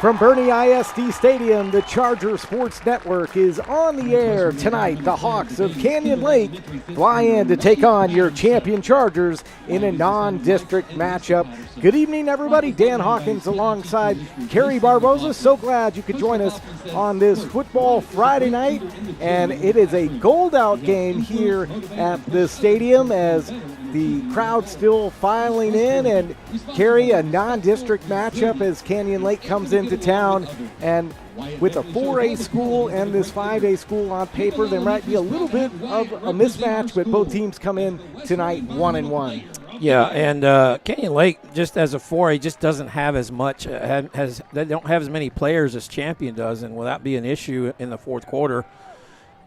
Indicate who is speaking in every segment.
Speaker 1: From Boerne ISD Stadium, the Charger Sports Network is on the air tonight. The Hawks of Canyon Lake fly in to take on your champion Chargers in a non-district matchup. Good evening, everybody. Dan Hawkins alongside Kerry Barboza. So glad you could join us on this Football Friday night. And it is a gold-out game here at the stadium as the crowd still filing in, and Kerry, a non-district matchup as Canyon Lake comes into town. And with a 4A school and this 5A school on paper, there might be a little bit of a mismatch, but both teams come in tonight 1-1.
Speaker 2: Yeah, and Canyon Lake, just as a 4A, just doesn't have as much, they don't have as many players as Champion does, and will that be an issue in the fourth quarter?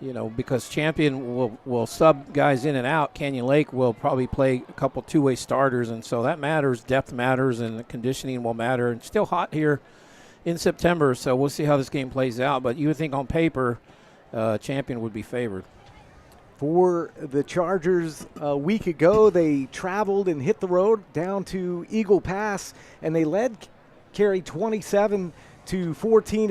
Speaker 2: You know, because Champion will sub guys in and out. Canyon Lake will probably play a couple two-way starters, and so that matters. Depth matters, and the conditioning will matter. And still hot here in September, so we'll see how this game plays out. But you would think on paper, Champion would be favored.
Speaker 1: For the Chargers, a week ago, they traveled and hit the road down to Eagle Pass, and they led Kerry 27-14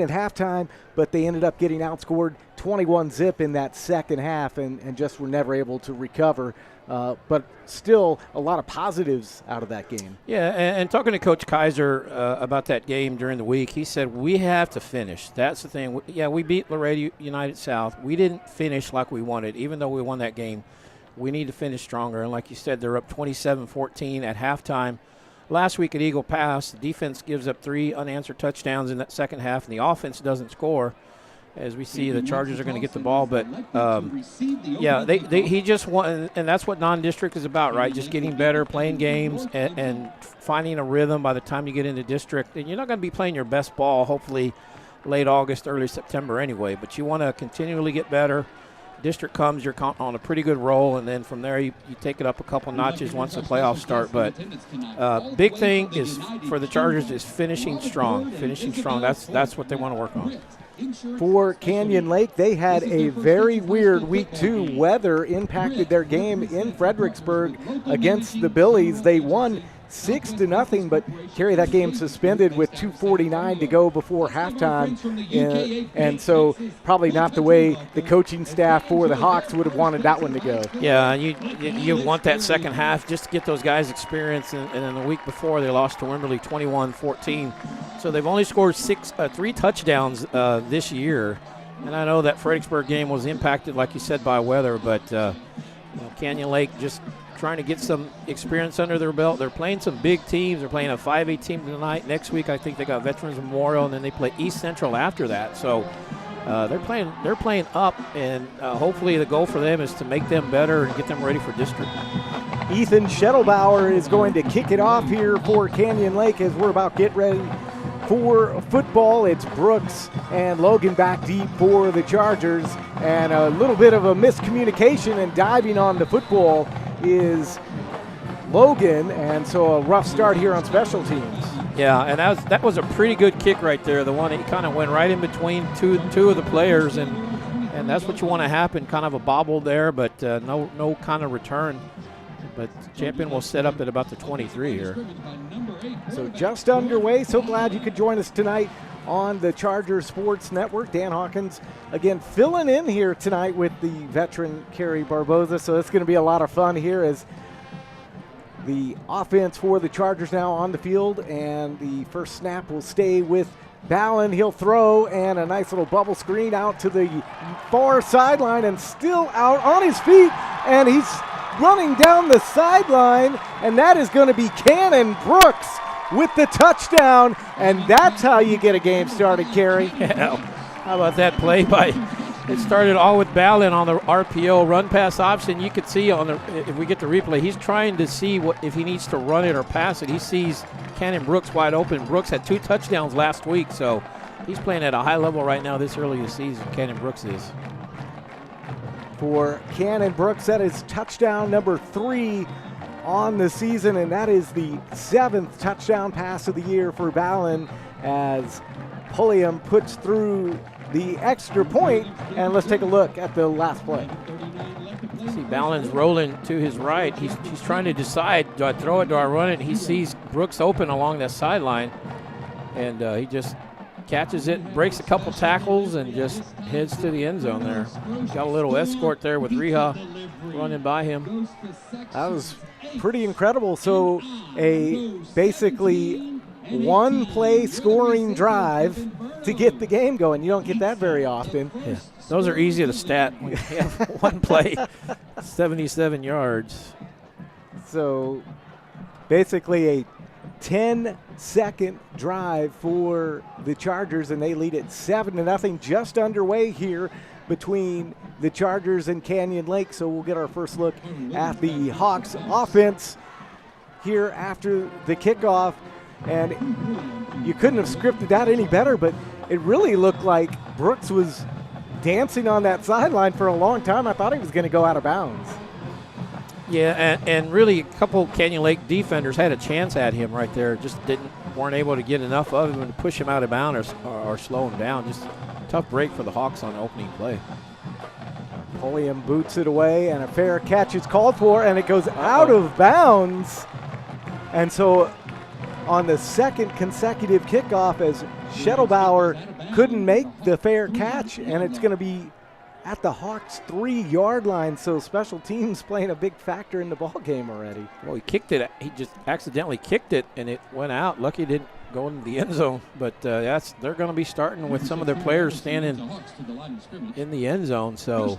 Speaker 1: at halftime, but they ended up getting outscored 21-0 in that second half and just were never able to recover. But still a lot of positives out of that game.
Speaker 2: Yeah, and talking to Coach Kaiser about that game during the week, he said we have to finish. That's the thing. Yeah, we beat Laredo United South. We didn't finish like we wanted, even though we won that game. We need to finish stronger. And like you said, they're up 27-14 at halftime. Last week at Eagle Pass, the defense gives up 3 unanswered touchdowns in that second half, and the offense doesn't score. As we see, the Chargers are going to get the ball, but yeah, he just won, and that's what non-district is about, right? Just getting better, playing games, and finding a rhythm by the time you get into district. And you're not going to be playing your best ball, hopefully, late August, early September anyway. But you want to continually get better. District comes, you're on a pretty good roll, and then from there you take it up a couple notches once the playoffs start. But big thing is for the Chargers is finishing strong. That's what they want to work on.
Speaker 1: For Canyon Lake, they had a very weird week 2. Weather impacted their game in Fredericksburg against the Billies. They won 6-0, but Kerry, that game suspended with 2:49 to go before halftime, and so probably not the way the coaching staff for the Hawks would have wanted that one to go.
Speaker 2: Yeah, you want that second half just to get those guys experience, and then the week before they lost to Wimberley 21-14. So they've only scored 3 touchdowns this year, and I know that Fredericksburg game was impacted, like you said, by weather, but Canyon Lake just trying to get some experience under their belt. They're playing some big teams. They're playing a 5A team tonight. Next week, I think they got Veterans Memorial, and then they play East Central after that. So they're playing up, and hopefully the goal for them is to make them better and get them ready for district.
Speaker 1: Ethan Schettelbauer is going to kick it off here for Canyon Lake as we're about to get ready for football. It's Brooks and Logan back deep for the Chargers, and a little bit of a miscommunication and diving on the football is Logan, and so a rough start here on special teams.
Speaker 2: Yeah, and that was a pretty good kick right there. The one that kind of went right in between two of the players, and that's what you want to happen. Kind of a bobble there, but no kind of return. But Champion will set up at about the 23 here.
Speaker 1: So just underway. So glad you could join us tonight on the Charger Sports Network. Dan Hawkins, again, filling in here tonight with the veteran Kerry Barboza. So it's going to be a lot of fun here as the offense for the Chargers now on the field. And the first snap will stay with Ballin. He'll throw, and a nice little bubble screen out to the far sideline, and still out on his feet. And he's running down the sideline, and that is going to be Cannon Brooks with the touchdown, and that's how you get a game started, Kerry.
Speaker 2: Yeah. How about that play by – it started all with Ballin on the RPO run-pass option. You could see if we get the replay, he's trying to see if he needs to run it or pass it. He sees Cannon Brooks wide open. Brooks had 2 touchdowns last week, so he's playing at a high level right now this early in the season, Cannon Brooks is.
Speaker 1: For Cannon Brooks, that is touchdown number 3 on the season, and that is the 7th touchdown pass of the year for Ballin as Pulliam puts through the extra point. And let's take a look at the last play.
Speaker 2: You see Ballin's rolling to his right. He's trying to decide, do I throw it, do I run it? He sees Brooks open along that sideline, and he just catches it, breaks a couple tackles, and just heads to the end zone there. Got a little escort there with Riha running by him.
Speaker 1: That was pretty incredible. So a basically one-play scoring drive to get the game going. You don't get that very often.
Speaker 2: Yeah. Those are easy to stat when you have one play, 77 yards.
Speaker 1: So basically a 10-second drive for the Chargers, and they lead it 7-0, just underway here between the Chargers and Canyon Lake. So we'll get our first look at the Hawks offense here after the kickoff. And you couldn't have scripted that any better, but it really looked like Brooks was dancing on that sideline for a long time. I thought he was going to go out of bounds.
Speaker 2: Yeah, and really a couple Canyon Lake defenders had a chance at him right there. Just weren't able to get enough of him and push him out of bounds or slow him down. Just tough break for the Hawks on the opening play.
Speaker 1: Pulliam boots it away, and a fair catch is called for, and it goes out of bounds. And so on the second consecutive kickoff, as Schettelbauer couldn't make the fair catch, and it's going to be at the Hawks' 3-yard line. So special teams playing a big factor in the ball game already.
Speaker 2: Well, he kicked it. He just accidentally kicked it, and it went out. Lucky it didn't go into the end zone. But they're going to be starting with some of their players standing in the end zone. So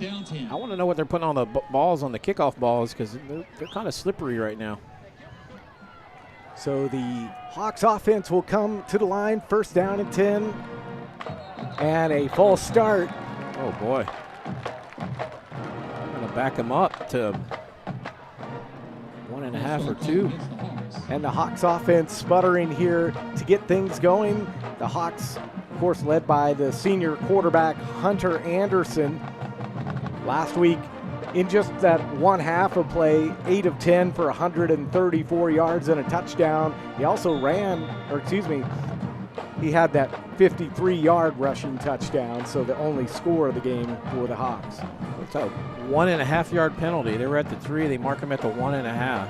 Speaker 2: I want to know what they're putting on the balls, on the kickoff balls, because they're kind of slippery right now.
Speaker 1: So the Hawks offense will come to the line, 1st down and 10, and a false start.
Speaker 2: Oh, boy. I'm going to back him up to 1.5 or 2.
Speaker 1: And the Hawks offense sputtering here to get things going. The Hawks, of course, led by the senior quarterback, Hunter Anderson. Last week, in just that one half of play, 8 of 10 for 134 yards and a touchdown. He also he had that 53-yard rushing touchdown, so the only score of the game for the Hawks.
Speaker 2: It's a 1.5-yard penalty. They were at the 3. They mark him at the 1.5.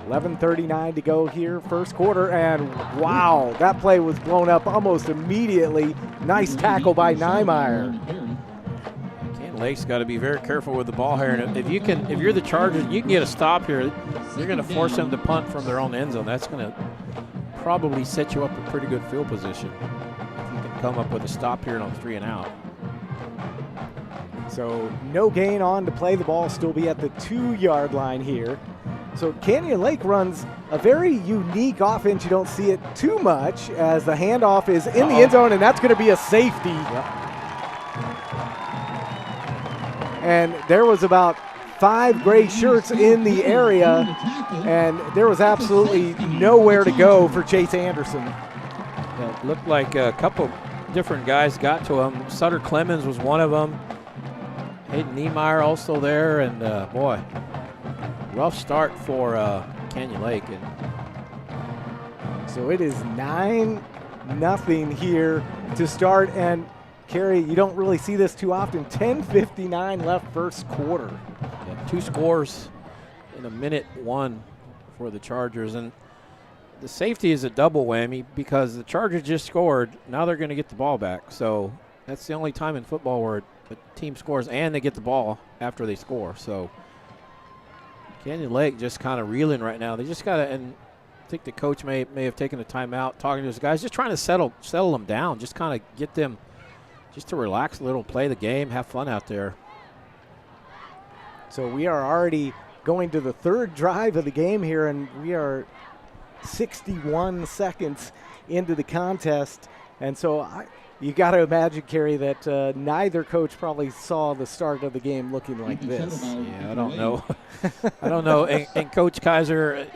Speaker 1: 11:39 to go here, first quarter, and wow, that play was blown up almost immediately. Nice tackle by Niemeyer.
Speaker 2: Canyon Lake's got to be very careful with the ball here, and if you're the Chargers, you can get a stop here. You're going to force them to punt from their own end zone. That's going to probably set you up a pretty good field position if you can come up with a stop here on 3 and out.
Speaker 1: So no gain on to play. The ball still be at the 2-yard line here. So Canyon Lake runs a very unique offense. You don't see it too much as the handoff is in the end zone, and that's going to be a safety.
Speaker 2: Yep.
Speaker 1: And there was about 5 gray shirts in the area, and there was absolutely nowhere to go for Chase Anderson.
Speaker 2: Yeah, it looked like a couple different guys got to him. Sutter Clemens was one of them. Hayden Niemeyer also there, and boy, rough start for Canyon Lake.
Speaker 1: So it is 9-0 here to start, and Kerry, you don't really see this too often. 10:59 left first quarter.
Speaker 2: Yeah, 2 scores in a minute 1 for the Chargers, and the safety is a double whammy because the Chargers just scored. Now they're going to get the ball back. So that's the only time in football where a team scores and they get the ball after they score. So Canyon Lake just kind of reeling right now. They just got to, and I think the coach may have taken a timeout talking to his guys, just trying to settle them down, just kind of get them just to relax a little, play the game, have fun out there.
Speaker 1: So we are already going to the 3rd drive of the game here, and we are 61 seconds into the contest. And so you got to imagine, Kerry, that neither coach probably saw the start of the game looking like this.
Speaker 2: Yeah, I don't know. I don't know. And Coach Kaiser,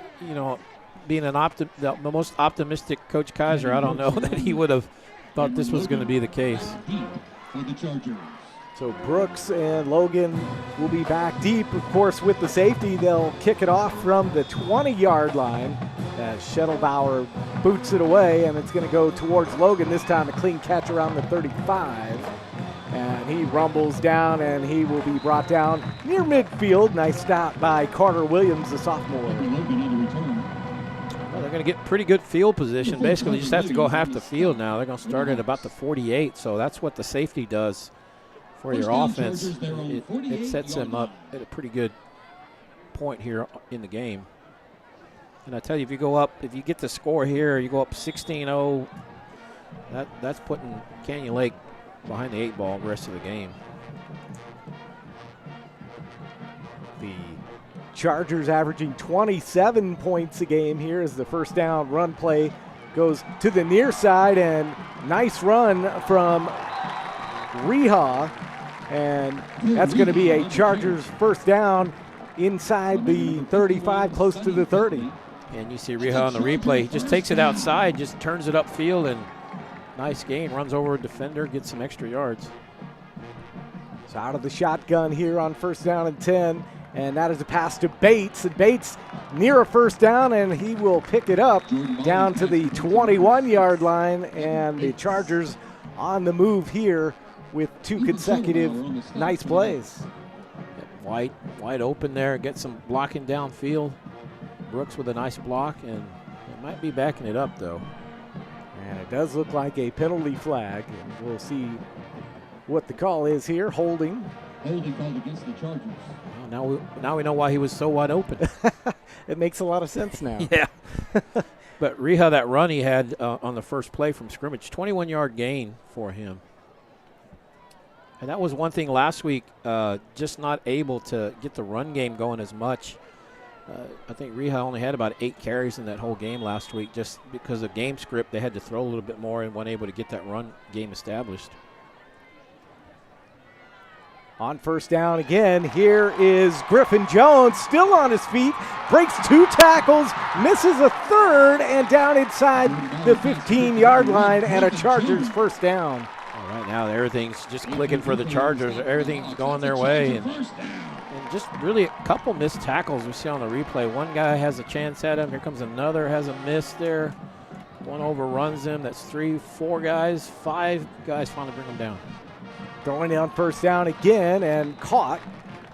Speaker 2: being the most optimistic Coach Kaiser, I don't know that he would have thought this was going to be the case.
Speaker 1: So Brooks and Logan will be back deep, of course, with the safety. They'll kick it off from the 20-yard line as Schettelbauer boots it away, and it's going to go towards Logan. This time a clean catch around the 35. And he rumbles down, and he will be brought down near midfield. Nice stop by Carter Williams, the sophomore.
Speaker 2: Well, they're going going to get pretty good field position. Basically, just have to go half the field now. They're going to start at about the 48, so that's what the safety does for your offense. It sets them up at a pretty good point here in the game. And I tell you, if you get the score here, you go up 16-0, that's putting Canyon Lake behind the 8 ball the rest of the game.
Speaker 1: The Chargers averaging 27 points a game here as the first down run play goes to the near side, and nice run from Reha, and that's going to be a Chargers first down inside the 35, close to the 30.
Speaker 2: And you see Reha on the replay. He just takes it outside, just turns it upfield, and nice gain. Runs over a defender, gets some extra yards.
Speaker 1: So out of the shotgun here on first down and 10, and that is a pass to Bates. And Bates near a first down, and he will pick it up down to the 21-yard line, and the Chargers on the move here with 2 consecutive nice plays.
Speaker 2: Wide open there, get some blocking downfield. Brooks with a nice block, and it might be backing it up, though.
Speaker 1: And it does look like a penalty flag, and we'll see what the call is here. Holding.
Speaker 3: Holding called against the Chargers.
Speaker 2: Well, now we know why he was so wide open.
Speaker 1: It makes a lot of sense now.
Speaker 2: Yeah. But Reha, that run he had on the first play from scrimmage, 21-yard gain for him. And that was one thing last week, just not able to get the run game going as much. I think Reha only had about 8 carries in that whole game last week, just because of game script. They had to throw a little bit more and weren't able to get that run game established.
Speaker 1: On first down again, here is Griffin Jones, still on his feet, breaks 2 tackles, misses a third, and down inside the 15-yard line, and a Chargers first down.
Speaker 2: All right, now everything's just clicking for the Chargers. Everything's going their way. And just really a couple missed tackles we see on the replay. One guy has a chance at him. Here comes another, has a miss there. One overruns him. That's 3, 4 guys. 5 guys finally bring him down.
Speaker 1: Throwing on first down again and caught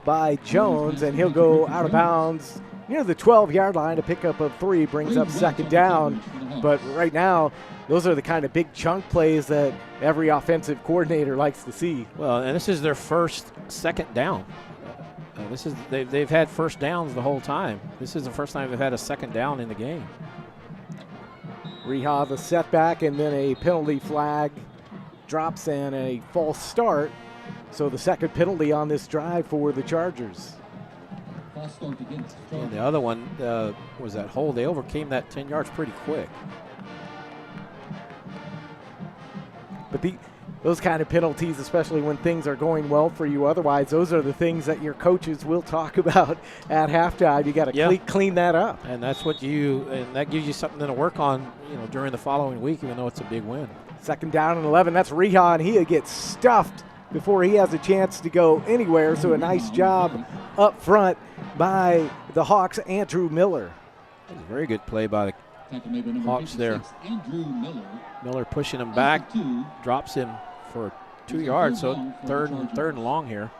Speaker 1: by Jones, and he'll go out of bounds near the 12-yard line. A pickup of 3 brings up second down. But right now, those are the kind of big chunk plays that every offensive coordinator likes to see.
Speaker 2: Well, and this is their first second down. They've had first downs the whole time. This is the first time they've had a second down in the game.
Speaker 1: Reha, the setback, and then a penalty flag drops in a false start. So the second penalty on this drive for the Chargers.
Speaker 2: And the other one was that hold. They overcame that 10 yards pretty quick.
Speaker 1: But those kind of penalties, especially when things are going well for you otherwise, those are the things that your coaches will talk about at halftime. You got to clean that up.
Speaker 2: And that's what and that gives you something to work on, during the following week, even though it's a big win.
Speaker 1: Second down and 11. That's Reha, and he gets stuffed before he has a chance to go anywhere. So a nice job up front by the Hawks, Andrew Miller.
Speaker 2: That was a very good play by the Hawks there. Miller pushing him back, drops him for 2 yards, so third and long here.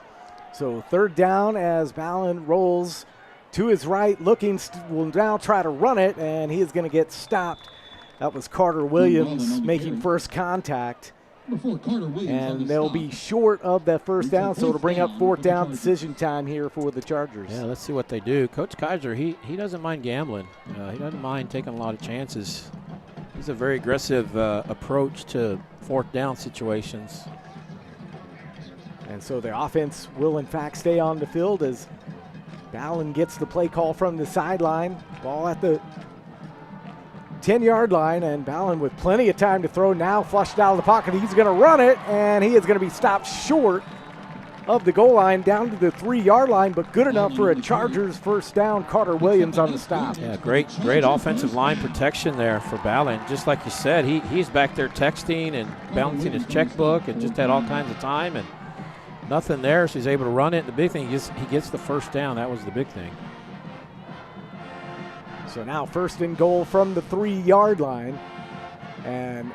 Speaker 1: So third down as Ballin rolls to his right, will now try to run it, and he is going to get stopped. That was Carter Williams making first contact. And they'll be short of that first down, so it'll bring up fourth down decision time here for the Chargers.
Speaker 2: Yeah, let's see what they do. Coach Kaiser, he doesn't mind gambling. He doesn't mind taking a lot of chances. He's a very aggressive approach to fourth down situations.
Speaker 1: And so the offense will, in fact, stay on the field as Ballin gets the play call from the sideline. Ball at the 10-yard line, and Ballin with plenty of time to throw, now flushed out of the pocket. He's going to run it, and he is going to be stopped short of the goal line down to the 3-yard line, but good enough for a Chargers first down. Carter Williams on the stop.
Speaker 2: Yeah, great offensive line protection there for Ballin. Just like you said, he's back there texting and balancing his checkbook and just had all kinds of time and nothing there, so he's able to run it. The big thing is he gets the first down. That was the big thing.
Speaker 1: So now first and goal from the 3-yard line. And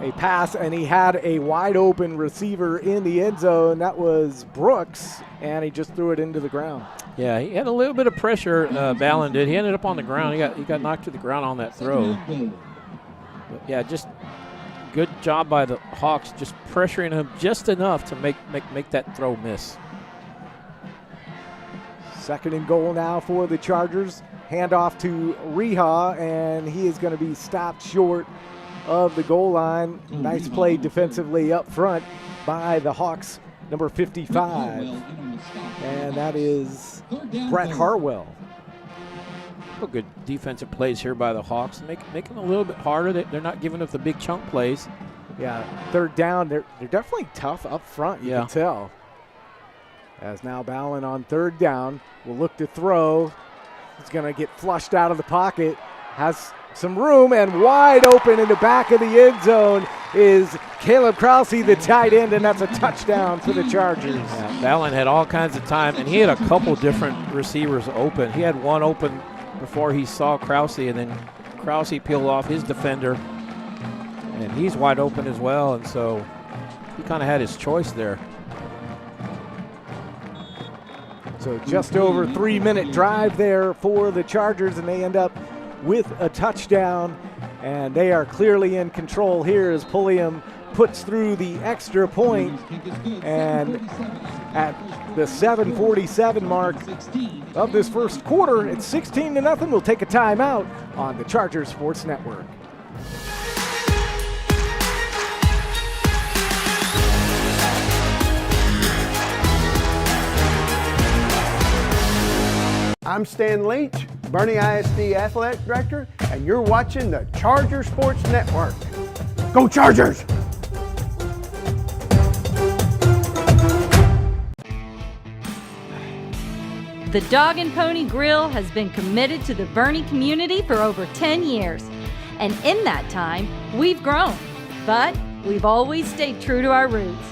Speaker 1: a pass, and he had a wide open receiver in the end zone. That was Brooks, and he just threw it into the ground.
Speaker 2: Yeah, he had a little bit of pressure, Ballin did. He ended up on the ground. He got knocked to the ground on that throw. But yeah, just good job by the Hawks, just pressuring him just enough to make that throw miss.
Speaker 1: 2nd and goal now for the Chargers. Handoff to Reha, and he is going to be stopped short of the goal line. Nice play defensively up front by the Hawks, number 55. And that is Brett Harwell.
Speaker 2: Good defensive plays here by the Hawks, make them a little bit harder. They're not giving up the big chunk plays.
Speaker 1: Yeah, 3rd down, they're definitely tough up front, you can tell. As now Ballin on 3rd down, will look to throw. He's going to get flushed out of the pocket, has some room, and wide open in the back of the end zone is Caleb Krause, the tight end, and that's a touchdown for the Chargers.
Speaker 2: Yeah, Ballin had all kinds of time, and he had a couple different receivers open. He had one open before he saw Krause, and then Krause peeled off his defender, and he's wide open as well, and so he kind of had his choice there.
Speaker 1: So just over 3-minute drive there for the Chargers, and they end up with a touchdown, and they are clearly in control here as Pulliam puts through the extra point, and at the 7:47 mark of this first quarter, it's 16-0. We'll take a timeout on the Chargers Sports Network.
Speaker 4: I'm Stan Leach, Boerne ISD Athletic Director, and you're watching the Charger Sports Network. Go Chargers!
Speaker 5: The Dog and Pony Grill has been committed to the Boerne community for over 10 years. And in that time, we've grown, but we've always stayed true to our roots,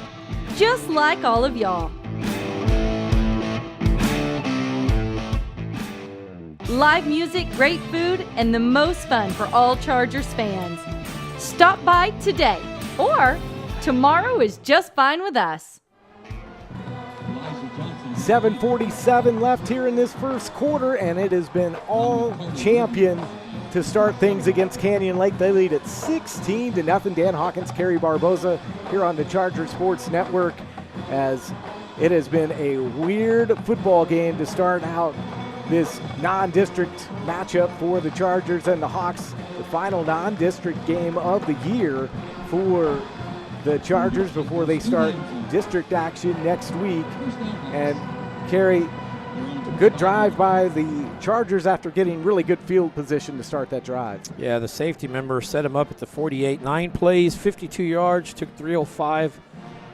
Speaker 5: just like all of y'all. Live music, great food, and the most fun for all Chargers fans. Stop by today, or tomorrow is just fine with us.
Speaker 1: 7:47 left here in this first quarter, and it has been all champion to start things against Canyon Lake. They lead at 16-0. Dan Hawkins, Kerry Barboza here on the Charger Sports Network, as it has been a weird football game to start out this non-district matchup for the Chargers and the Hawks, the final non-district game of the year for the Chargers before they start district action next week. And Kerry, good drive by the Chargers after getting really good field position to start that drive.
Speaker 2: Yeah, the safety member set him up at the 48. 9 plays, 52 yards, took 3:05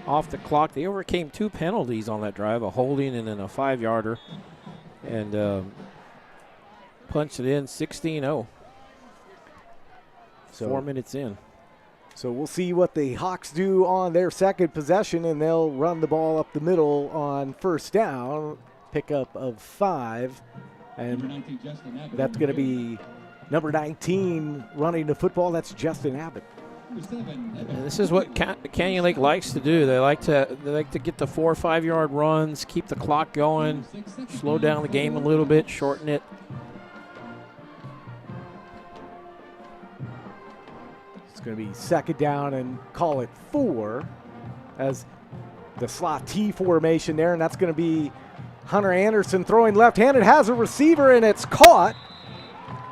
Speaker 2: off the clock. They overcame 2 penalties on that drive, a holding and then a 5-yarder. And punched it in 16-0.
Speaker 1: So
Speaker 2: 4 minutes in.
Speaker 1: So we'll see what the Hawks do on their second possession, and they'll run the ball up the middle on first down, pickup of 5. And that's going to be number 19 running the football. That's Justin Abbott.
Speaker 2: And this is what Canyon Lake likes to do. They like to get the 4 or 5 yard runs, keep the clock going, slow down the game a little bit, shorten it.
Speaker 1: It's going to be second down and call it 4 as the slot T formation there, and that's going to be Hunter Anderson throwing left-handed, has a receiver, and it's caught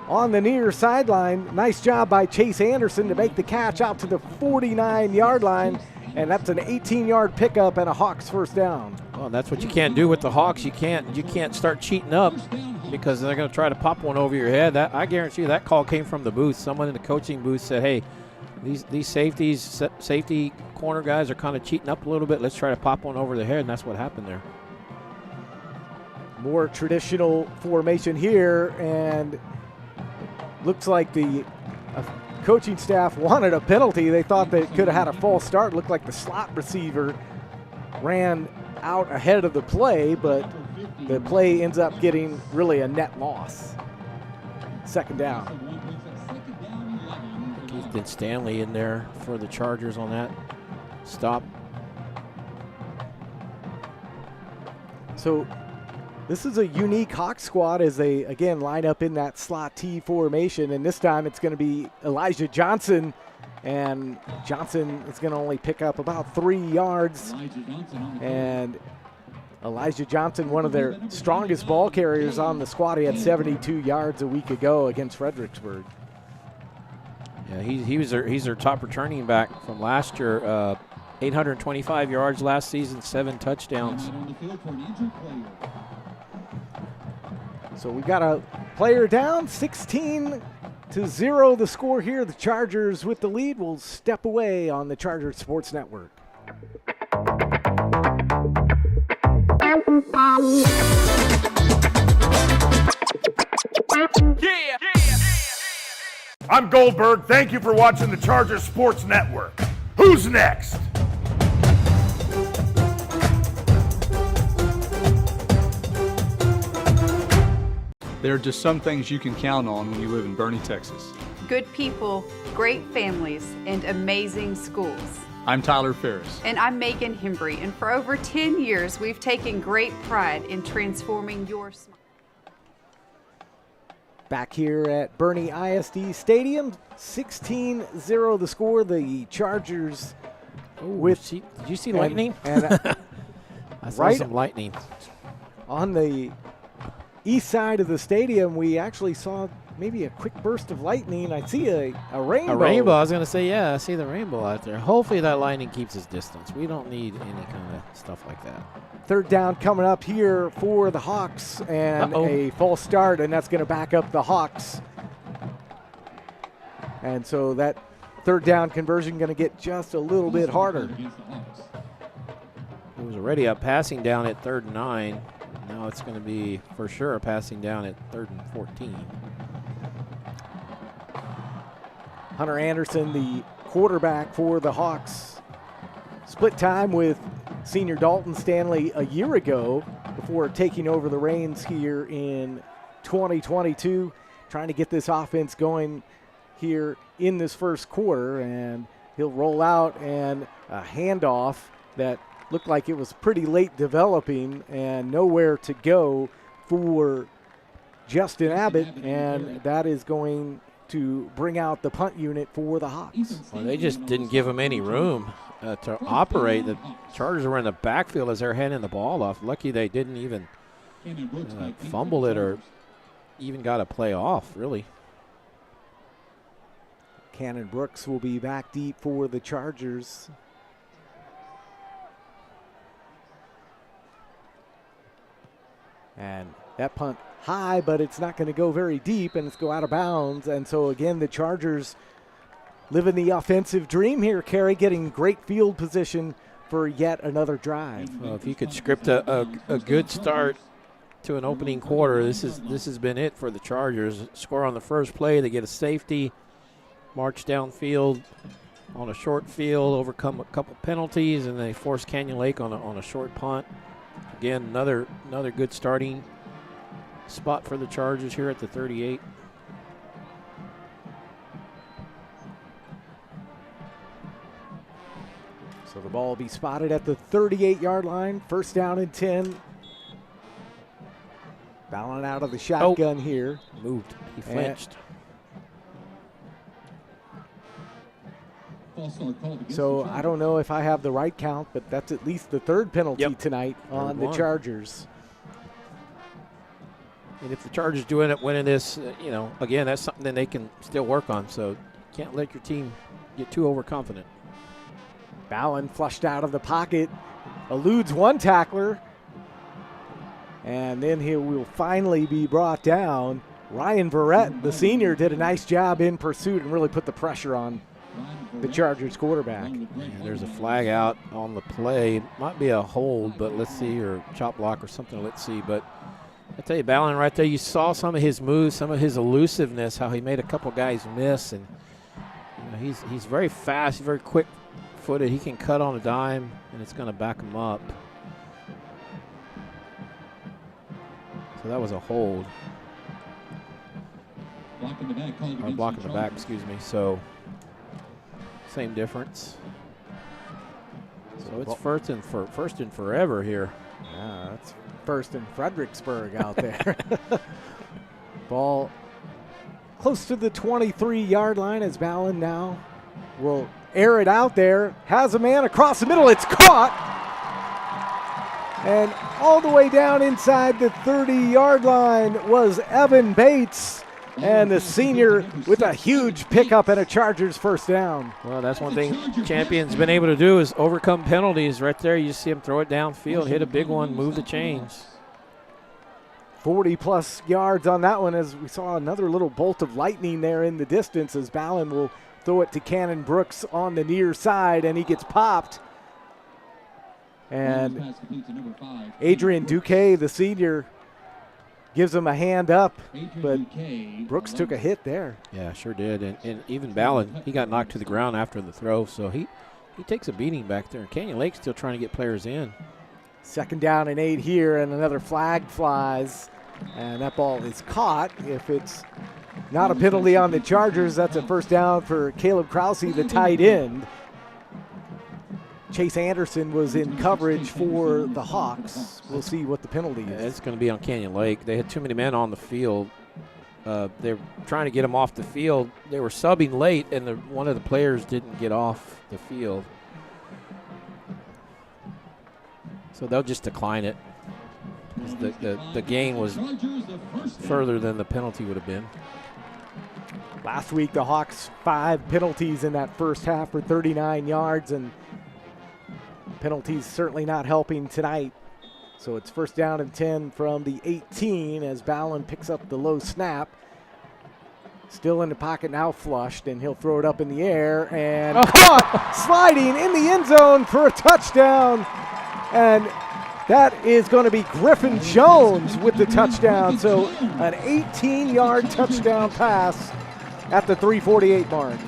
Speaker 1: on the near sideline. Nice job by Chase Anderson to make the catch out to the 49-yard line, and that's an 18-yard pickup and a Hawks first down.
Speaker 2: Well, that's what you can't do with the Hawks. You can't start cheating up because they're going to try to pop one over your head. That, I guarantee you that call came from the booth. Someone in the coaching booth said, hey, these safety corner guys are kind of cheating up a little bit. Let's try to pop one over the head, and that's what happened there.
Speaker 1: More traditional formation here, and looks like the coaching staff wanted a penalty. They thought they could have had a false start. Looked like the slot receiver ran out ahead of the play, but the play ends up getting really a net loss. Second down.
Speaker 2: Ethan Stanley in there for the Chargers on that stop.
Speaker 1: So this is a unique Hawk squad as they, again, line up in that slot T formation. And this time it's going to be Elijah Johnson. And Johnson is going to only pick up about 3 yards. And Elijah Johnson, one of their strongest ball carriers on the squad. He had 72 yards a week ago against Fredericksburg.
Speaker 2: Yeah, he's their top returning back from last year. 825 yards last season, 7 touchdowns.
Speaker 1: So we've got a player down, 16-0 the score here. The Chargers with the lead will step away on the Chargers Sports Network.
Speaker 6: Yeah. I'm Goldberg. Thank you for watching the Chargers Sports Network. Who's next?
Speaker 7: There are just some things you can count on when you live in Boerne, Texas.
Speaker 8: Good people, great families, and amazing schools.
Speaker 7: I'm Tyler Ferris.
Speaker 8: And I'm Megan Hembry, and for over 10 years, we've taken great pride in transforming your smile.
Speaker 1: Back here at Boerne ISD Stadium, 16-0 the score. The Chargers
Speaker 2: Did you see lightning? I saw
Speaker 1: right
Speaker 2: some lightning.
Speaker 1: on the east side of the stadium, we actually saw maybe a quick burst of lightning. I see a rainbow.
Speaker 2: A rainbow. I was going to say, yeah, I see the rainbow out there. Hopefully that lightning keeps its distance. We don't need any kind of stuff like that.
Speaker 1: Third down coming up here for the Hawks, and a false start, and that's going to back up the Hawks. And so that third down conversion going to get just a little bit harder.
Speaker 2: It was already a passing down at 3rd and 9. Now it's going to be for sure a passing down at 3rd and 14.
Speaker 1: Hunter Anderson, the quarterback for the Hawks, split time with senior Dalton Stanley a year ago before taking over the reins here in 2022, trying to get this offense going here in this first quarter. And he'll roll out, and a handoff that looked like it was pretty late developing and nowhere to go for Justin Abbott, and that is going to bring out the punt unit for the Hawks.
Speaker 2: Well, they just didn't give him any room to operate. The Chargers were in the backfield as they're handing the ball off. Lucky they didn't even fumble it or even got a play off, really.
Speaker 1: Cannon Brooks will be back deep for the Chargers. And that punt high, but it's not going to go very deep, and it's go out of bounds. And so, again, the Chargers living the offensive dream here, Kerry, getting great field position for yet another drive.
Speaker 2: Well, if you could script a good start to an opening quarter, this has been it for the Chargers. Score on the first play, they get a safety, march downfield on a short field, overcome a couple penalties, and they force Canyon Lake on a short punt. Again, another good starting spot for the Chargers here at the 38.
Speaker 1: So the ball will be spotted at the 38-yard line. First down and 10. Ballin out of the shotgun here.
Speaker 2: Moved. He flinched.
Speaker 1: So I don't know if I have the right count, but that's at least the third penalty tonight on the Chargers.
Speaker 2: And if the Chargers do end up winning this, again, that's something that they can still work on. So you can't let your team get too overconfident.
Speaker 1: Ballin flushed out of the pocket, eludes one tackler, and then he will finally be brought down. Ryan Verrett, the senior, did a nice job in pursuit and really put the pressure on the Chargers quarterback.
Speaker 2: Yeah, there's a flag out on the play. Might be a hold, but let's see, or chop block or something. Let's see. But I tell you, Ballin right there, you saw some of his moves, some of his elusiveness, how he made a couple guys miss, and he's very fast, very quick-footed. He can cut on a dime, and it's going to back him up. So that was a hold.
Speaker 3: Blocking the back,
Speaker 2: Or blocking the back, excuse me. So same difference. So it's first and forever here.
Speaker 1: Yeah, that's first in Fredericksburg out there. Ball close to the 23-yard line as Ballin now will air it out there. Has a man across the middle. It's caught. And all the way down inside the 30-yard line was Evan Bates. And the senior with a huge pickup and a Chargers first down.
Speaker 2: Well, that's one thing Champion's been able to do is overcome penalties. Right there, you see him throw it downfield, hit a big one, move the chains.
Speaker 1: 40-plus yards on that one as we saw another little bolt of lightning there in the distance as Ballin will throw it to Cannon Brooks on the near side, and he gets popped. And Adrian Duque, the senior, gives him a hand up, but Brooks took a hit there.
Speaker 2: Yeah, sure did. And even Ballin, he got knocked to the ground after the throw, so he takes a beating back there. Canyon Lake's still trying to get players in.
Speaker 1: 2nd down and 8 here, and another flag flies, and that ball is caught. If it's not a penalty on the Chargers, that's a first down for Caleb Krause, the tight end. Chase Anderson was in coverage for the Hawks. We'll see what the penalty is.
Speaker 2: It's going to be on Canyon Lake. They had too many men on the field. They're trying to get them off the field. They were subbing late, and one of the players didn't get off the field. So they'll just decline it. The gain was further than the penalty would have been.
Speaker 1: Last week, the Hawks 5 penalties in that first half for 39 yards, and penalties certainly not helping tonight. So it's first down and 10 from the 18 as Ballin picks up the low snap. Still in the pocket now, flushed, and he'll throw it up in the air and caught sliding in the end zone for a touchdown. And that is going to be Griffin Jones with the touchdown. So an 18-yard touchdown pass at the 3:48 mark.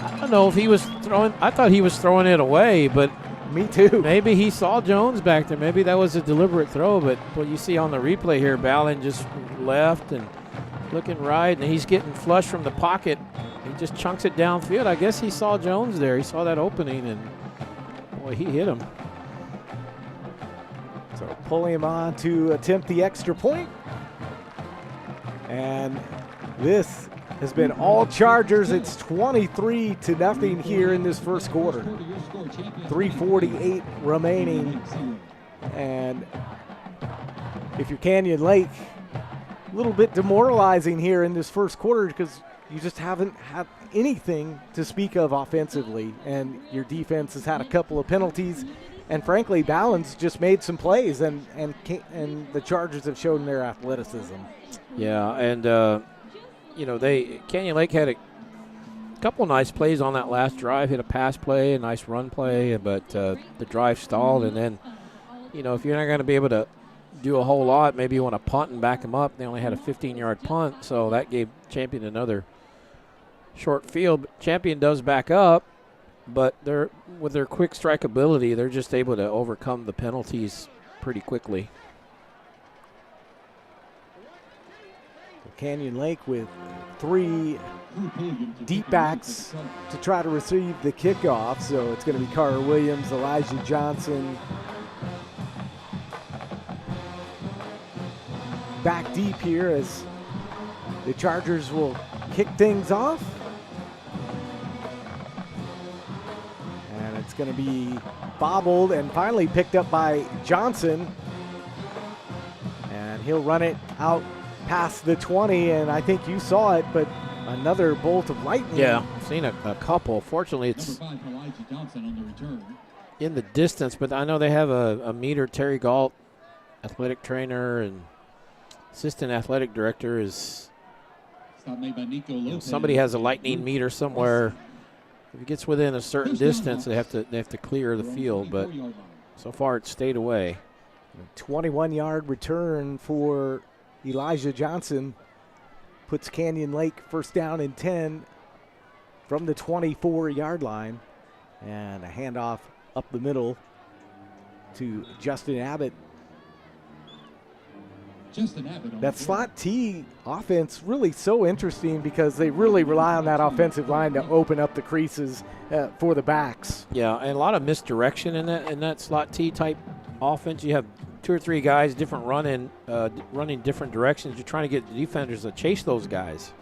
Speaker 2: I don't know if he was throwing. I thought he was throwing it away, but
Speaker 1: me too.
Speaker 2: Maybe he saw Jones back there. Maybe that was a deliberate throw, but what you see on the replay here, Ballin just left and looking right, and he's getting flush from the pocket. He just chunks it downfield. I guess he saw Jones there. He saw that opening, and boy, he hit him.
Speaker 1: So pulling him on to attempt the extra point. And this has been all Chargers. It's 23-0 here in this first quarter. 3:48 remaining. And if you're Canyon Lake, a little bit demoralizing here in this first quarter because you just haven't had anything to speak of offensively. And your defense has had a couple of penalties. And frankly, Ballin's just made some plays, and the Chargers have shown their athleticism.
Speaker 2: Yeah, and Canyon Lake had a couple nice plays on that last drive. Hit a pass play, a nice run play, but the drive stalled. And then, if you're not going to be able to do a whole lot, maybe you want to punt and back them up. They only had a 15-yard punt, so that gave Champion another short field. But Champion does back up, but with their quick strike ability, they're just able to overcome the penalties pretty quickly.
Speaker 1: Canyon Lake with 3 deep backs to try to receive the kickoff. So it's going to be Carter Williams, Elijah Johnson. Back deep here as the Chargers will kick things off. And it's going to be bobbled and finally picked up by Johnson. And he'll run it out past the 20, and I think you saw it, but another bolt of lightning.
Speaker 2: Yeah, I've seen a couple. Fortunately, it's in the distance, but I know they have a meter. Terry Galt, athletic trainer and assistant athletic director, is somebody has a lightning meter somewhere. If it gets within a certain distance, they have to clear the field, but so far it's stayed away.
Speaker 1: 21-yard return for Elijah Johnson puts Canyon Lake first down and 10 from the 24-yard line. And a handoff up the middle to Justin Abbott. that slot T offense really so interesting because they really rely on that offensive line to open up the creases for the backs.
Speaker 2: Yeah, and a lot of misdirection in that slot T type offense. You have 2 or 3 guys different running different directions. You're trying to get the defenders to chase those guys.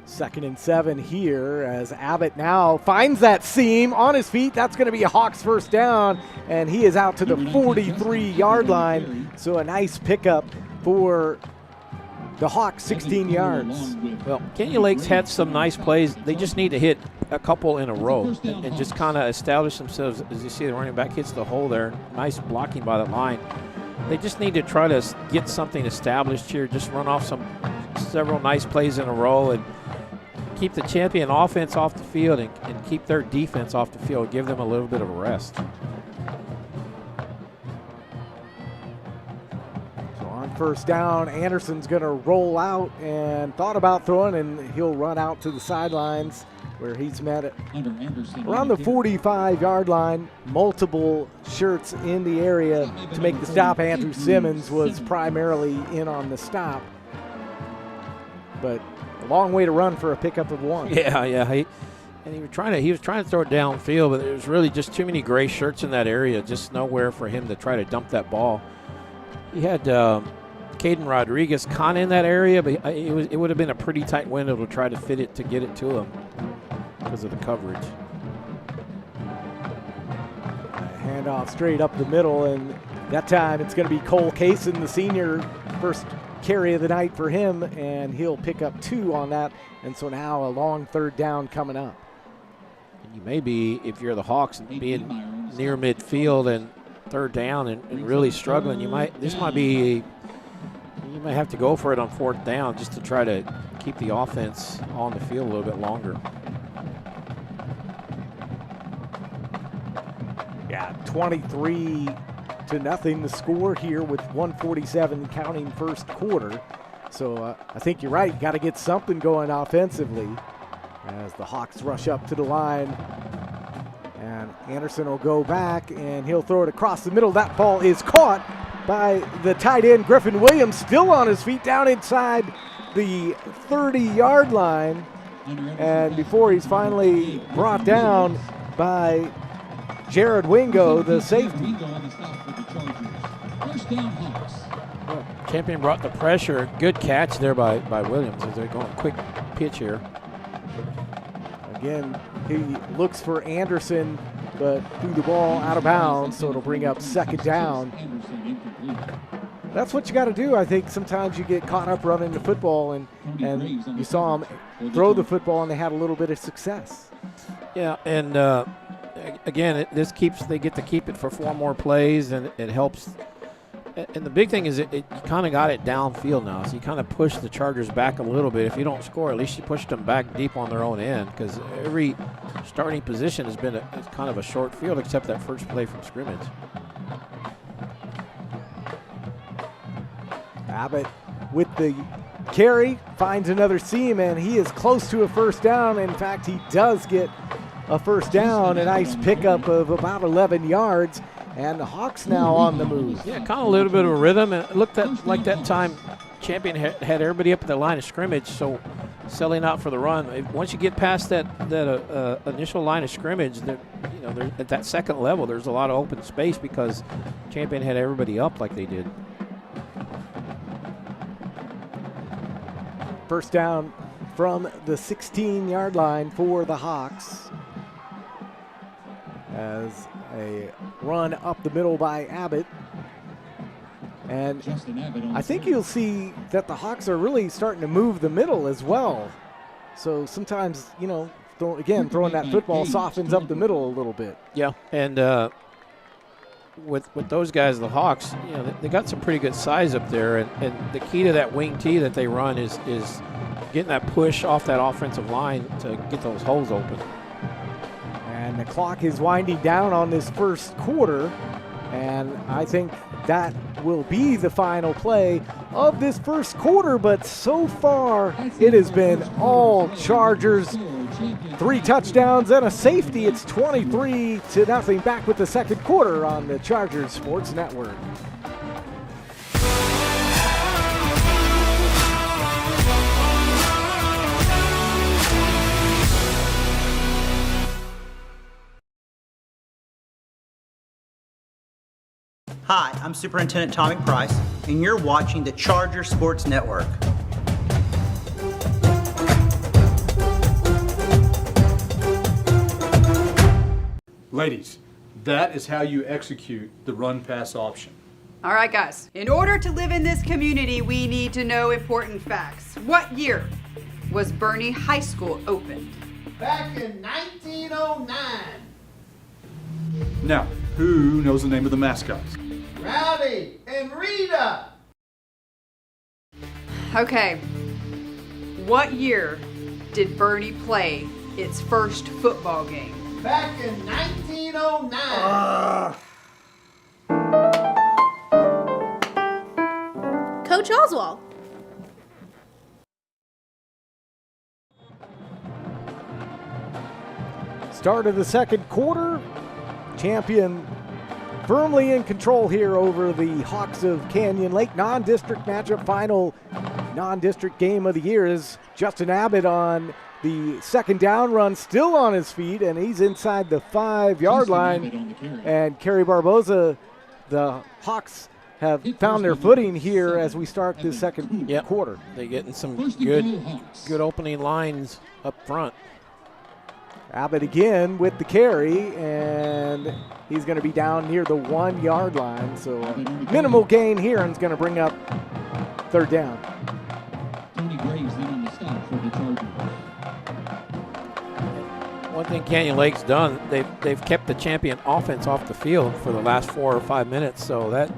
Speaker 1: 2nd and 7 here as Abbott now finds that seam on his feet. That's going to be a Hawks first down, and he is out to the 43-yard line. So a nice pickup for the Hawks, 16 yards.
Speaker 2: Well, Canyon Lake's had some nice plays. They just need to hit a couple in a row and just kind of establish themselves. As you see, the running back hits the hole there. Nice blocking by the line. They just need to try to get something established here. Just run off several nice plays in a row and keep the champion offense off the field and keep their defense off the field. Give them a little bit of a rest.
Speaker 1: So on first down, Anderson's going to roll out and thought about throwing, and he'll run out to the sidelines where he's met it around the 45-yard line. Multiple shirts in the area to make the stop. Andrew Simmons was primarily in on the stop, but a long way to run for a pickup of 1.
Speaker 2: Yeah. He was trying to throw it downfield, but there was really just too many gray shirts in that area. Just nowhere for him to try to dump that ball. He had Caden Rodriguez kind of in that area, but it would have been a pretty tight window to try to fit it to get it to him because of the coverage.
Speaker 1: Handoff straight up the middle, and that time it's going to be Cole Kaysen, the senior, first carry of the night for him, and he'll pick up 2 on that. And so now a long 3rd down coming up.
Speaker 2: And you may be, if you're the Hawks, being near midfield and 3rd down and really struggling, you might have to go for it on 4th down just to try to keep the offense on the field a little bit longer.
Speaker 1: Yeah, 23-0 the score here with 1:47 counting first quarter. So I think you're right. Got to get something going offensively as the Hawks rush up to the line. And Anderson will go back, and he'll throw it across the middle. That ball is caught by the tight end, Griffin Williams, still on his feet down inside the 30-yard line. And before he's finally brought down by Jared Wingo, the safety.
Speaker 2: Champion brought the pressure. Good catch there by Williams as they're going quick pitch here.
Speaker 1: Again, he looks for Anderson, but threw the ball out of bounds, so it'll bring up 2nd down. That's what you got to do. I think sometimes you get caught up running the football, and you saw them throw the football, and they had a little bit of success.
Speaker 2: Yeah, and again, they get to keep it for 4 more plays, and it helps. And the big thing is it kind of got it downfield now. So you kind of push the Chargers back a little bit. If you don't score, at least you pushed them back deep on their own end, because every starting position has been it's kind of a short field except that first play from scrimmage.
Speaker 1: Abbott with the carry finds another seam, and he is close to a first down. In fact, he does get a first down, a nice pickup of about 11 yards. And the Hawks now on the move.
Speaker 2: Yeah, kind of a little bit of a rhythm. And it looked like that time Champion had everybody up at the line of scrimmage, so selling out for the run. Once you get past that initial line of scrimmage, at that second level, there's a lot of open space because Champion had everybody up like they did.
Speaker 1: First down from the 16-yard line for the Hawks. As a run up the middle by Abbott. And I think you'll see that the Hawks are really starting to move the middle as well. So sometimes, throwing that football softens up the middle a little bit.
Speaker 2: Yeah, and with those guys, the Hawks, they got some pretty good size up there. And the key to that wing tee that they run is getting that push off that offensive line to get those holes open.
Speaker 1: And the clock is winding down on this first quarter, and I think that will be the final play of this first quarter, but so far it has been all Chargers. 3 touchdowns and a safety. It's 23-0 back with the second quarter on the Chargers Sports Network.
Speaker 9: Hi, I'm Superintendent Tommy Price, and you're watching the Charger Sports Network.
Speaker 7: Ladies, that is how you execute the run-pass option.
Speaker 8: All right, guys. In order to live in this community, we need to know important facts. What year was Boerne High School opened?
Speaker 10: Back in 1909.
Speaker 7: Now, who knows the name of the mascots?
Speaker 10: Rowdy and Rita.
Speaker 8: Okay. What year did Boerne play its first football game?
Speaker 10: Back in 1909.
Speaker 11: Coach Oswald.
Speaker 1: Start of the second quarter. Champion firmly in control here over the Hawks of Canyon Lake. Non-district matchup, final non-district game of the year is Justin Abbott on the second down run, still on his feet, and he's inside the 5-yard line. And Kerry Barboza, the Hawks have found their footing here as we start this second quarter.
Speaker 2: They're getting some good opening lines up front.
Speaker 1: Abbott again with the carry, and he's going to be down near the 1-yard line. So minimal gain here, and it's going to bring up third down.
Speaker 3: Tony Graves then on the stop for the Chargers.
Speaker 2: One thing Canyon Lake's done, they've kept the champion offense off the field for the last 4 or 5 minutes. So that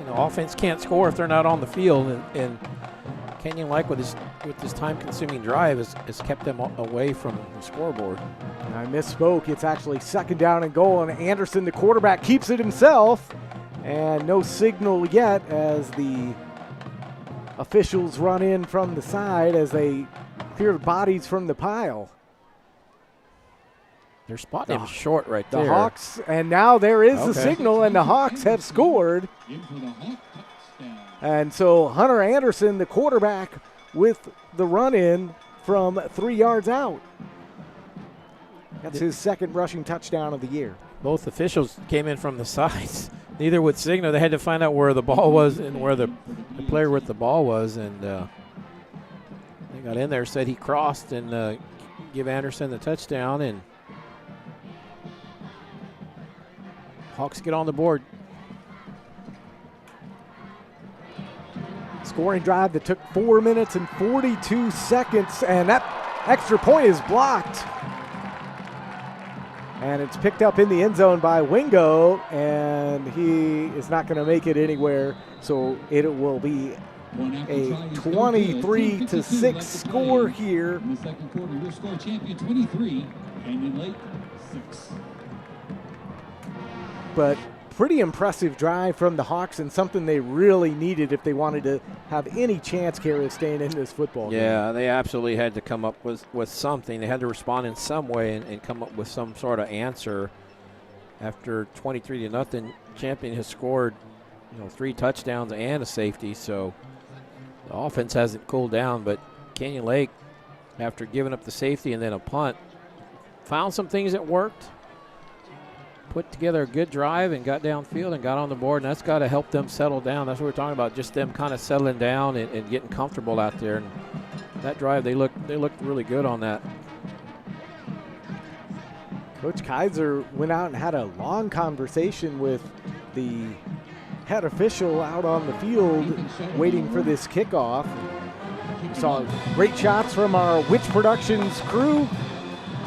Speaker 2: offense can't score if they're not on the field, and Canyon Lake with this time-consuming drive has kept them away from the scoreboard.
Speaker 1: I misspoke. It's actually second down and goal, and Anderson, the quarterback, keeps it himself. And no signal yet as the officials run in from the side as they clear the bodies from the pile.
Speaker 2: They're spotting him short right there.
Speaker 1: The Hawks, and now there is the signal, and the Hawks have scored. And so Hunter Anderson, the quarterback, with the run-in from 3 yards out. That's his second rushing touchdown of the year.
Speaker 2: Both officials came in from the sides. Neither would signal. They had to find out where the ball was and where the player with the ball was. And they got in there, said he crossed, and give Anderson the touchdown. And Hawks get on the board.
Speaker 1: Scoring drive that took 4 minutes and 42 seconds, and that extra point is blocked. And it's picked up in the end zone by Wingo, and he is not going to make it anywhere. So it will be a 23-6 score here.
Speaker 3: In the second quarter, your score champion 23, Canyon Lake 6.
Speaker 1: But pretty impressive drive from the Hawks, and something they really needed if they wanted to have any chance, Kerry, of staying in this football game.
Speaker 2: Yeah, they absolutely had to come up with something. They had to respond in some way and come up with some sort of answer. After 23-0, Champion has scored 3 touchdowns and a safety, so the offense hasn't cooled down. But Canyon Lake, after giving up the safety and then a punt, found some things that worked. Put together a good drive and got downfield and got on the board, and that's got to help them settle down. That's what we're talking about, just them kind of settling down and getting comfortable out there. And that drive, they looked really good on that.
Speaker 1: Coach Kaiser went out and had a long conversation with the head official out on the field waiting for this kickoff. We saw great shots from our Witch Productions crew.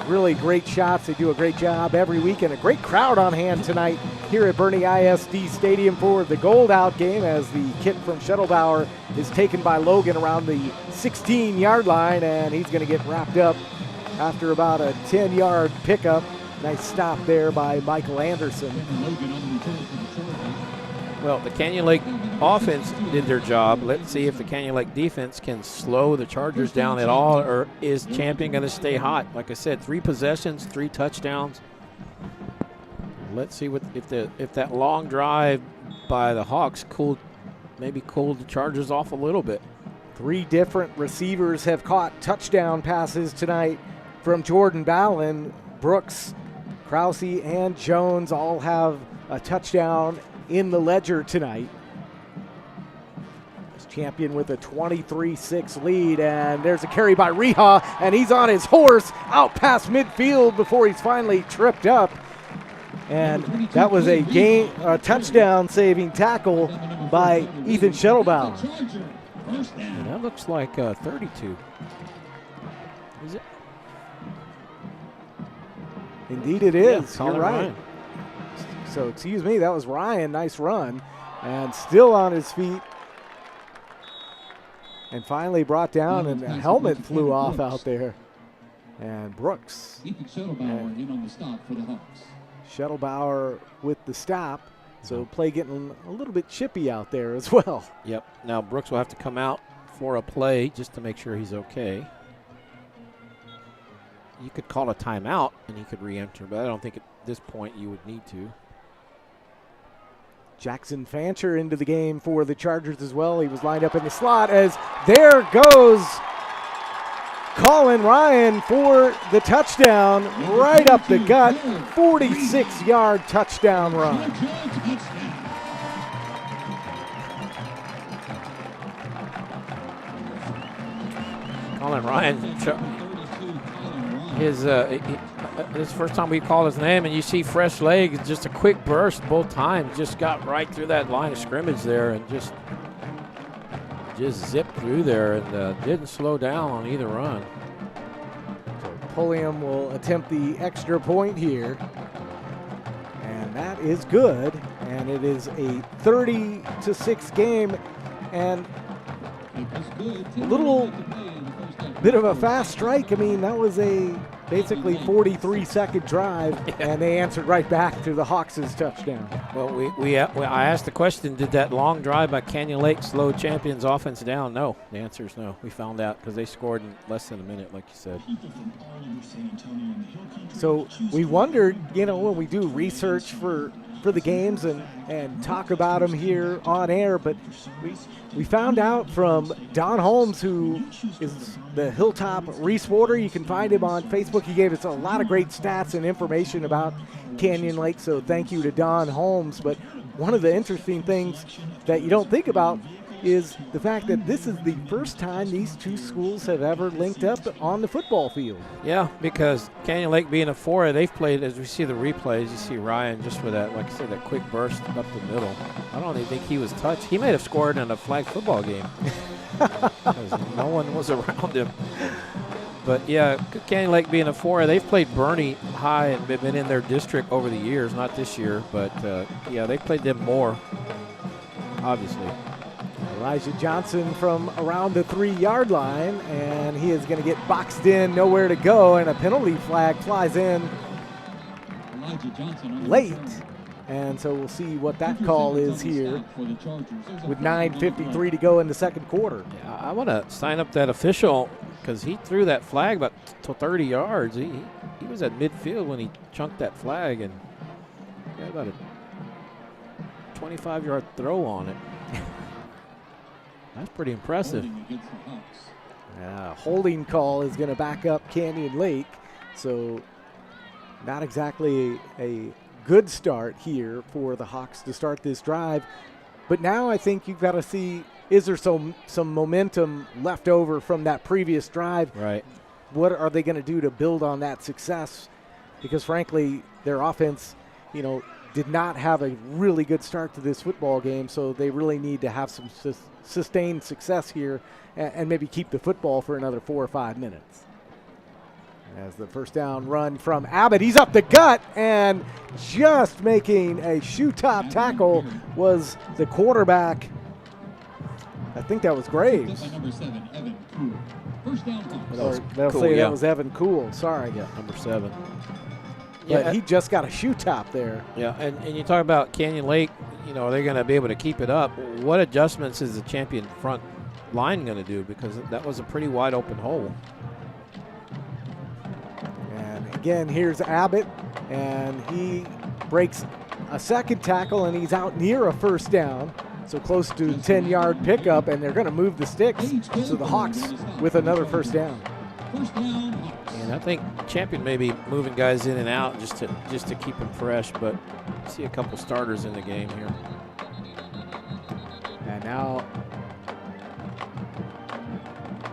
Speaker 1: Really great shots. They do a great job every week, and a great crowd on hand tonight here at Boerne ISD Stadium for the Gold Out game, as the kick from Shuttlebauer is taken by Logan around the 16-yard line, and he's going to get wrapped up after about a 10-yard pickup. Nice stop there by Michael Anderson.
Speaker 2: Well, the Canyon Lake offense did their job. Let's see if the Canyon Lake defense can slow the Chargers down at all, or is Champion going to stay hot? Like I said, 3 possessions, 3 touchdowns. Let's see if that long drive by the Hawks cooled the Chargers off a little bit.
Speaker 1: 3 different receivers have caught touchdown passes tonight from Jordan Ballin. Brooks, Krause, and Jones all have a touchdown in the ledger tonight. Champion with a 23-6 lead, and there's a carry by Reha, and he's on his horse out past midfield before he's finally tripped up. And that was a touchdown saving tackle by Ethan Schettelbauer.
Speaker 2: And that looks like 32. Is it?
Speaker 1: Indeed it is.
Speaker 2: Yeah,
Speaker 1: You're right.
Speaker 2: Ryan.
Speaker 1: So, excuse me, that was Ryan. Nice run. And still on his feet. And finally brought down, and a helmet flew off out there. And Brooks.
Speaker 3: Ethan Schettelbauer in on the stop for the Hawks.
Speaker 1: Schettelbauer with the stop. So play getting a little bit chippy out there as well.
Speaker 2: Yep. Now Brooks will have to come out for a play just to make sure he's okay. You could call a timeout and he could re-enter, but I don't think at this point you would need to.
Speaker 1: Jackson Fancher into the game for the Chargers as well. He was lined up in the slot as there goes Colin Ryan for the touchdown, right up the gut, 46-yard touchdown run.
Speaker 2: Colin Ryan, his first time we call his name, and you see fresh legs, just a quick burst both times, just got right through that line of scrimmage there and just zipped through there and didn't slow down on either run.
Speaker 1: So Pulliam will attempt the extra point here, and that is good, and it is a 30-6 game, and a little bit of a fast strike. I mean, that was a basically 43-second drive, and they answered right back to the Hawks' touchdown.
Speaker 2: Well, I asked the question, did that long drive by Canyon Lake slow Champion's offense down? No. The answer is no. We found out because they scored in less than a minute, like you said.
Speaker 1: So we wondered, when we do research for the games and talk about them here on air, but we found out from Don Holmes, who is the Hilltop Resporter. You can find him on Facebook. He gave us a lot of great stats and information about Canyon Lake, so thank you to Don Holmes. But one of the interesting things that you don't think about is the fact that this is the first time these two schools have ever linked up on the football field.
Speaker 2: Yeah, because Canyon Lake being a 4A, they've played, as we see the replays, you see Ryan just with that, like I said, that quick burst up the middle. I don't even think he was touched. He may have scored in a flag football game because no one was around him. But, yeah, Canyon Lake being a 4A, they've played Boerne High and been in their district over the years, not this year. But, yeah, they played them more, obviously.
Speaker 1: Elijah Johnson from around the 3-yard line, and he is going to get boxed in, nowhere to go, and a penalty flag flies in late. And so we'll see what that call is here with 9:53 to go in the second quarter.
Speaker 2: Yeah, I want to sign up that official because he threw that flag about to 30 yards. He was at midfield when he chunked that flag and got about a 25-yard throw on it. That's pretty impressive.
Speaker 1: Holding call is going to back up Canyon Lake, so not exactly a good start here for the Hawks to start this drive. But now I think you've got to see, is there some momentum left over from that previous drive?
Speaker 2: Right.
Speaker 1: What are they going to do to build on that success? Because frankly, their offense, did not have a really good start to this football game, so they really need to have some sustained success here and maybe keep the football for another 4 or 5 minutes. As the first down run from Abbott, he's up the gut, and just making a shoe-top tackle was the quarterback. I think that was Graves.
Speaker 3: Number 7, Evan Cool. First down, Hawks.
Speaker 1: That was Evan Cool. Sorry.
Speaker 2: Yeah, number 7.
Speaker 1: But he just got a shoe top there.
Speaker 2: Yeah, and you talk about Canyon Lake, are they going to be able to keep it up? What adjustments is the Champion front line going to do? Because that was a pretty wide open hole.
Speaker 1: And again, here's Abbott, and he breaks a second tackle, and he's out near a first down. So close to 10-yard pickup, and they're going to move the sticks. So the Hawks with another first down.
Speaker 2: And I think Champion may be moving guys in and out just to keep them fresh, but See a couple starters in the game here.
Speaker 1: And now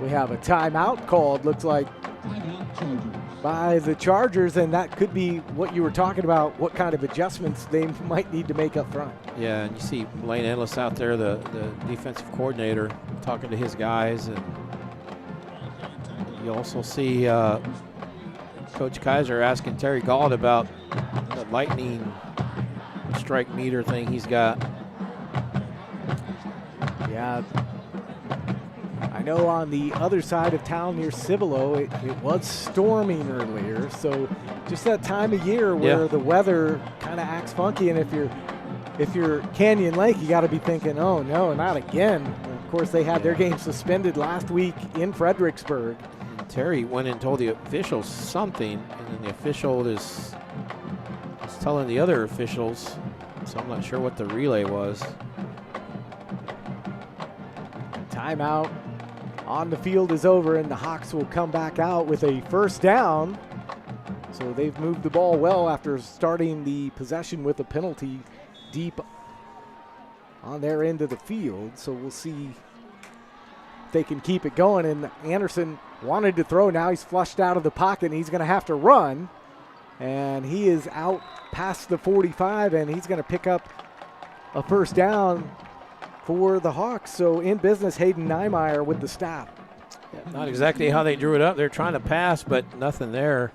Speaker 1: we have a timeout called, looks like,
Speaker 3: Timeout Chargers.
Speaker 1: by the Chargers, and that could be what you were talking about, what kind of adjustments they might need to make up front.
Speaker 2: Yeah, and you see Lane Endless out there, the defensive coordinator, talking to his guys. And you also see Coach Kaiser asking Terry Gault about the lightning strike meter thing he's got.
Speaker 1: Yeah, I know on the other side of town near Cibolo, it was storming earlier. So just that time of year where the weather kind of acts funky, and if you're Canyon Lake, you got to be thinking, oh no, not again. And of course, they had their game suspended last week in Fredericksburg.
Speaker 2: And Terry went and told the officials something, and then the official is telling the other officials. So I'm not sure what the relay was.
Speaker 1: Timeout on the field is over, and the Hawks will come back out with a first down. So they've moved the ball well after starting the possession with a penalty deep on their end of the field. So we'll see if they can keep it going. And Anderson wanted to throw. Now he's flushed out of the pocket, and he's going to have to run. And he is out past the 45, and he's going to pick up a first down for the Hawks. So in business, Hayden Niemeyer with the stop.
Speaker 2: Yeah, not exactly how they drew it up. They're trying to pass, but nothing there.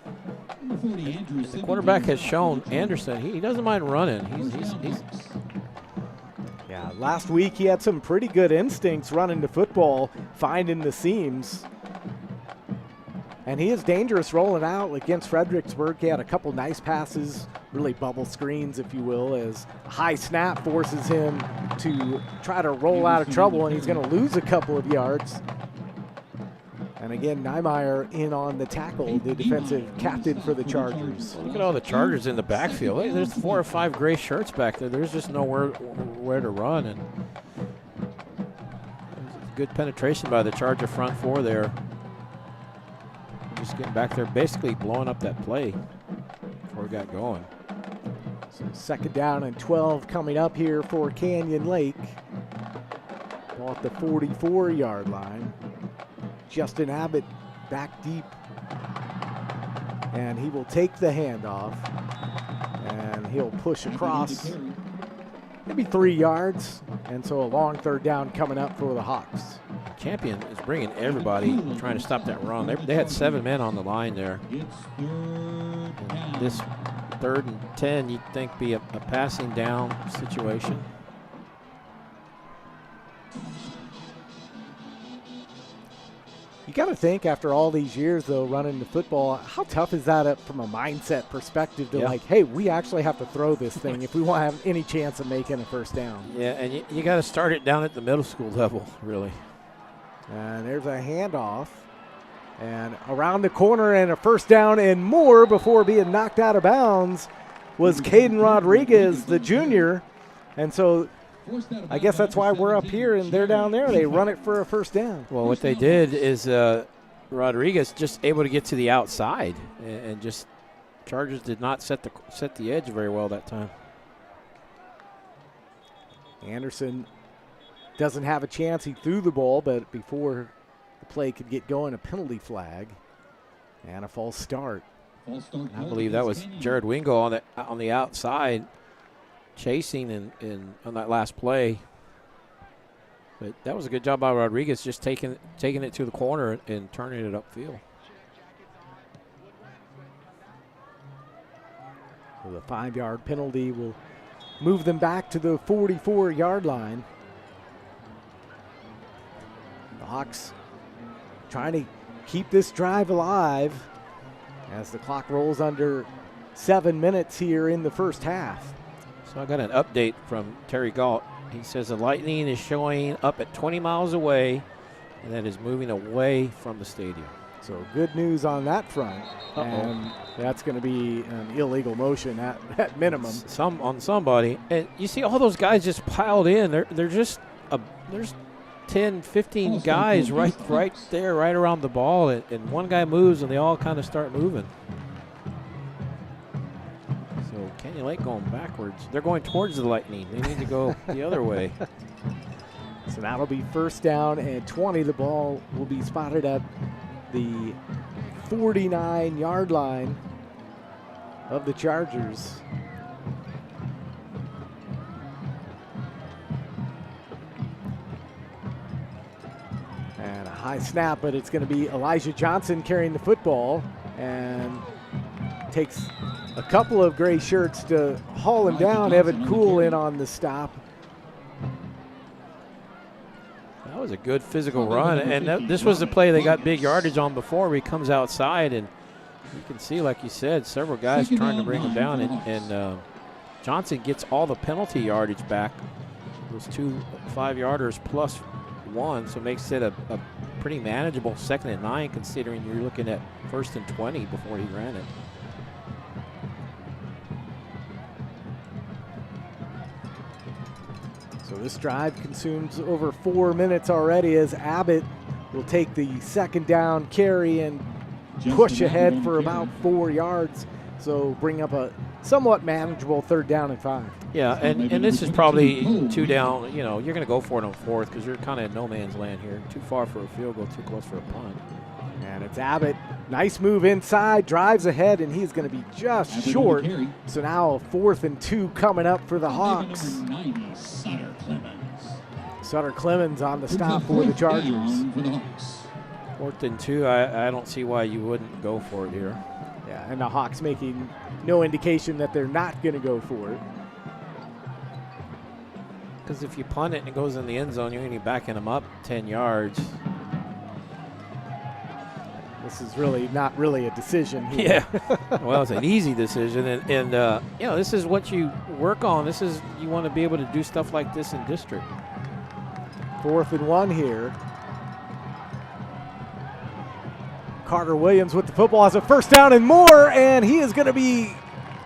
Speaker 2: And the quarterback has shown Anderson he doesn't mind running. He's
Speaker 1: Yeah, last week he had some pretty good instincts running the football, finding the seams. And he is dangerous rolling out against Fredericksburg. He had a couple nice passes, really bubble screens, if you will, as a high snap forces him to try to roll out of trouble, and he's going to lose a couple of yards. And again, Niemeyer in on the tackle, the defensive captain for the Chargers.
Speaker 2: Look at all the Chargers in the backfield. There's 4 or 5 gray shirts back there. There's just nowhere where to run. And good penetration by the Charger front four there. Just getting back there, basically blowing up that play before we got going.
Speaker 1: So second down and 12 coming up here for Canyon Lake. Ball at the 44-yard line. Justin Abbott back deep, and he will take the handoff, and he'll push across maybe 3 yards, and so a long third down coming up for the Hawks.
Speaker 2: Champion is bringing everybody, trying to stop that run. They had 7 men on the line there. And this 3rd and 10, you'd think be a passing down situation.
Speaker 1: You got to think, after all these years, though, running the football, how tough is that from a mindset perspective to like, hey, we actually have to throw this thing if we want to have any chance of making a first down.
Speaker 2: Yeah, and you got to start it down at the middle school level, really.
Speaker 1: And there's a handoff. And around the corner and a first down and more before being knocked out of bounds was Caden Rodriguez, the junior. And so I guess that's why we're up here and they're down there. They run it for a first down.
Speaker 2: Well, what they did is Rodriguez just able to get to the outside, and just Chargers did not set the edge very well that time.
Speaker 1: Anderson doesn't have a chance. He threw the ball, but before the play could get going, a penalty flag and a false start.
Speaker 2: I believe that was Jared Wingo on the outside, chasing in on that last play. But that was a good job by Rodriguez, just taking it to the corner and turning it upfield.
Speaker 1: So the 5-yard penalty will move them back to the 44-yard line. The Hawks trying to keep this drive alive as the clock rolls under 7 minutes here in the first half.
Speaker 2: So I got an update from Terry Gault. He says the Lightning is showing up at 20 miles away, and that is moving away from the stadium.
Speaker 1: So good news on that front. And that's going to be an illegal motion at minimum.
Speaker 2: On somebody. And you see all those guys just piled in. They're just there's 10, 15 guys right there, right around the ball, and one guy moves and they all kind of start moving. So Canyon Lake going backwards. They're going towards the Lightning. They need to go the other way.
Speaker 1: So that'll be first down and 20. The ball will be spotted at the 49-yard line of the Chargers. And a high snap, but it's going to be Elijah Johnson carrying the football, and takes a couple of gray shirts to haul him down. Evan Kuhl in on the stop.
Speaker 2: That was a good physical run, and this was the play they got big yardage on before, where he comes outside, and you can see, like you said, several guys trying to bring him down, and Johnson gets all the penalty yardage back. Those 2 5-yarders plus 1, so makes it a pretty manageable 2nd and 9, considering you're looking at 1st and 20 before he ran it.
Speaker 1: So this drive consumes over 4 minutes already, as Abbott will take the 2nd down carry and push ahead for about 4 yards. So bring up a somewhat manageable 3rd down and 5.
Speaker 2: Yeah, and this is probably 2 down. You know, you're going to go for it on 4th because you're kind of in no man's land here. Too far for a field goal, too close for a punt.
Speaker 1: And it's Abbott. Nice move inside, drives ahead, and he's going to be just short. So now 4th and 2 coming up for the Hawks. Sutter Clemens on the stop for the Chargers.
Speaker 2: 4th and 2, I don't see why you wouldn't go for it here.
Speaker 1: Yeah, and the Hawks making no indication that they're not going to go for it.
Speaker 2: Because if you punt it and it goes in the end zone, you're going to be backing them up 10 yards.
Speaker 1: This is really not really a decision here.
Speaker 2: Yeah. Well, it's an easy decision. And you know, this is what you work on. This is, you want to be able to do stuff like this in district.
Speaker 1: 4th and 1 here. Carter Williams with the football has a 1st down and more, and he is going to be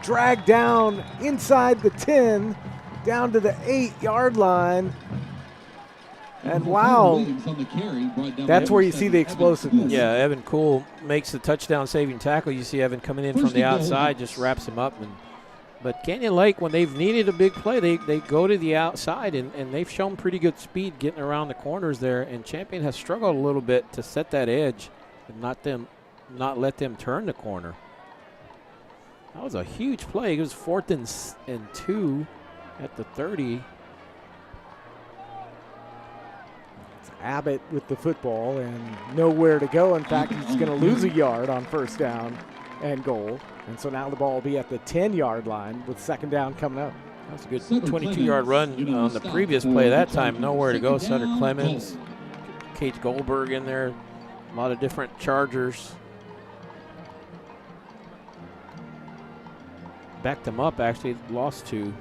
Speaker 1: dragged down inside the 10, down to the 8-yard line. And wow, that's where you see the explosiveness.
Speaker 2: Yeah, Evan Kuhl makes the touchdown saving tackle. You see Evan coming in from the outside, just wraps him up. But Canyon Lake, when they've needed a big play, they go to the outside, and they've shown pretty good speed getting around the corners there. And Champion has struggled a little bit to set that edge and not let them turn the corner. That was a huge play. It was 4th and 2 at the 30.
Speaker 1: Abbott with the football and nowhere to go. In fact, he's going to lose a yard on 1st down and goal. And so now the ball will be at the 10-yard line with 2nd down coming up.
Speaker 2: That's a good 22-yard run on the previous play. That time, nowhere to go. Sutter Clemens, Kate Goldberg in there. A lot of different Chargers. Backed them up, actually. Lost 2.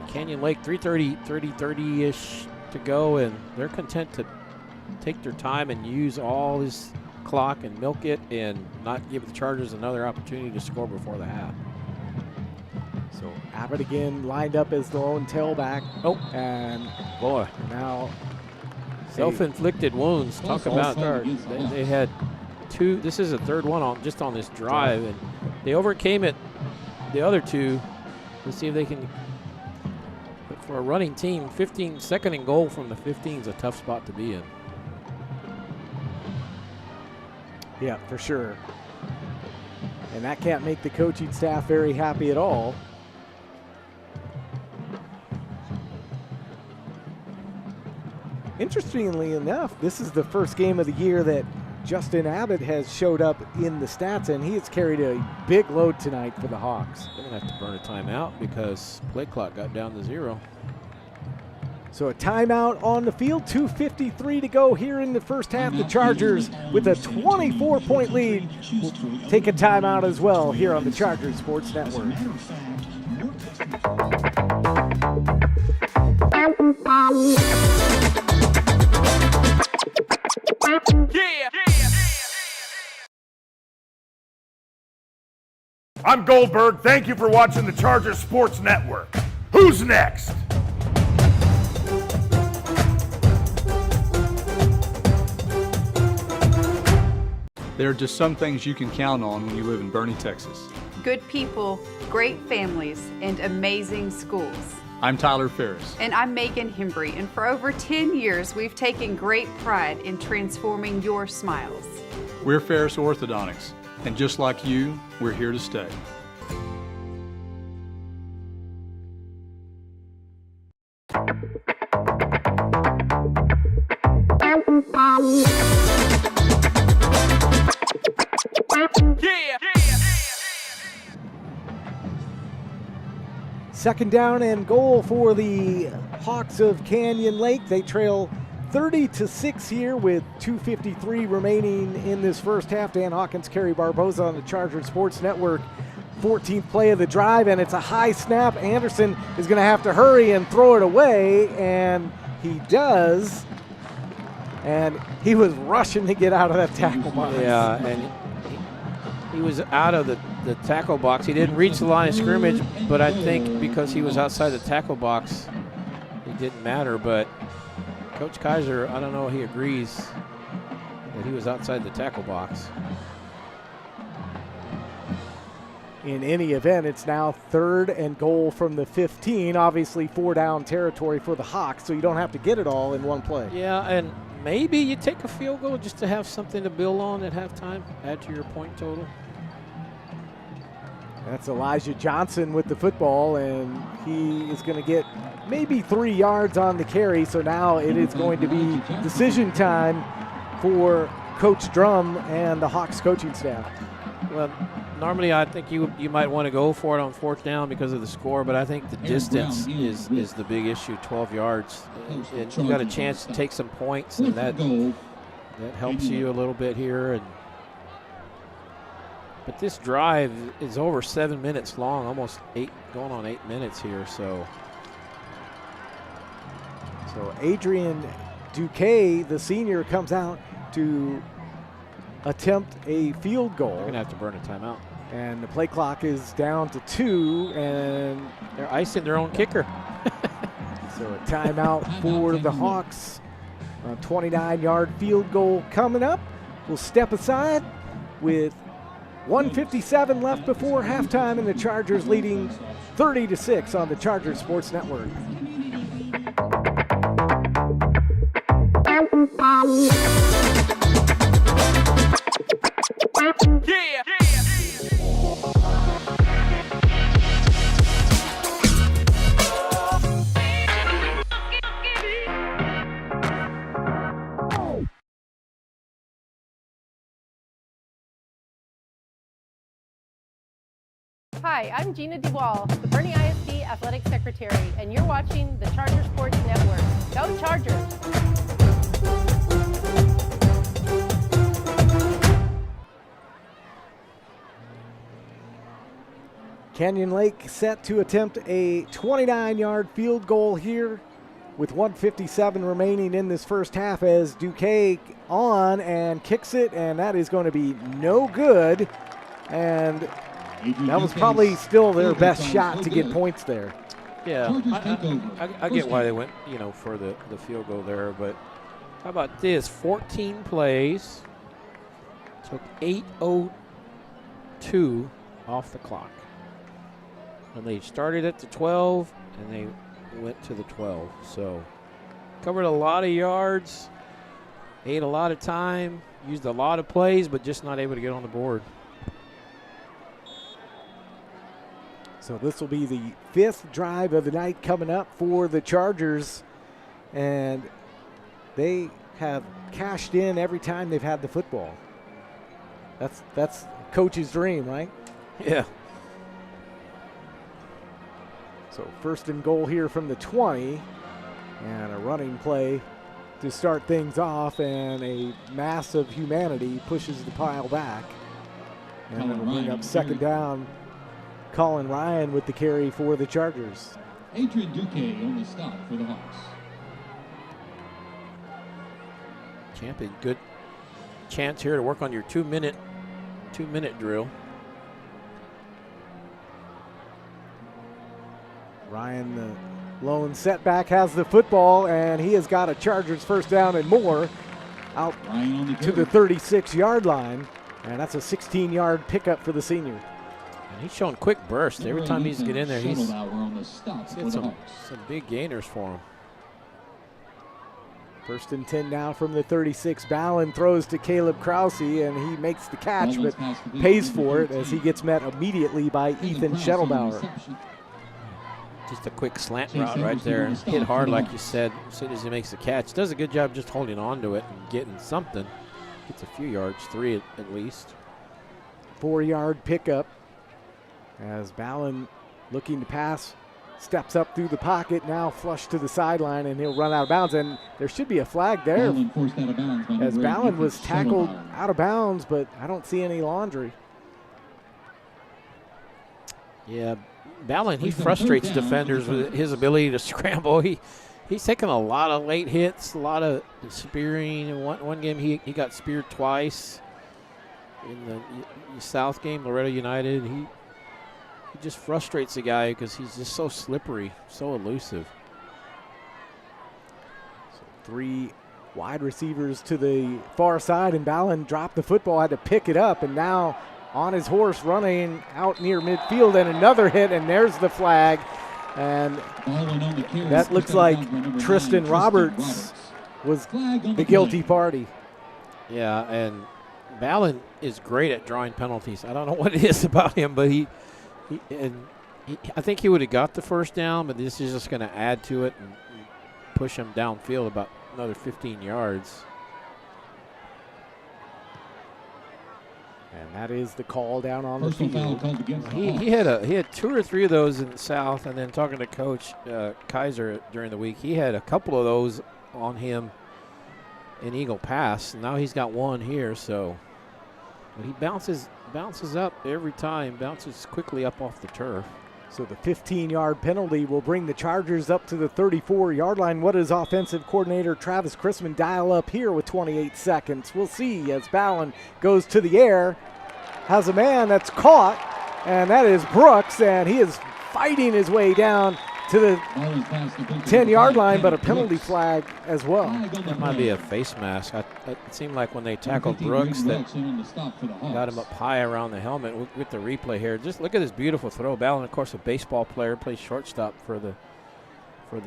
Speaker 2: Canyon Lake, 30-ish to go, and they're content to take their time and use all this clock and milk it and not give the Chargers another opportunity to score before the half.
Speaker 1: So Abbott again lined up as the lone tailback.
Speaker 2: Oh,
Speaker 1: and
Speaker 2: boy,
Speaker 1: now
Speaker 2: self-inflicted wounds. Talk about they had 2. This is a 3rd one on this drive, and they overcame it. The other 2. Let's see if they can. But for a running team, 2nd and goal from the 15 is a tough spot to be in.
Speaker 1: Yeah, for sure. And that can't make the coaching staff very happy at all. Interestingly enough, this is the first game of the year that Justin Abbott has showed up in the stats, and he has carried a big load tonight for the Hawks.
Speaker 2: They're going to have to burn a timeout because play clock got down to 0.
Speaker 1: So a timeout on the field, 2:53 to go here in the first half. The Chargers with a 24-point lead will take a timeout as well here on the Chargers Sports Network.
Speaker 6: I'm Goldberg. Thank you for watching the Chargers Sports Network. Who's next?
Speaker 7: There are just some things you can count on when you live in Boerne, Texas.
Speaker 8: good people, great families, and amazing schools.
Speaker 7: I'm Tyler Ferris.
Speaker 8: And I'm Megan Hembry, and for over 10 years, we've taken great pride in transforming your smiles.
Speaker 7: We're Ferris Orthodontics, and just like you, we're here to stay.
Speaker 1: Second down and goal for the Hawks of Canyon Lake. They trail 30-6 here with 2:53 remaining in this first half. Dan Hawkins, Kerry Barboza on the Charger Sports Network. 14th play of the drive, and it's a high snap. Anderson is going to have to hurry and throw it away, and he does. And he was rushing to get out of that tackle box.
Speaker 2: Yeah, and he was out of the tackle box. He didn't reach the line of scrimmage, but I think because he was outside the tackle box, it didn't matter. But Coach Kaiser, I don't know, he agrees that he was outside the tackle box.
Speaker 1: In any event, it's now 3rd and goal from the 15. Obviously 4-down territory for the Hawks, so you don't have to get it all in one play.
Speaker 2: Yeah, and maybe you take a field goal just to have something to build on at halftime, add to your point total.
Speaker 1: That's Elijah Johnson with the football, and he is going to get maybe 3 yards on the carry. So now it is going to be decision time for Coach Drum and the Hawks coaching staff.
Speaker 2: Well, normally I think you might want to go for it on 4th down because of the score, but I think the distance is the big issue, 12 yards. And you got a chance to take some points, and that helps you a little bit here. But this drive is over 7 minutes long, almost 8, going on 8 minutes here. So
Speaker 1: Adrian Duque, the senior, comes out to attempt a field goal.
Speaker 2: They're going to have to burn a timeout.
Speaker 1: And the play clock is down to 2, and
Speaker 2: they're icing their own kicker.
Speaker 1: So a timeout for the Hawks. A 29-yard field goal coming up. We'll step aside with 1:57 left before halftime, and the Chargers leading 30-6 on the Charger Sports Network.
Speaker 11: Yeah.
Speaker 12: Hi, I'm Gina DeWall, the Boerne ISD Athletic Secretary, and you're watching the Charger Sports Network. Go Chargers!
Speaker 1: Canyon Lake set to attempt a 29-yard field goal here with 1:57 remaining in this first half as Duque on and kicks it, and that is going to be no good. And that was probably still their best shot to get points there.
Speaker 2: Yeah, I get why they went, for the field goal there. But how about this? 14 plays, took 8:02 off the clock. And they started at the 12, and they went to the 12. So covered a lot of yards, ate a lot of time, used a lot of plays, but just not able to get on the board.
Speaker 1: So this will be the 5th drive of the night coming up for the Chargers, and they have cashed in every time they've had the football. That's coach's dream, right?
Speaker 2: Yeah.
Speaker 1: So 1st and goal here from the 20, and a running play to start things off, and a mass of humanity pushes the pile back. And it'll bring up 2nd down. Colin Ryan with the carry for the Chargers.
Speaker 3: Adrian Duque on the stop for the Hawks.
Speaker 2: Champion, good chance here to work on your 2-minute drill.
Speaker 1: Ryan, the lone setback, has the football, and he has got a Chargers 1st down and more out to the 36-yard line, and that's a 16-yard pickup for the senior.
Speaker 2: And he's showing quick bursts. Every time he's get in there, he's
Speaker 3: hit
Speaker 2: some big gainers for him.
Speaker 1: 1st and 10 now from the 36. Ballin throws to Caleb Krause, and he makes the catch, but pays for it as he gets met immediately by Ethan Schettelbauer.
Speaker 2: Just a quick slant route right there. And hit hard, like you said, as soon as he makes the catch. Does a good job just holding on to it and getting something. Gets a few yards, 3 at least.
Speaker 1: 4-yard pickup as Ballin looking to pass. Steps up through the pocket, now flush to the sideline, and he'll run out of bounds. And there should be a flag there as Ballin was tackled out of bounds, but I don't see any laundry.
Speaker 2: Yeah, Ballin, he frustrates defenders with his ability to scramble. He's taken a lot of late hits, a lot of spearing. In one game, he got speared twice. In the South game, Loretto United, he just frustrates the guy because he's just so slippery, so elusive.
Speaker 1: So 3 wide receivers to the far side, and Ballin dropped the football, had to pick it up, and now on his horse running out near midfield, and another hit, and there's the flag. And that looks like Tristan Roberts was the guilty party.
Speaker 2: Yeah, and Ballin is great at drawing penalties. I don't know what it is about him, but I think he would have got the first down, but this is just going to add to it and push him downfield about another 15 yards.
Speaker 1: And that is the call down on the field.
Speaker 2: He had 2 or 3 of those in the South, and then talking to Coach Kaiser during the week, he had a couple of those on him in Eagle Pass. Now he's got 1 here, so but he bounces up every time, bounces quickly up off the turf.
Speaker 1: So the 15-yard penalty will bring the Chargers up to the 34-yard line. What does offensive coordinator Travis Chrisman dial up here with 28 seconds? We'll see as Ballin goes to the air, has a man that's caught, and that is Brooks, and he is fighting his way down to the 10-yard line, but a penalty flag as well.
Speaker 2: That might be a face mask. It seemed like when they tackled Brooks that got him up high around the helmet. With the replay here, just look at this beautiful throw. Ballin, of course, a baseball player, plays shortstop for the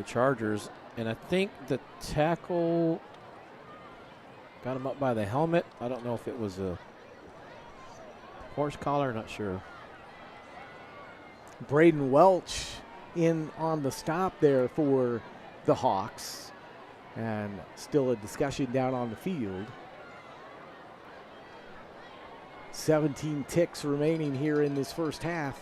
Speaker 2: Chargers, and I think the tackle got him up by the helmet. I don't know if it was a horse collar, not sure.
Speaker 1: Braden Welch in on the stop there for the Hawks, and still a discussion down on the field. 17 ticks remaining here in this first half.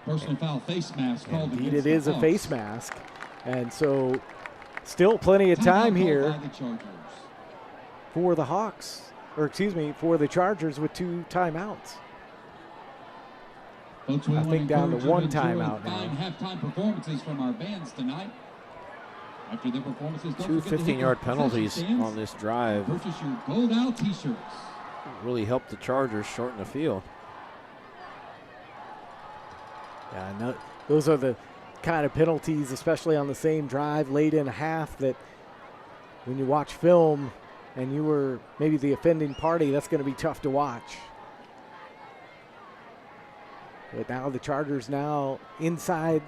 Speaker 3: Personal foul, face mask called.
Speaker 1: Indeed, it is a face mask, and so still plenty of time here for the Hawks, or excuse me, for the Chargers with 2 timeouts.
Speaker 3: Folks,
Speaker 1: I think down to 1 timeout now.
Speaker 3: Fine halftime performances from our bands tonight. After their performances,
Speaker 2: 2 15-yard penalties on this drive.
Speaker 3: Purchase your Gold Out t-shirts.
Speaker 2: Really helped the Chargers shorten the field.
Speaker 1: Yeah, no, those are the kind of penalties, especially on the same drive late in a half, that when you watch film and you were maybe the offending party, that's going to be tough to watch. But now the Chargers now inside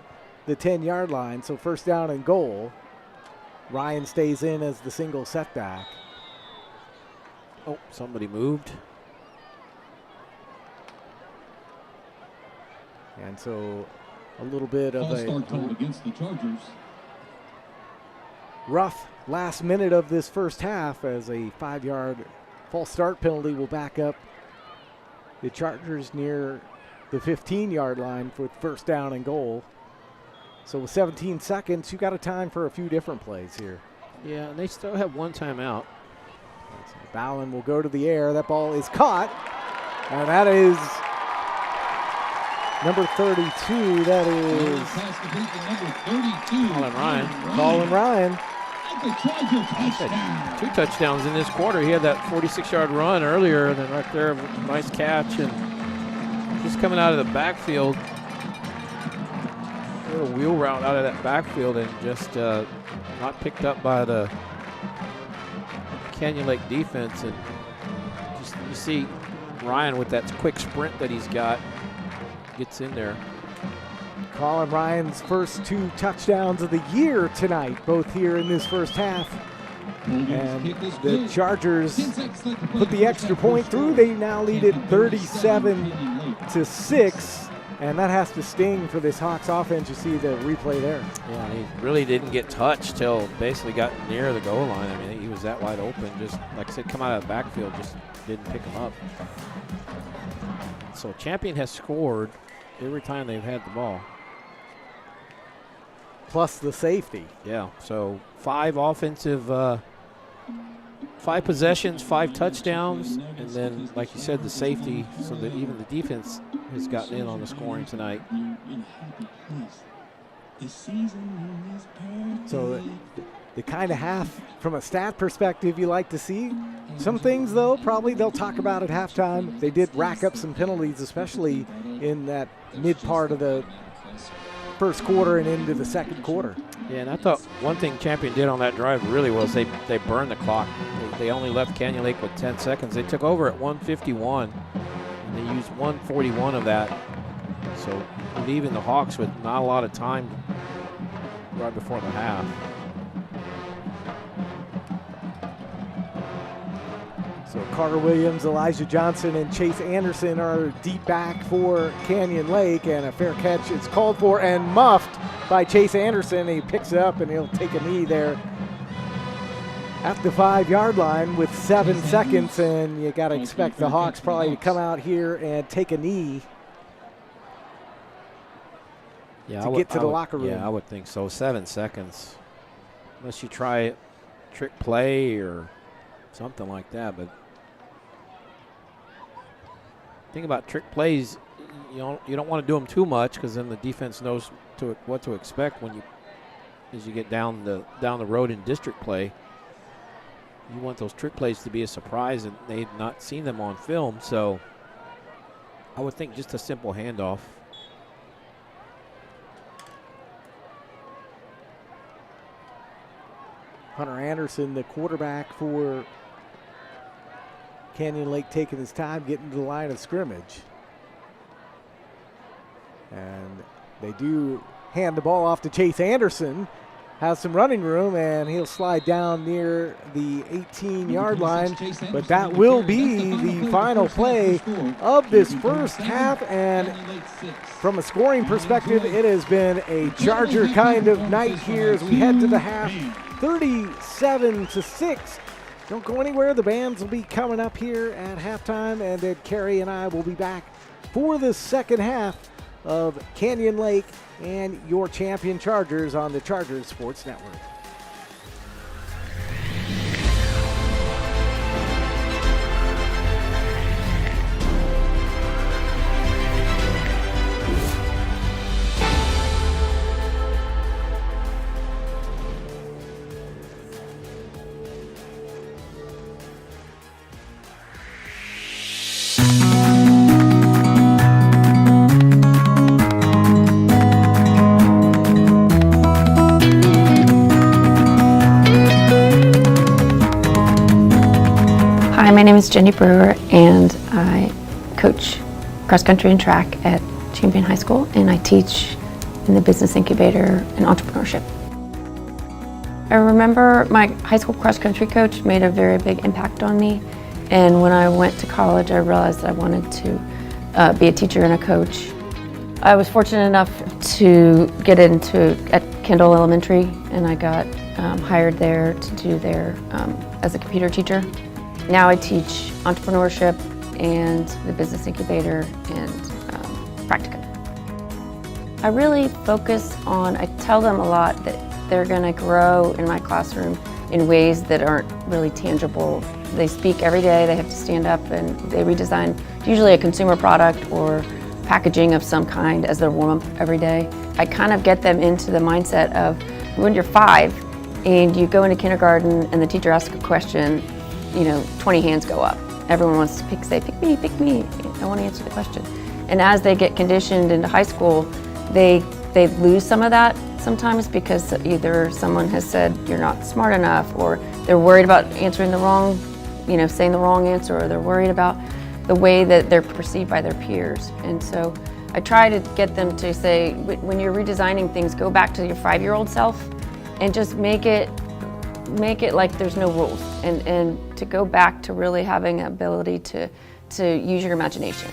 Speaker 1: the 10-yard line, so first down and goal. Ryan stays in as the single setback.
Speaker 2: Oh, somebody moved.
Speaker 1: And so a little bit of
Speaker 3: start called against the Chargers.
Speaker 1: Rough last minute of this first half as a 5-yard false start penalty will back up the Chargers near the 15-yard line for first down and goal. So with 17 seconds, you got a time for a few different plays here.
Speaker 2: Yeah, and they still have 1 timeout.
Speaker 1: So Ballin will go to the air. That ball is caught, and that is number 32. That is
Speaker 2: Colin Ryan.
Speaker 1: Colin Ryan.
Speaker 2: Had 2 touchdowns in this quarter. He had that 46-yard run earlier, and then right there, nice catch, and just coming out of the backfield, a little wheel route out of that backfield, and just not picked up by the Canyon Lake defense. And just you see Ryan, with that quick sprint that he's got, gets in there.
Speaker 1: Colin Ryan's first 2 touchdowns of the year tonight, both here in this first half. And the Chargers put the extra point through. They now lead it 37-6, and that has to sting for this Hawks offense. You see the replay there.
Speaker 2: Yeah, he really didn't get touched till basically got near the goal line. I mean, he was that wide open. Just like I said, come out of the backfield, just didn't pick him up. So Champion has scored every time they've had the ball.
Speaker 1: Plus the safety.
Speaker 2: Yeah, so 5 offensive, 5 possessions, 5 touchdowns, and then, like you said, the safety, so that even the defense has gotten in on the scoring tonight.
Speaker 1: So the kind of half, from a stat perspective, you like to see. Some things, though, probably they'll talk about at halftime. They did rack up some penalties, especially in that mid part of the first quarter and into the second quarter.
Speaker 2: Yeah, and I thought one thing Champion did on that drive really well is they burned the clock. They only left Canyon Lake with 10 seconds. They took over at 1:51, and they used 1:41 of that. So leaving the Hawks with not a lot of time right before the half.
Speaker 1: So Carter Williams, Elijah Johnson, and Chase Anderson are deep back for Canyon Lake, and a fair catch is called for and muffed by Chase Anderson. He picks it up and he'll take a knee there at the 5-yard line with 7 seconds, and you got to expect the Hawks probably to come out here and take a knee to get to the locker room.
Speaker 2: Yeah, I would think so. 7 seconds, unless you try a trick play or something like that. But thing about trick plays, you don't want to do them too much, because then the defense knows what to expect as you get down the road in district play. You want those trick plays to be a surprise, and they've not seen them on film. So I would think just a simple handoff.
Speaker 1: Hunter Anderson, the quarterback for Canyon Lake, taking his time getting to the line of scrimmage. And they do hand the ball off to Chase Anderson. Has some running room, and he'll slide down near the 18-yard line. But that will be the final play of this first half. And from a scoring perspective, it has been a Charger kind of night here as we head to the half. 37-6. Don't go anywhere. The bands will be coming up here at halftime, and then Carrie and I will be back for the second half of Canyon Lake and your champion Chargers on the Chargers Sports Network.
Speaker 11: My name is Jenny Brewer, and I coach cross country and track at Champion High School, and I teach in the business incubator and entrepreneurship. I remember my high school cross country coach made a very big impact on me, and when I went to college I realized that I wanted to be a teacher and a coach. I was fortunate enough to get into at Kendall Elementary, and I got hired there to do there as a computer teacher. Now I teach entrepreneurship and the business incubator and practicum. I really focus on, I tell them a lot that they're going to grow in my classroom in ways that aren't really tangible. They speak every day, they have to stand up and they redesign usually a consumer product or packaging of some kind as their warm-up every day. I kind of get them into the mindset of when you're 5 and you go into kindergarten and the teacher asks a question, 20 hands go up. Everyone wants to pick me, I want to answer the question. And as they get conditioned into high school, they lose some of that sometimes because either someone has said you're not smart enough, or they're worried about answering the wrong, saying the wrong answer, or they're worried about the way that they're perceived by their peers. And so I try to get them to say, when you're redesigning things, go back to your 5-year-old self and just make it like there's no rules, and to go back to really having an ability to use your imagination.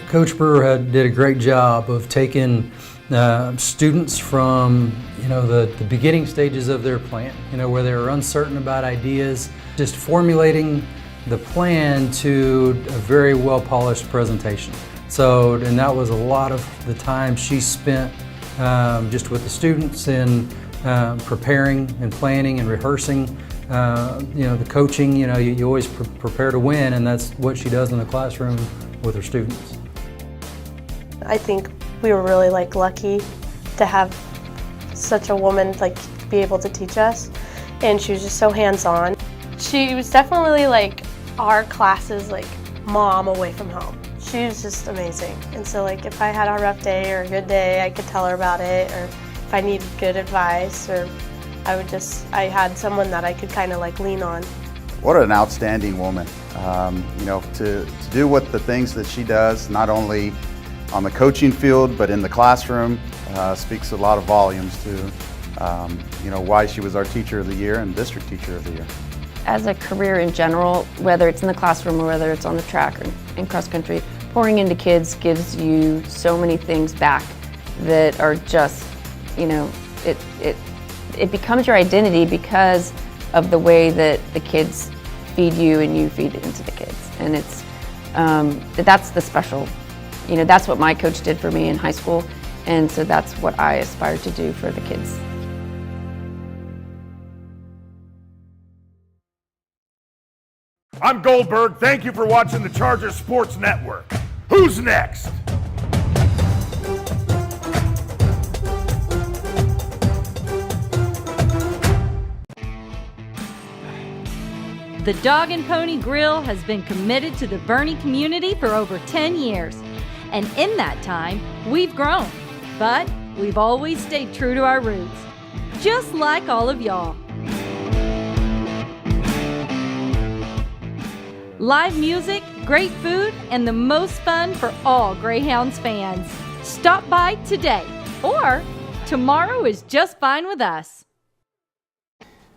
Speaker 13: Coach Brewer did a great job of taking students from the beginning stages of their plan, where they were uncertain about ideas, just formulating the plan to a very well polished presentation. So, and that was a lot of the time she spent just with the students and preparing and planning and rehearsing. The coaching, you always prepare to win, and that's what she does in the classroom with her students.
Speaker 14: I think we were really lucky to have such a woman be able to teach us, and she was just so hands-on. She was definitely our class's mom away from home. She was just amazing, and so if I had a rough day or a good day, I could tell her about it, or if I needed good advice, or I had someone that I could kind of lean on.
Speaker 15: What an outstanding woman. To do what the things that she does, not only on the coaching field, but in the classroom, speaks a lot of volumes to, why she was our Teacher of the Year and District Teacher of the Year.
Speaker 11: As a career in general, whether it's in the classroom or whether it's on the track or in cross country, pouring into kids gives you so many things back that are just, it becomes your identity because of the way that the kids feed you and you feed into the kids. And it's, that's the special, that's what my coach did for me in high school. And so that's what I aspire to do for the kids.
Speaker 6: I'm Goldberg. Thank you for watching the Chargers Sports Network. Who's next?
Speaker 5: The Dog and Pony Grill has been committed to the Boerne community for over 10 years. And in that time, we've grown. But we've always stayed true to our roots. Just like all of y'all. Live music, great food, and the most fun for all Greyhounds fans. Stop by today, or tomorrow is just fine with us.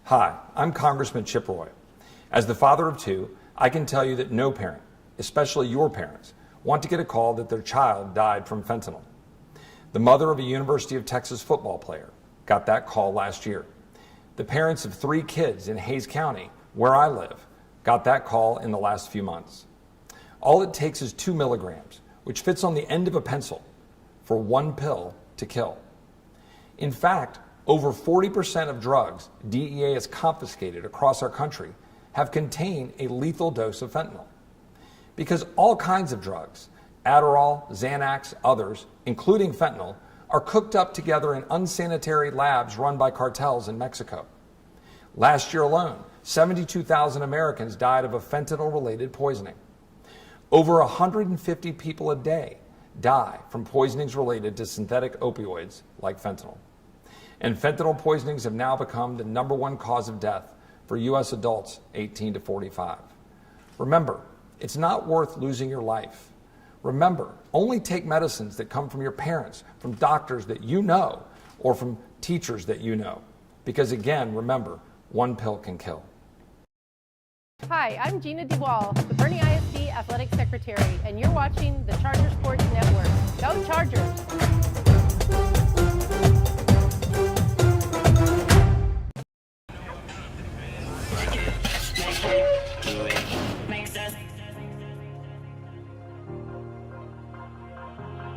Speaker 16: Hi, I'm Congressman Chip Roy. As the father of two, I can tell you that no parent, especially your parents, want to get a call that their child died from fentanyl. The mother of a University of Texas football player got that call last year. The parents of 3 kids in Hays County, where I live, got that call in the last few months. All it takes is 2 milligrams, which fits on the end of a pencil, for 1 pill to kill. In fact, over 40% of drugs DEA has confiscated across our country have contained a lethal dose of fentanyl. Because all kinds of drugs, Adderall, Xanax, others, including fentanyl, are cooked up together in unsanitary labs run by cartels in Mexico. Last year alone, 72,000 Americans died of a fentanyl-related poisoning. Over 150 people a day die from poisonings related to synthetic opioids like fentanyl. And fentanyl poisonings have now become the #1 cause of death for U.S. adults 18 to 45. Remember, it's not worth losing your life. Remember, only take medicines that come from your parents, from doctors that you know, or from teachers that you know. Because again, remember, 1 pill can kill.
Speaker 12: Hi, I'm Gina DeWall, the Boerne ISD Athletic Secretary, and you're watching the Charger Sports Network. Go Chargers!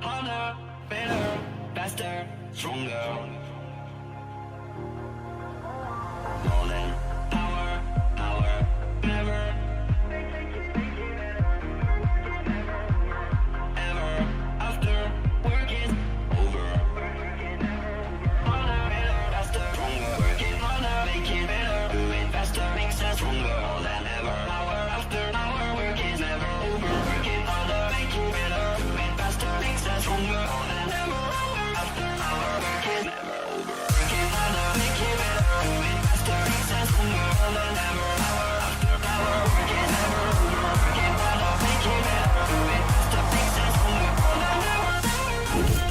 Speaker 17: Harder, better, faster, stronger. More than power, never. Ever after work is over. Harder, better, faster, stronger. Working harder, make it better. Do it faster, makes us stronger. More than ever. Hour after hour, work is never over. Working harder, make it better. Do it faster, makes us stronger. More than ever. Hour after hour, work is never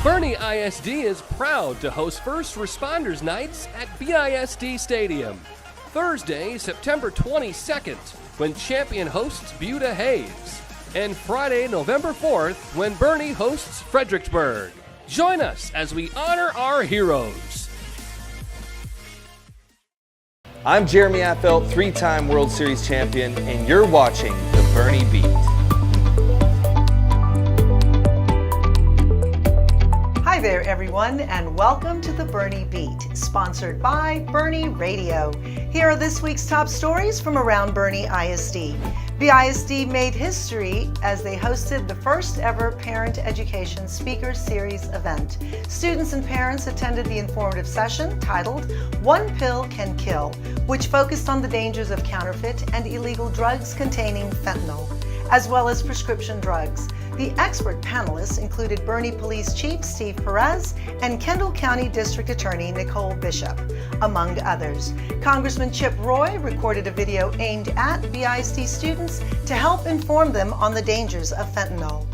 Speaker 18: Boerne ISD is proud to host First Responders Nights at BISD Stadium. Thursday, September 22nd, when Champion hosts Buda Hayes. And Friday, November 4th, when Boerne hosts Fredericksburg. Join us as we honor our heroes.
Speaker 19: I'm Jeremy Affelt, 3-time World Series champion, and you're watching the Boerne Beat.
Speaker 20: Hi there, everyone, and welcome to the Boerne Beat, sponsored by Boerne Radio. Here are this week's top stories from around Boerne ISD. BISD made history as they hosted the first ever Parent Education Speaker Series event. Students and parents attended the informative session titled One Pill Can Kill, which focused on the dangers of counterfeit and illegal drugs containing fentanyl, as well as prescription drugs. The expert panelists included Boerne Police Chief Steve Perez and Kendall County District Attorney Nicole Bishop, among others. Congressman Chip Roy recorded a video aimed at BISD students to help inform them on the dangers of fentanyl.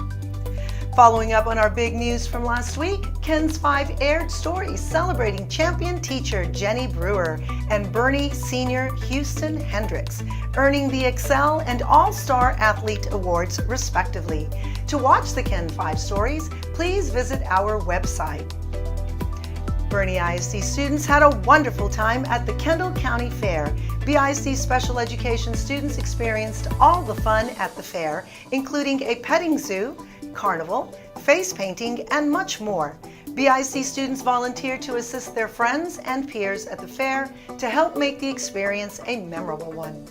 Speaker 20: Following up on our big news from last week, Ken's 5 aired stories celebrating champion teacher Jenny Brewer and Boerne senior Houston Hendricks, earning the Excel and All-Star Athlete Awards respectively. To watch the Ken 5 stories, please visit our website. Boerne ISD students had a wonderful time at the Kendall County Fair. BISD special education students experienced all the fun at the fair, including a petting zoo, carnival, face painting, and much more. BISD students volunteered to assist their friends and peers at the fair to help make the experience a memorable one.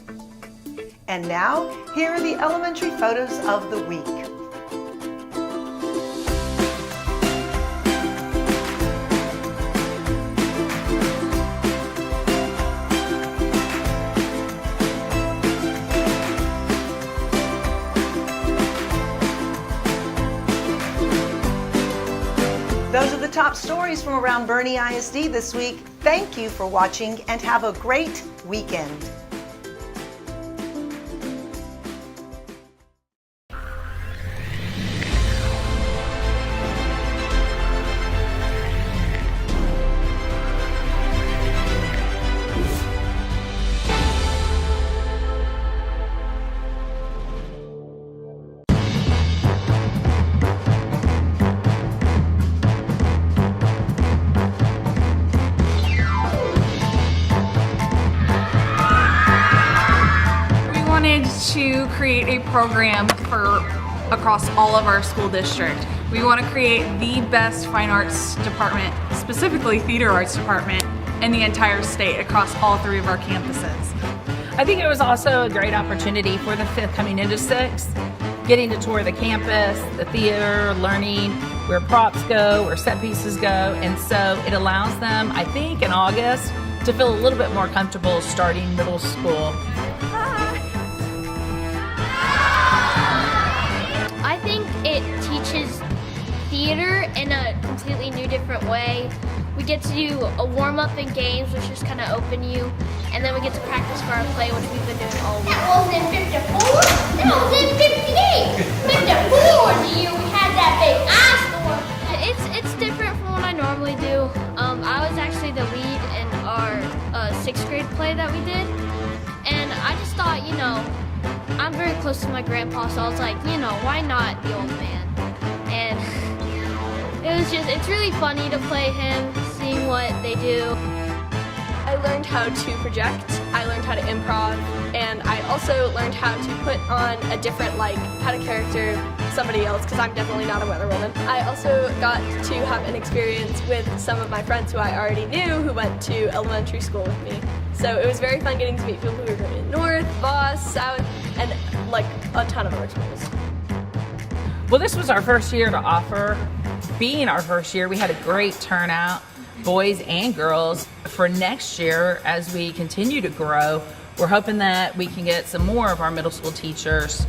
Speaker 20: And now, here are the elementary photos of the week. Those are the top stories from around Boerne ISD this week. Thank you for watching and have a great weekend.
Speaker 21: To create a program for across all of our school district. We want to create the best fine arts department, specifically theater arts department, in the entire state across all 3 of our campuses.
Speaker 22: I think it was also a great opportunity for the 5th coming into 6th, getting to tour the campus, the theater, learning where props go, where set pieces go, and so it allows them, I think, in August to feel a little bit more comfortable starting middle school.
Speaker 23: I think it teaches theater in a completely new, different way. We get to do a warm-up and games, which just kind of open you, and then we get to practice for our play, which we've been doing all week.
Speaker 24: That was in 54? That was in 58! 54 was the year we had that big eye storm.
Speaker 23: It's different from what I normally do. I was actually the lead in our 6th grade play that we did, and I just thought, I'm very close to my grandpa, so I was like, why not the old man? And it's really funny to play him, seeing what they do.
Speaker 25: I learned how to project, I learned how to improv, and I also learned how to put on a different, how to character somebody else, because I'm definitely not a weather woman. I also got to have an experience with some of my friends who I already knew who went to elementary school with me. So it was very fun getting to meet people who were from the North, Voss, South, and a ton of other schools.
Speaker 22: Well, this was our first year to offer. Being our first year, we had a great turnout, boys and girls. For next year, as we continue to grow, we're hoping that we can get some more of our middle school teachers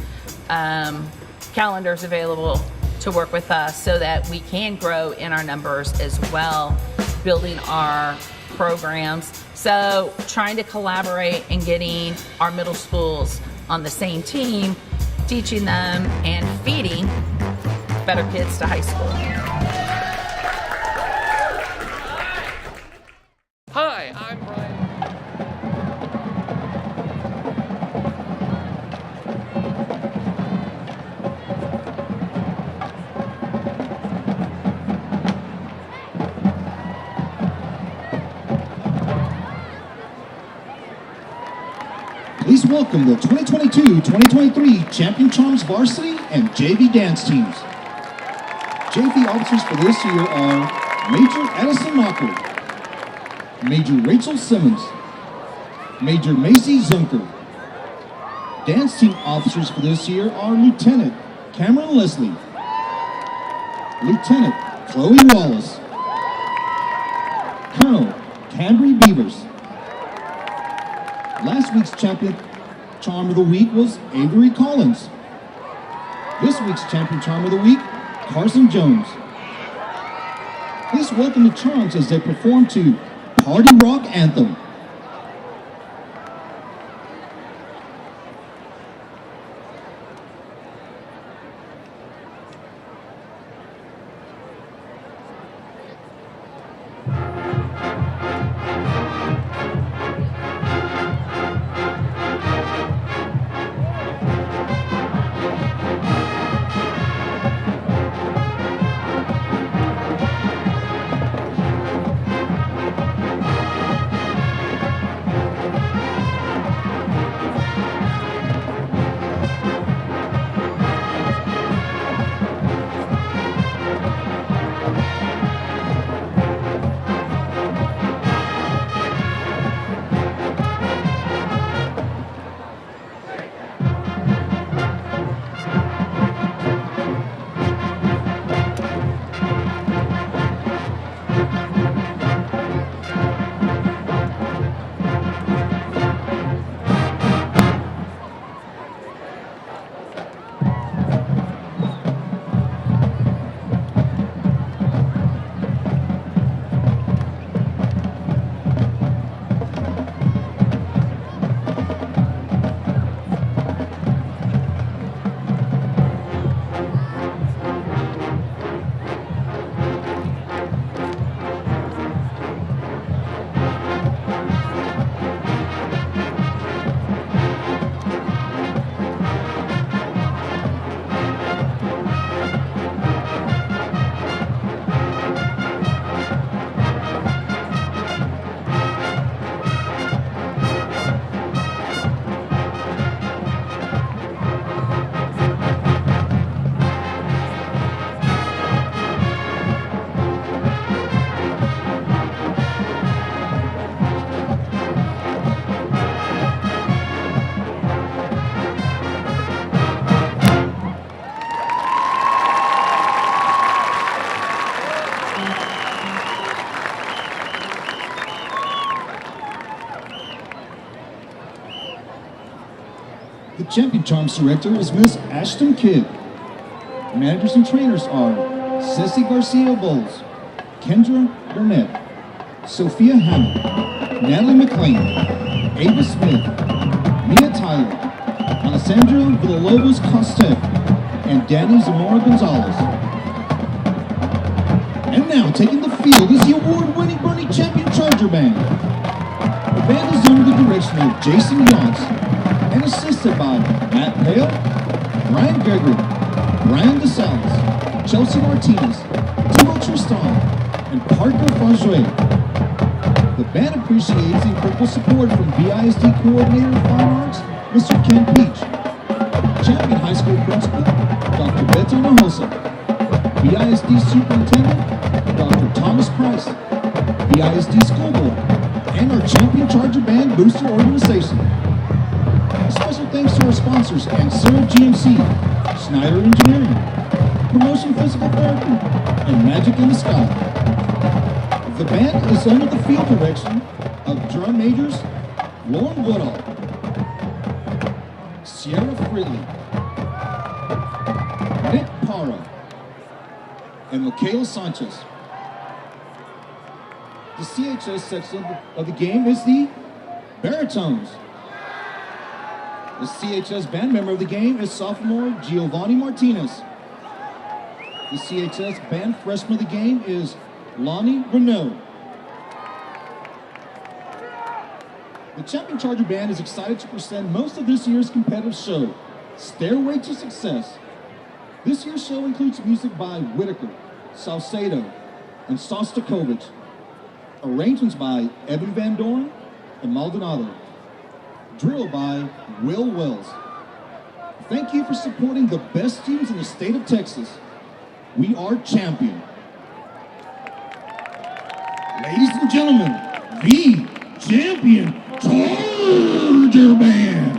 Speaker 22: calendars available to work with us so that we can grow in our numbers as well, building our programs. So trying to collaborate and getting our middle schools on the same team, teaching them and feeding better kids to high school.
Speaker 4: welcome the 2022-2023 Champion Charms Varsity and JV dance teams. JV officers for this year are Major Addison Knocker, Major Rachel Simmons, Major Macy Zunker. Dance team officers for this year are Lieutenant Cameron Leslie, Lieutenant Chloe Wallace, Colonel Cambry Beavers. Last week's Champion Charm of the Week was Avery Collins. This week's Champion Charm of the Week, Carson Jones. Please welcome the Charms as they perform to Party Rock Anthem. The Champion Charms Director is Miss Ashton Kidd. Managers and trainers are Ceci Garcia Bowles, Kendra Burnett, Sophia Hammond, Natalie McLean, Ava Smith, Mia Tyler, Alessandra Villalobos Costec, and Danny Zamora Gonzalez. And now, taking the field is the award-winning Boerne Champion Charger Band. The band is under the direction of Jason Yance and assisted by Matt Pale, Brian Gregory, Brian DeSalis, Chelsea Martinez, Timo Tristan, and Parker Fajue. The band appreciates the incredible support from BISD Coordinator of Fine Arts, Mr. Ken Peach, Champion High School Principal, Dr. Beto Nahosa, BISD Superintendent, Dr. Thomas Price, BISD School Board, and our Champion Charger Band Booster Organization. Special thanks to our sponsors, Ansura GMC, Schneider Engineering, Promotion Physical Therapy, and Magic in the Sky. The band is under the field direction of drum majors Lauren Woodall, Sierra Fridley, Nick Parra, and Michaela Sanchez. The CHS section of the game is the Baritones. The CHS band member of the game is sophomore Giovanni Martinez. The CHS band freshman of the game is Lonnie Renault. The Champion Charger Band is excited to present most of this year's competitive show, Stairway to Success. This year's show includes music by Whitaker, Salcedo, and Sostakovich. Arrangements by Evan Van Doren and Maldonado. drill by Will Wells. Thank you for supporting the best teams in the state of Texas. We are champion. Ladies and gentlemen, the champion Charger Band.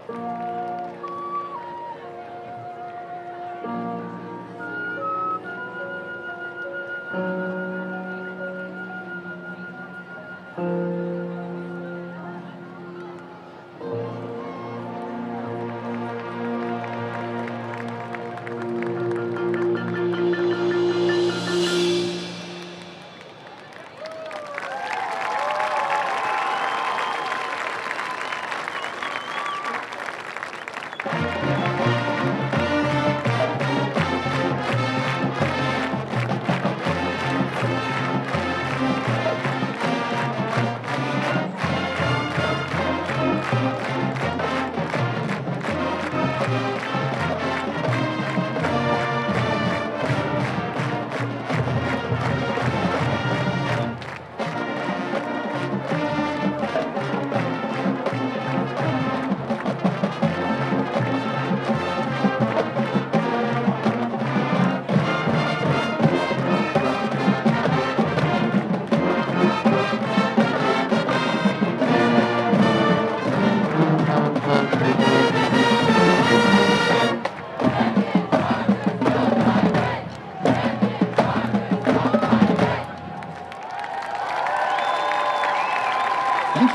Speaker 4: Thank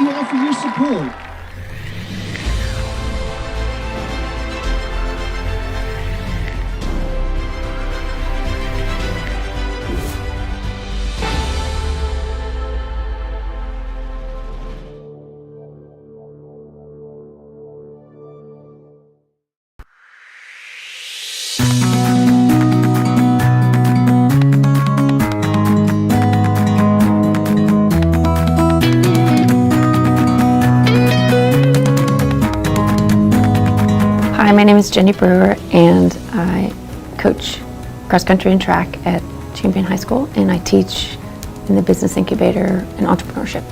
Speaker 4: you all for your support.
Speaker 11: Hi, my name is Jenny Brewer, and I coach cross country and track at Champion High School, and I teach in the business incubator and entrepreneurship.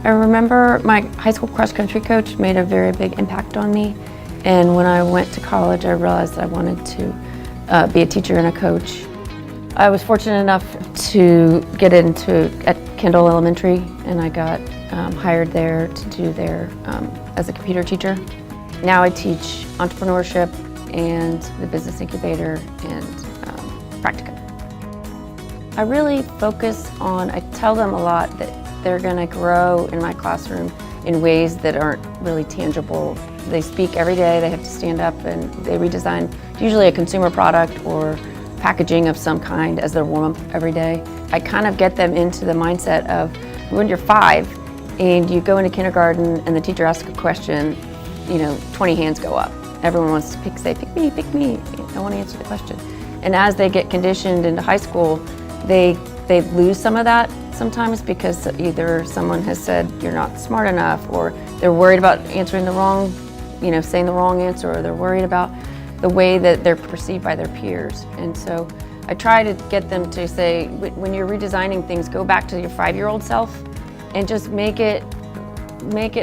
Speaker 11: I remember my high school cross country coach made a very big impact on me, and when I went to college I realized that I wanted to be a teacher and a coach. I was fortunate enough to get into at Kendall Elementary, and I got hired there to do there as a computer teacher. Now I teach entrepreneurship and the business incubator and practicum. I really focus on, I tell them a lot that they're going to grow in my classroom in ways that aren't really tangible. They speak every day, they have to stand up and they redesign usually a consumer product or packaging of some kind as their warm-up every day. I kind of get them into the mindset of when you're 5 and you go into kindergarten and the teacher asks a question, 20 hands go up. Everyone wants to say, pick me, I want to answer the question. And as they get conditioned into high school, they lose some of that sometimes because either someone has said you're not smart enough, or they're worried about answering the wrong, saying the wrong answer, or they're worried about the way that they're perceived by their peers. And so I try to get them to say, when you're redesigning things, go back to your 5-year-old self and just make it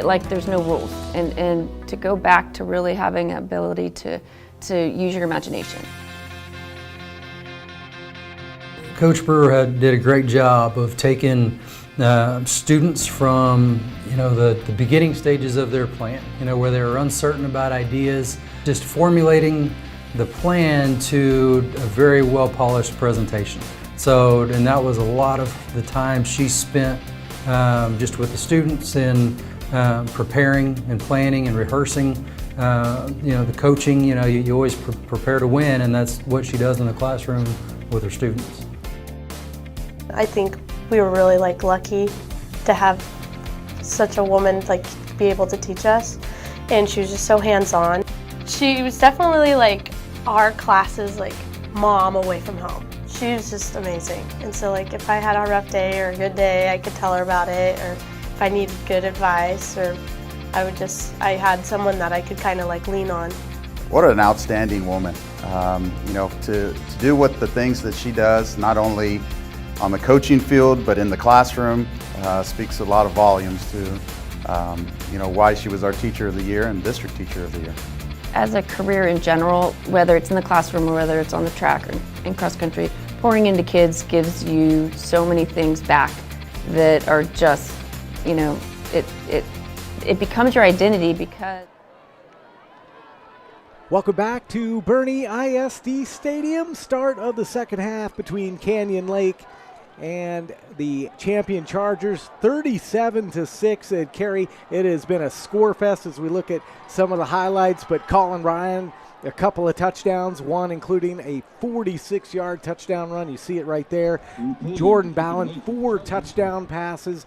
Speaker 11: like there's no rules, and to go back to really having an ability to use your imagination.
Speaker 13: Coach Brewer did a great job of taking students from the beginning stages of their plan, where they were uncertain about ideas, just formulating the plan to a very well polished presentation. So, and that was a lot of the time she spent just with the students in preparing and planning and rehearsing. The coaching, you always prepare to win, and that's what she does in the classroom with her students.
Speaker 14: I think we were really lucky to have such a woman be able to teach us, and she was just so hands-on. She was definitely our class's mom away from home. She was just amazing, and so if I had a rough day or a good day, I could tell her about it, or if I needed good advice, or I had someone that I could kind of lean on.
Speaker 15: What an outstanding woman. To do what the things that she does, not only on the coaching field, but in the classroom, speaks a lot of volumes to, why she was our Teacher of the Year and District Teacher of the Year.
Speaker 11: As a career in general, whether it's in the classroom or whether it's on the track or in cross country, pouring into kids gives you so many things back that are just, it it becomes your identity because.
Speaker 1: Welcome back to Boerne ISD Stadium. Start of the second half between Canyon Lake and the champion Chargers, 37-6 at Cary. It has been a score fest as we look at some of the highlights, but Colin Ryan, a couple of touchdowns, one including a 46-yard touchdown run. You see it right there. Jordan Ballin, 4 touchdown passes.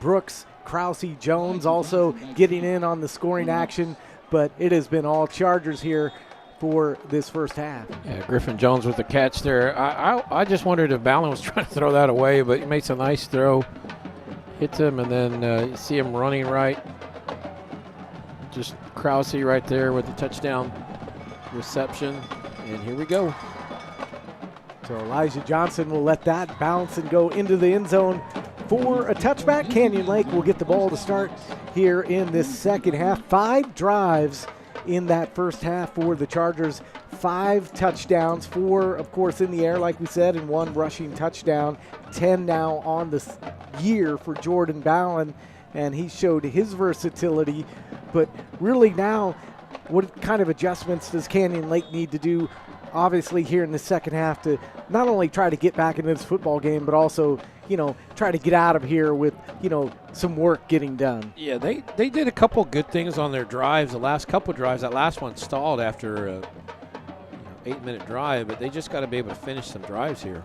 Speaker 1: Brooks, Krause, Jones also getting in on the scoring action. But it has been all Chargers here for this first half.
Speaker 2: Yeah, Griffin Jones with the catch there. I just wondered if Ballin was trying to throw that away, but he makes a nice throw, hits him, and then you see him running right. Just Krause right there with the touchdown reception, and here we go.
Speaker 1: So Elijah Johnson will let that bounce and go into the end zone for a touchback. Canyon Lake will get the ball to start here in this second half. 5 drives in that first half for the Chargers. 5 touchdowns, 4, of course, in the air, like we said, and 1 rushing touchdown. 10 now on the year for Jordan Ballin, and he showed his versatility. But really now, what kind of adjustments does Canyon Lake need to do, obviously, here in the second half to not only try to get back into this football game, but also, try to get out of here with, some work getting done?
Speaker 2: Yeah, they did a couple good things on their drives. The last couple drives, that last one stalled after a 8-minute drive, but they just got to be able to finish some drives here.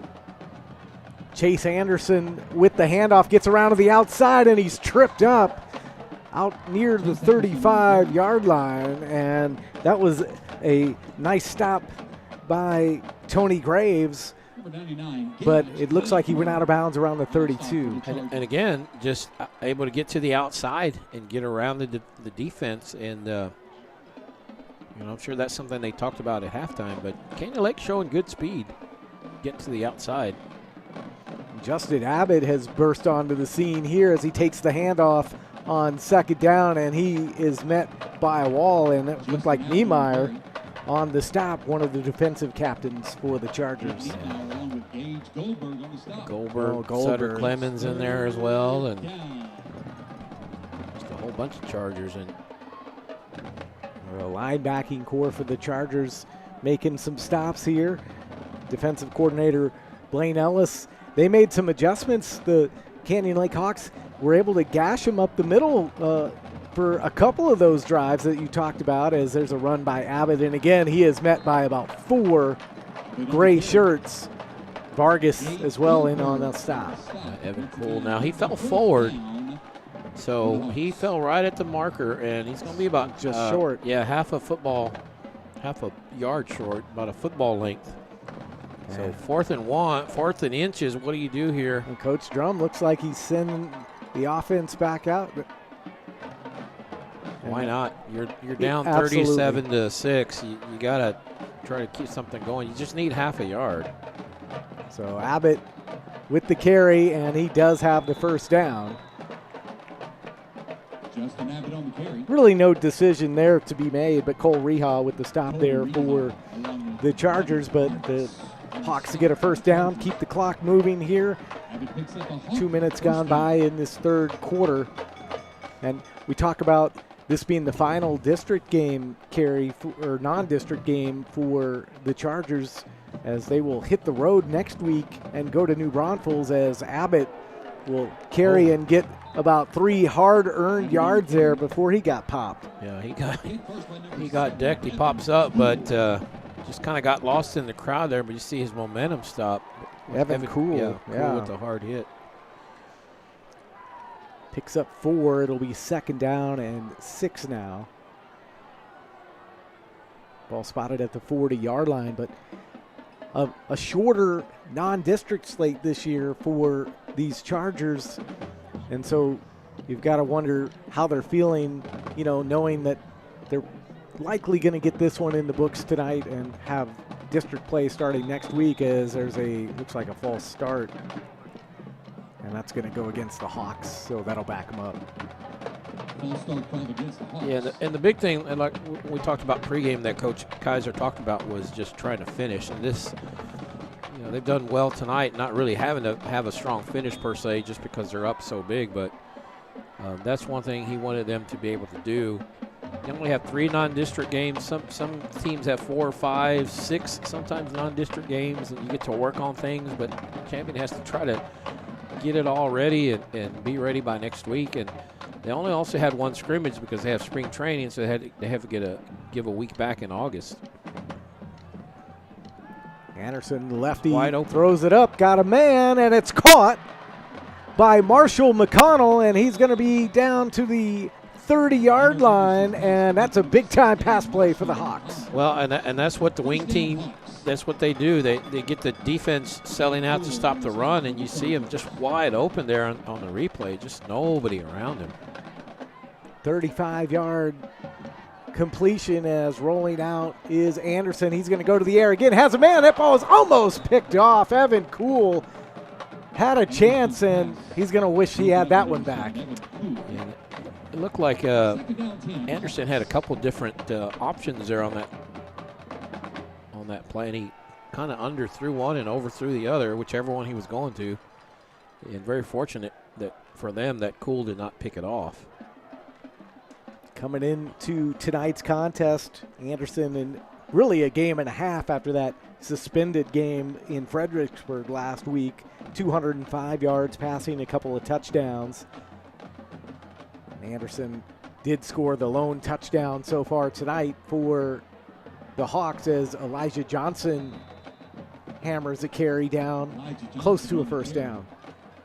Speaker 1: Chase Anderson with the handoff gets around to the outside, and he's tripped up out near the 35-yard line, and that was a nice stop by Tony Graves, but it looks like he went out of bounds around the 32.
Speaker 2: And again, just able to get to the outside and get around the defense. And, I'm sure that's something they talked about at halftime, but Canyon Lake showing good speed, getting to the outside.
Speaker 1: Justin Abbott has burst onto the scene here as he takes the handoff on second down, and he is met by a wall, and it looked like Niemeyer on the stop, one of the defensive captains for the Chargers.
Speaker 2: Goldberg, Sutter Clemens in there as well, and just a whole bunch of Chargers. And
Speaker 1: a linebacking core for the Chargers making some stops here. Defensive coordinator Blaine Ellis, they made some adjustments. The Canyon Lake Hawks were able to gash him up the middle for a couple of those drives that you talked about, as there's a run by Abbott. And again, he is met by about 4 gray shirts. Vargas as well in on the stop.
Speaker 2: Evan Poole. Now he fell forward, so he fell right at the marker, and he's going to be about
Speaker 1: just short.
Speaker 2: Yeah, half a yard short, about a football length. So 4th and inches. What do you do here?
Speaker 1: And Coach Drum looks like he's sending the offense back out.
Speaker 2: Why not? You're down 37-6. You got to try to keep something going. You just need half a yard.
Speaker 1: So Abbott with the carry, and he does have the first down.
Speaker 4: Justin Abbott on the carry.
Speaker 1: Really no decision there to be made, but Cole Reha with the stop there for the Chargers. But the Hawks get a first down, keep the clock moving here. 2 minutes gone by in this third quarter. And we talk about this being the final district game or non-district game for the Chargers, as they will hit the road next week and go to New Braunfels, as Abbott will carry and get about 3 hard-earned yards there before he got popped.
Speaker 2: Yeah, he got decked. He pops up, but just kind of got lost in the crowd there. But you see his momentum stop.
Speaker 1: Evan Cool.
Speaker 2: Yeah, with the hard hit.
Speaker 1: Picks up 4. It'll be second down and 6 now. Ball spotted at the 40-yard line, but a shorter non-district slate this year for these Chargers. And so you've got to wonder how they're feeling, knowing that they're likely going to get this one in the books tonight and have district play starting next week, as there's looks like a false start. And that's going to go against the Hawks, so that'll back them up.
Speaker 2: Yeah, and the big thing, and like we talked about pregame, that Coach Kaiser talked about, was just trying to finish. And this, they've done well tonight, not really having to have a strong finish per se, just because they're up so big. But That's one thing he wanted them to be able to do. They only have 3 non-district games. Some teams have 4, 5, 6, sometimes non-district games, and you get to work on things, but Champion has to try to get it all ready and be ready by next week. And they only also had 1 scrimmage because they have spring training, so they have to give a week back in August.
Speaker 1: Anderson, lefty,
Speaker 2: Wide open.
Speaker 1: throws it up, got a man, and it's caught by Marshall McConnell, and he's going to be down to the 30-yard line, and that's a big-time pass play for the Hawks.
Speaker 2: Well, and that's what the wing team, that's what they do. They get the defense selling out to stop the run, and you see him just wide open there on the replay, just nobody around him.
Speaker 1: 35-yard completion as rolling out is Anderson. He's going to go to the air again, has a man. That ball is almost picked off. Evan Kuhl had a chance, and he's going to wish he had that one back.
Speaker 2: And it looked like Anderson had a couple different options there on that play, and he kind of underthrew one and overthrew the other, whichever one he was going to. And very fortunate that for them that Kuhl did not pick it off.
Speaker 1: Coming into tonight's contest, Anderson in really a game and a half after that suspended game in Fredericksburg last week. 205 yards passing, a couple of touchdowns. Anderson did score the lone touchdown so far tonight for the Hawks as Elijah Johnson hammers a carry down close to a first down.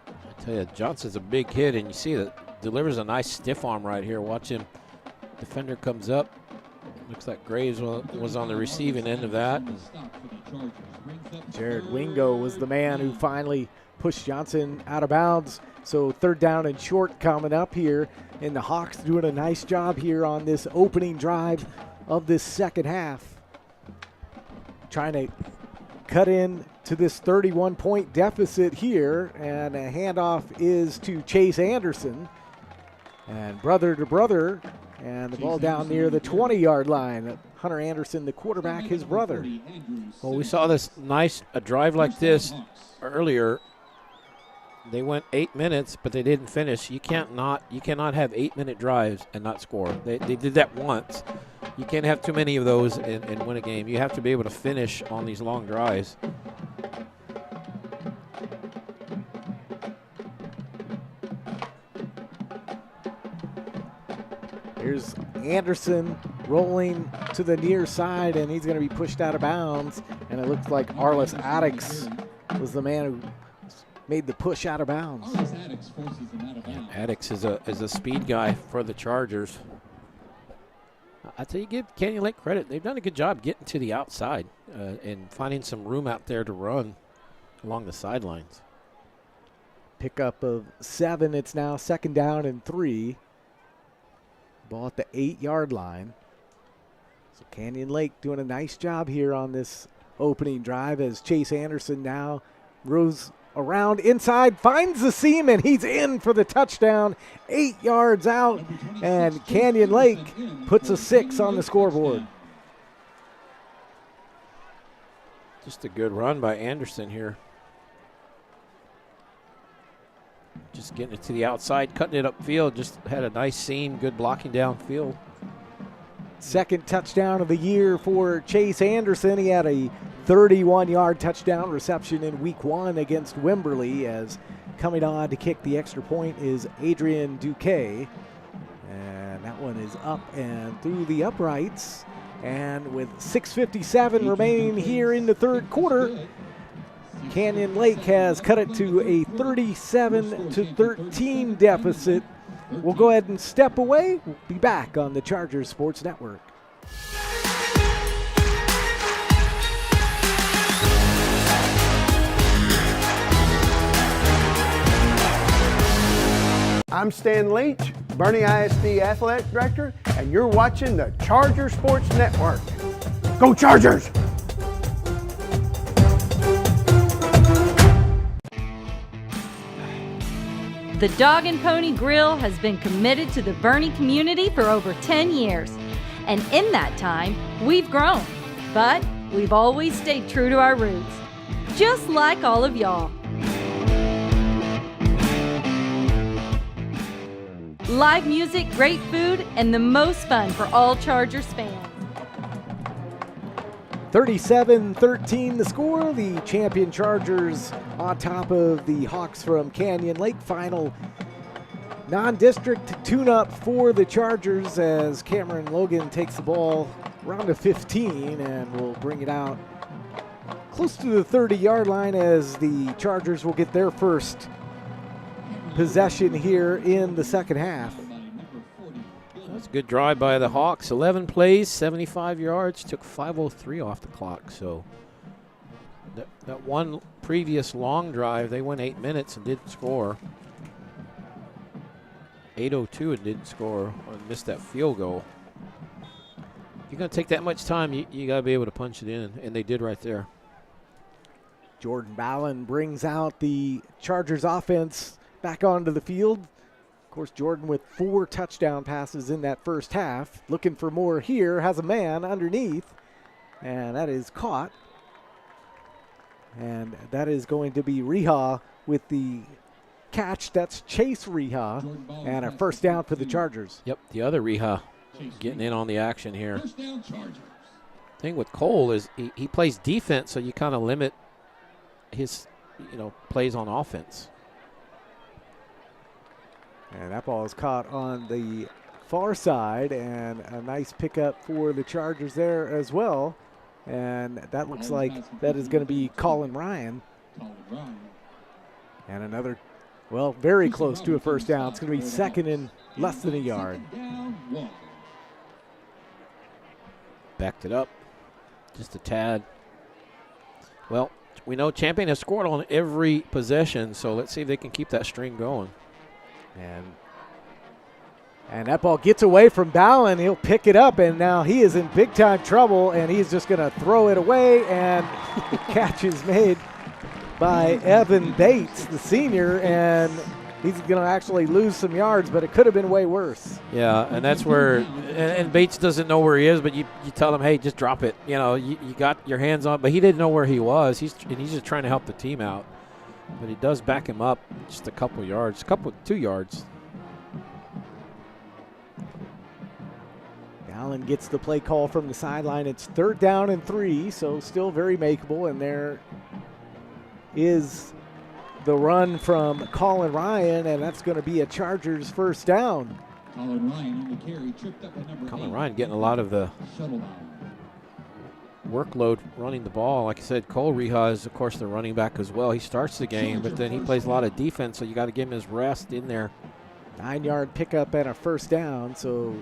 Speaker 2: I tell you, Johnson's a big hit, and you see that delivers a nice stiff arm right here. Watch him. Defender comes up. Looks like Graves was on the receiving end of that.
Speaker 1: Jared Wingo was the man who finally pushed Johnson out of bounds. So 3rd down and short coming up here. And the Hawks doing a nice job here on this opening drive of this second half. Trying to cut in to this 31-point deficit here. And a handoff is to Chase Anderson. And brother to brother. And the ball down near the 20-yard line. Hunter Anderson, the quarterback, his brother.
Speaker 2: Well, we saw this nice drive like this earlier. They went 8 minutes, but they didn't finish. You cannot have 8-minute drives and not score. They did that once. You can't have too many of those and win a game. You have to be able to finish on these long drives.
Speaker 1: Here's Anderson rolling to the near side, and he's going to be pushed out of bounds. And it looks like Arlis Addix was the man who made the push out of bounds.
Speaker 2: Addix is a speed guy for the Chargers. I tell you, give Canyon Lake credit. They've done a good job getting to the outside and finding some room out there to run along the sidelines.
Speaker 1: Pickup of 7. It's now 2nd down and 3. Ball at the 8-yard line. So Canyon Lake doing a nice job here on this opening drive as Chase Anderson now rows around inside, finds the seam, and he's in for the touchdown. 8 yards out, and Canyon Lake puts a 6 on the scoreboard.
Speaker 2: Just a good run by Anderson here. Just getting it to the outside, cutting it upfield. Just had a nice seam, good blocking downfield.
Speaker 1: 2nd touchdown of the year for Chase Anderson. He had a 31-yard touchdown reception in week 1 against Wimberley, as coming on to kick the extra point is Adrian Duque. And that one is up and through the uprights. And with 6:57 remaining here in the 3rd quarter, Canyon Lake has cut it to a 37-13 deficit. We'll go ahead and step away. We'll be back on the Chargers Sports Network.
Speaker 3: I'm Stan Leach, Boerne ISD Athletic Director, and you're watching the Charger Sports Network. Go Chargers!
Speaker 5: The Dog and Pony Grill has been committed to the Boerne community for over 10 years. And in that time, we've grown. But we've always stayed true to our roots. Just like all of y'all. live music, great food, and the most fun for all Chargers fans.
Speaker 1: 37-13 the score. The champion Chargers on top of the Hawks from Canyon Lake. Final non-district tune-up for the Chargers as Cameron Logan takes the ball around the 15 and will bring it out close to the 30-yard line as the Chargers will get their first possession here in the second half.
Speaker 2: That's a good drive by the Hawks. 11 plays, 75 yards, took 5:03 off the clock. So that one previous long drive, they went 8 minutes and didn't score. 8:02 and didn't score, and missed that field goal. If you're going to take that much time, you got to be able to punch it in, and they did right there.
Speaker 1: Jordan Ballin brings out the Chargers offense back onto the field. Of course, Jordan with 4 touchdown passes in that first half. Looking for more here, has a man underneath, and that is caught. And that is going to be Reha with the catch. That's Chase Reha, and a first down for the Chargers.
Speaker 2: Yep, the other Reha getting in on the action here. Thing with Cole is he plays defense, so you kind of limit his plays on offense.
Speaker 1: And that ball is caught on the far side, and a nice pickup for the Chargers there as well. And that looks like that is going to be Colin Ryan. And another, well, very close to a first down. It's going to be second and less than a yard.
Speaker 2: Backed it up just a tad. Well, we know Champion has scored on every possession, so let's see if they can keep that string going.
Speaker 1: And that ball gets away from Ballin. He'll pick it up, and now he is in big-time trouble, and he's just going to throw it away, and the catch is made by Evan Bates, the senior, and he's going to actually lose some yards, but it could have been way worse.
Speaker 2: Yeah, and that's where and Bates doesn't know where he is, but you tell him, hey, just drop it. You got your hands on, but he didn't know where he was. He's just trying to help the team out. But he does back him up just a couple yards, 2 yards.
Speaker 1: Allen gets the play call from the sideline. It's 3rd down and 3, so still very makeable. And there is the run from Colin Ryan, and that's going to be a Chargers first down.
Speaker 4: Colin Ryan on the carry, tripped up at number 8.
Speaker 2: Colin Ryan getting a lot of the workload running the ball. Like I said, Cole Reha is, of course, the running back as well. He starts the game, but then he plays a lot of defense, so you got to give him his rest in there.
Speaker 1: 9-yard pickup and a first down. So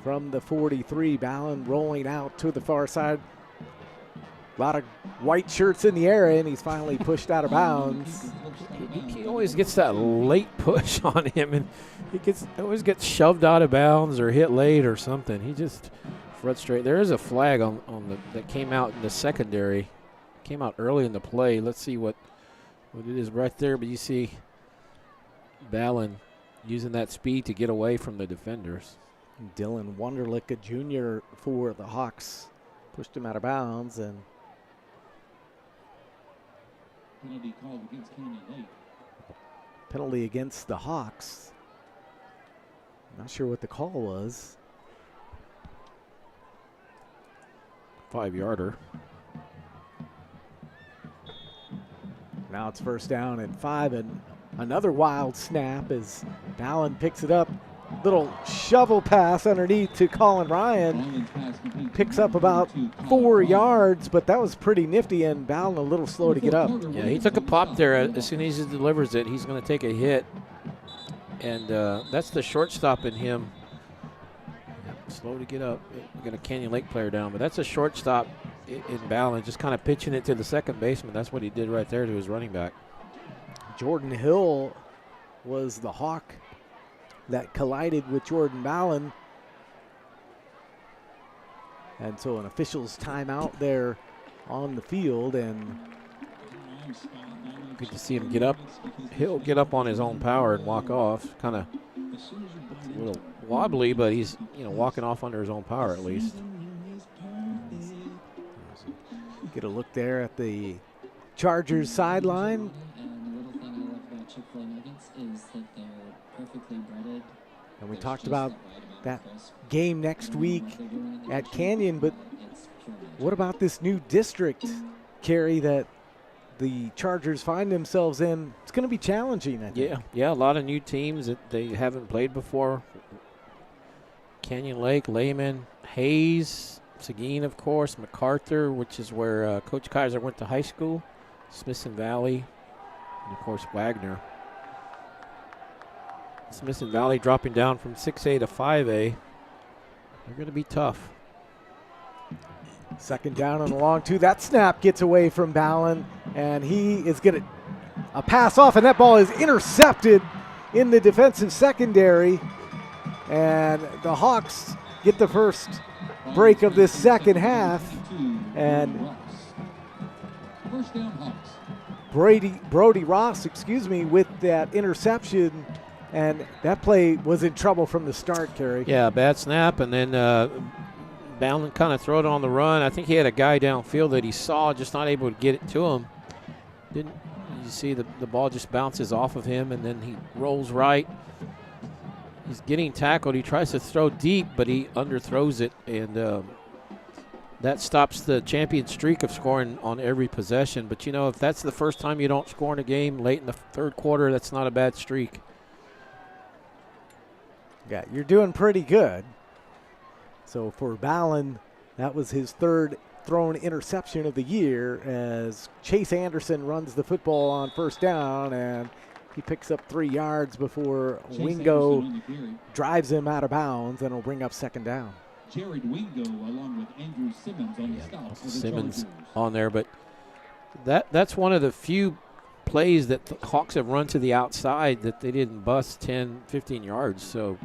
Speaker 1: from the 43, Ballin rolling out to the far side. A lot of white shirts in the air, and he's finally pushed out of bounds.
Speaker 2: He always gets that late push on him, and he always gets shoved out of bounds or hit late or something. He just frustrated. There is a flag that came out in the secondary. Came out early in the play. Let's see what it is right there. But you see Ballin using that speed to get away from the defenders.
Speaker 1: Dylan Wunderlich, a junior for the Hawks, pushed him out of bounds, and
Speaker 4: penalty called against Canyon Lake.
Speaker 1: Penalty against the Hawks. Not sure what the call was.
Speaker 2: 5-yarder.
Speaker 1: Now it's first down and 5, and another wild snap as Ballin picks it up. Little shovel pass underneath to Colin Ryan. Picks up about 4 yards, but that was pretty nifty, and Ballin a little slow to get up.
Speaker 2: Yeah, he took a pop there. As soon as he delivers it, he's going to take a hit. And that's the shortstop in him. Slow to get up. We got a Canyon Lake player down, but that's a shortstop in Ballin, just kind of pitching it to the second baseman. That's what he did right there to his running back.
Speaker 1: Jordan Hill was the Hawk that collided with Jordan Ballin. And so an official's timeout there on the field, and
Speaker 2: good to see him get up. He'll get up on his own power and walk off. Kind of a little wobbly, but he's walking off under his own power at least.
Speaker 1: Get a look there at the Chargers sideline.
Speaker 6: And the little thing I love about Chick-fil-A nuggets is that they're
Speaker 1: And we talked about that game next week at Canyon, but what about this new district, Carrie, that the Chargers find themselves in? It's going to be challenging, I think.
Speaker 2: Yeah, a lot of new teams that they haven't played before. Canyon Lake, Lehman, Hayes, Seguin, of course, MacArthur, which is where Coach Kaiser went to high school, Smithson Valley, and, of course, Wagner. Smithson Valley dropping down from 6A to 5A. They're going to be tough.
Speaker 1: Second down and a long two. That snap gets away from Ballin, and he is going to a pass off, and that ball is intercepted in the defensive secondary. And the Hawks get the first break of this second half. And Brody Ross, with that interception. And that play was in trouble from the start, Kerry.
Speaker 2: Yeah, bad snap, and then Ballin kind of throw it on the run. I think he had a guy downfield that he saw, just not able to get it to him. You see the ball just bounces off of him, and then he rolls right. He's getting tackled. He tries to throw deep, but he underthrows it, and that stops the champion streak of scoring on every possession. But, you know, if that's the first time you don't score in a game late in the third quarter, that's not a bad streak.
Speaker 1: Yeah, you're doing pretty good. So for Ballin, that was his third thrown interception of the year as Chase Anderson runs the football on first down, and he picks up 3 yards before Wingo drives him out of bounds, and will bring up second down.
Speaker 4: Jared Wingo along with Andrew Simmons on the stop for the
Speaker 2: Simmons
Speaker 4: Chargers.
Speaker 2: on there, but that's one of the few plays that the Hawks have run to the outside that they didn't bust 10, 15 yards. So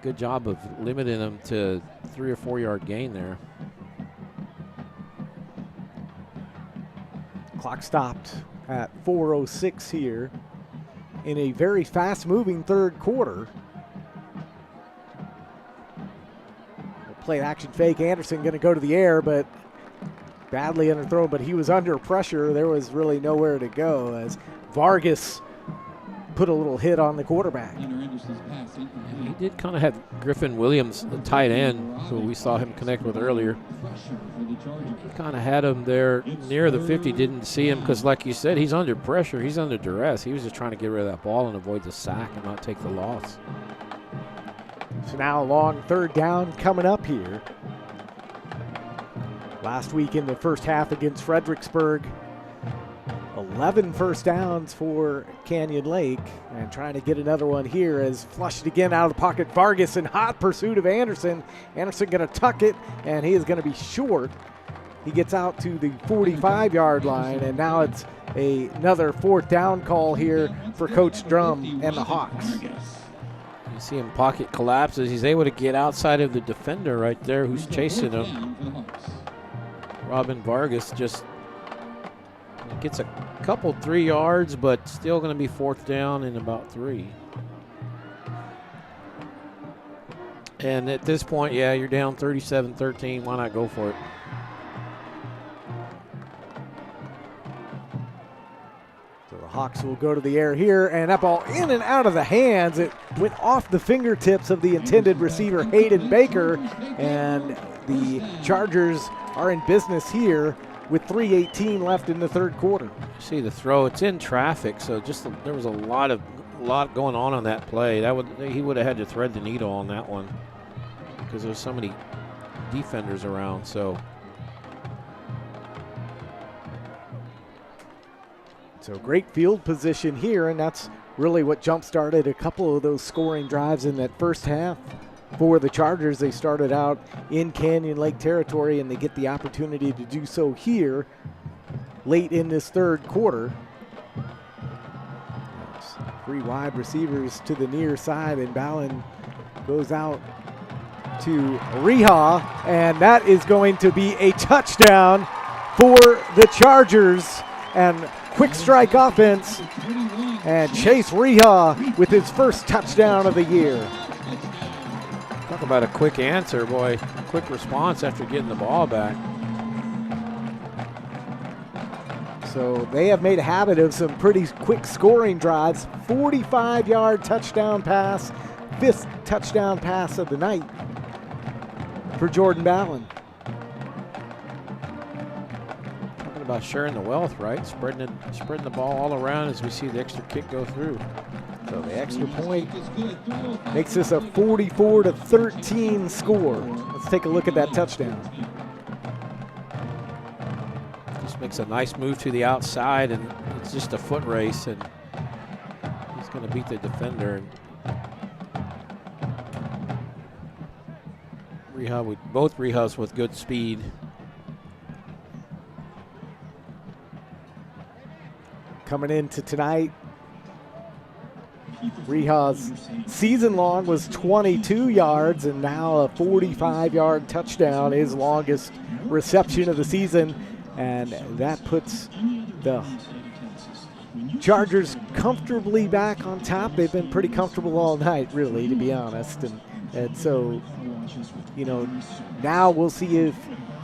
Speaker 2: good job of limiting them to 3 or 4 yard gain there.
Speaker 1: Clock stopped at 4:06 here in a very fast-moving third quarter. Play action fake. Anderson going to go to the air, but badly underthrown, but he was under pressure. There was really nowhere to go as Vargas put a little hit on the quarterback.
Speaker 2: He did kind of have Griffin Williams, the tight end, who we saw him connect with earlier. He kind of had him there near the 50, didn't see him because, like you said, he's under pressure. He's under duress. He was just trying to get rid of that ball and avoid the sack and not take the loss.
Speaker 1: So now a long third down coming up here. Last week in the first half against Fredericksburg, 11 first downs for Canyon Lake, and trying to get another one here as flushed again out of the pocket. Vargas in hot pursuit of Anderson. Anderson going to tuck it, and he is going to be short. He gets out to the 45-yard line, and now it's another fourth down call here for Coach Drum and the Hawks.
Speaker 2: You see him pocket collapses. He's able to get outside of the defender right there who's chasing him. Robin Vargas just gets a couple 3 yards, but still going to be fourth down in about 3. And at this point, yeah, you're down 37-13. Why not go for it?
Speaker 1: So the Hawks will go to the air here, and that ball in and out of the hands. It went off the fingertips of the intended receiver, Hayden Baker, and the Chargers are in business here with 3:18 left in the third quarter.
Speaker 2: See the throw; it's in traffic, so just there was a lot going on that play. He would have had to thread the needle on that one because there's so many defenders around. So
Speaker 1: great field position here, and that's really what jump-started a couple of those scoring drives in that first half. For the Chargers, they started out in Canyon Lake territory, and they get the opportunity to do so here late in this third quarter. 3 wide receivers to the near side, and Ballin goes out to Reha, and that is going to be a touchdown for the Chargers. And quick strike offense, and Chase Reha with his first touchdown of the year.
Speaker 2: Talk about a quick answer, boy. Quick response after getting the ball back.
Speaker 1: So they have made a habit of some pretty quick scoring drives. 45-yard touchdown pass, 5th touchdown pass of the night for Jordan Ballin.
Speaker 2: Talking about sharing the wealth, right? Spreading the ball all around as we see the extra kick go through.
Speaker 1: So the extra point makes this a 44-13 score. Let's take a look at that touchdown.
Speaker 2: Just makes a nice move to the outside, and it's just a foot race, and he's going to beat the defender. Both Rehas with good speed.
Speaker 1: Coming into tonight, Reha's season long was 22 yards, and now a 45-yard touchdown, his longest reception of the season, and that puts the Chargers comfortably back on top. They've been pretty comfortable all night, really, to be honest, and so, you know, now we'll see if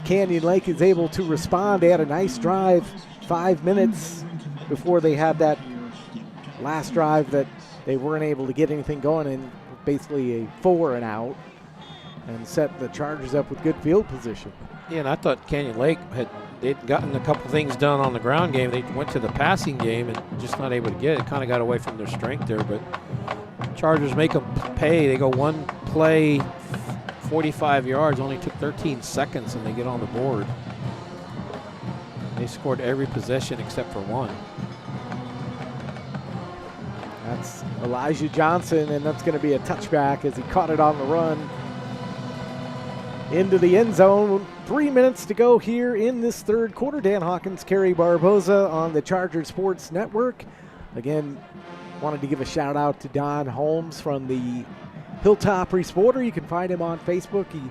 Speaker 1: Canyon Lake is able to respond. They had a nice drive, 5 minutes before they had that last drive that they weren't able to get anything going, and basically a 4 and out, and set the Chargers up with good field position.
Speaker 2: Yeah, and I thought Canyon Lake they'd gotten a couple things done on the ground game. They went to the passing game and just not able to get it. Kind of got away from their strength there, but Chargers make them pay. They go one play, 45 yards, only took 13 seconds, and they get on the board. They scored every possession except for one.
Speaker 1: That's Elijah Johnson, and that's going to be a touchback as he caught it on the run into the end zone. 3 minutes to go here in this third quarter. Dan Hawkins, Kerry Barboza on the Charger Sports Network. Again, wanted to give a shout out to Don Holmes from the Hilltop Reporter. You can find him on Facebook. He,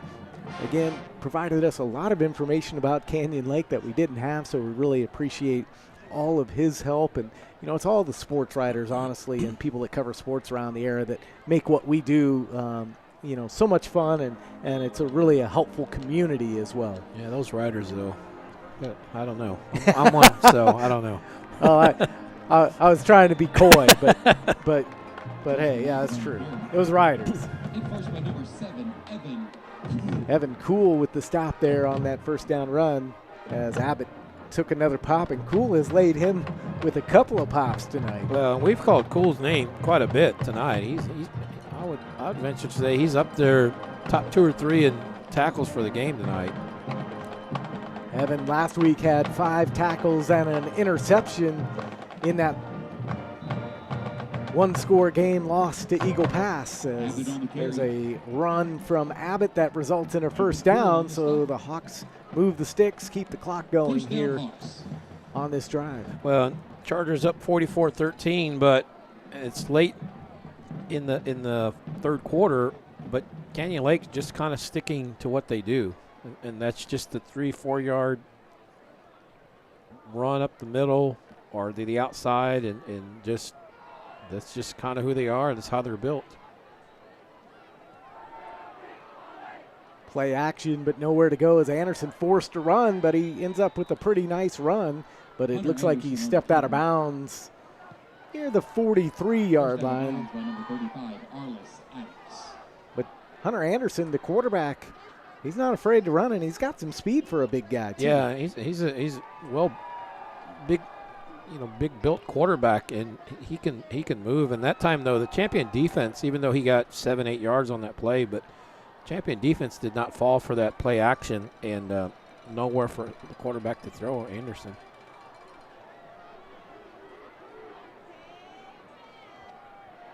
Speaker 1: again, provided us a lot of information about Canyon Lake that we didn't have, so we really appreciate all of his help. And, you know, it's all the sports writers, honestly, and people that cover sports around the area that make what we do, you know, so much fun, and it's really a helpful community as well.
Speaker 2: Yeah, those writers, though, I don't know. I'm one, so I don't know.
Speaker 1: Oh, I was trying to be coy, but hey, yeah, that's true. Those writers. Evan Cool with the stop there on that first down run as Abbott took another pop, and Cool has laid him with a couple of pops tonight.
Speaker 2: Well, we've called Cool's name quite a bit tonight. I'd venture to say he's up there top 2 or 3 in tackles for the game tonight.
Speaker 1: Evan last week had 5 tackles and an interception in that one-score game lost to Eagle Pass. There's a run from Abbott that results in a first down, so the Hawks move the sticks, keep the clock going here on this drive.
Speaker 2: Well, Chargers up 44-13, but it's late in the third quarter, but Canyon Lake just kind of sticking to what they do, and that's just the 3-4 yard run up the middle or the outside, and just that's just kind of who they are. That's how they're built.
Speaker 1: Play action, but nowhere to go as Anderson forced to run, but he ends up with a pretty nice run, but it looks like he stepped out of bounds near the 43-yard line. But Hunter Anderson, the quarterback, he's not afraid to run, and he's got some speed for a big guy too.
Speaker 2: Yeah, he's big, big built quarterback, and he can move. And that time though, the Champion defense, even though he got 7-8 yards on that play, but Champion defense did not fall for that play action, and nowhere for the quarterback to throw, Anderson.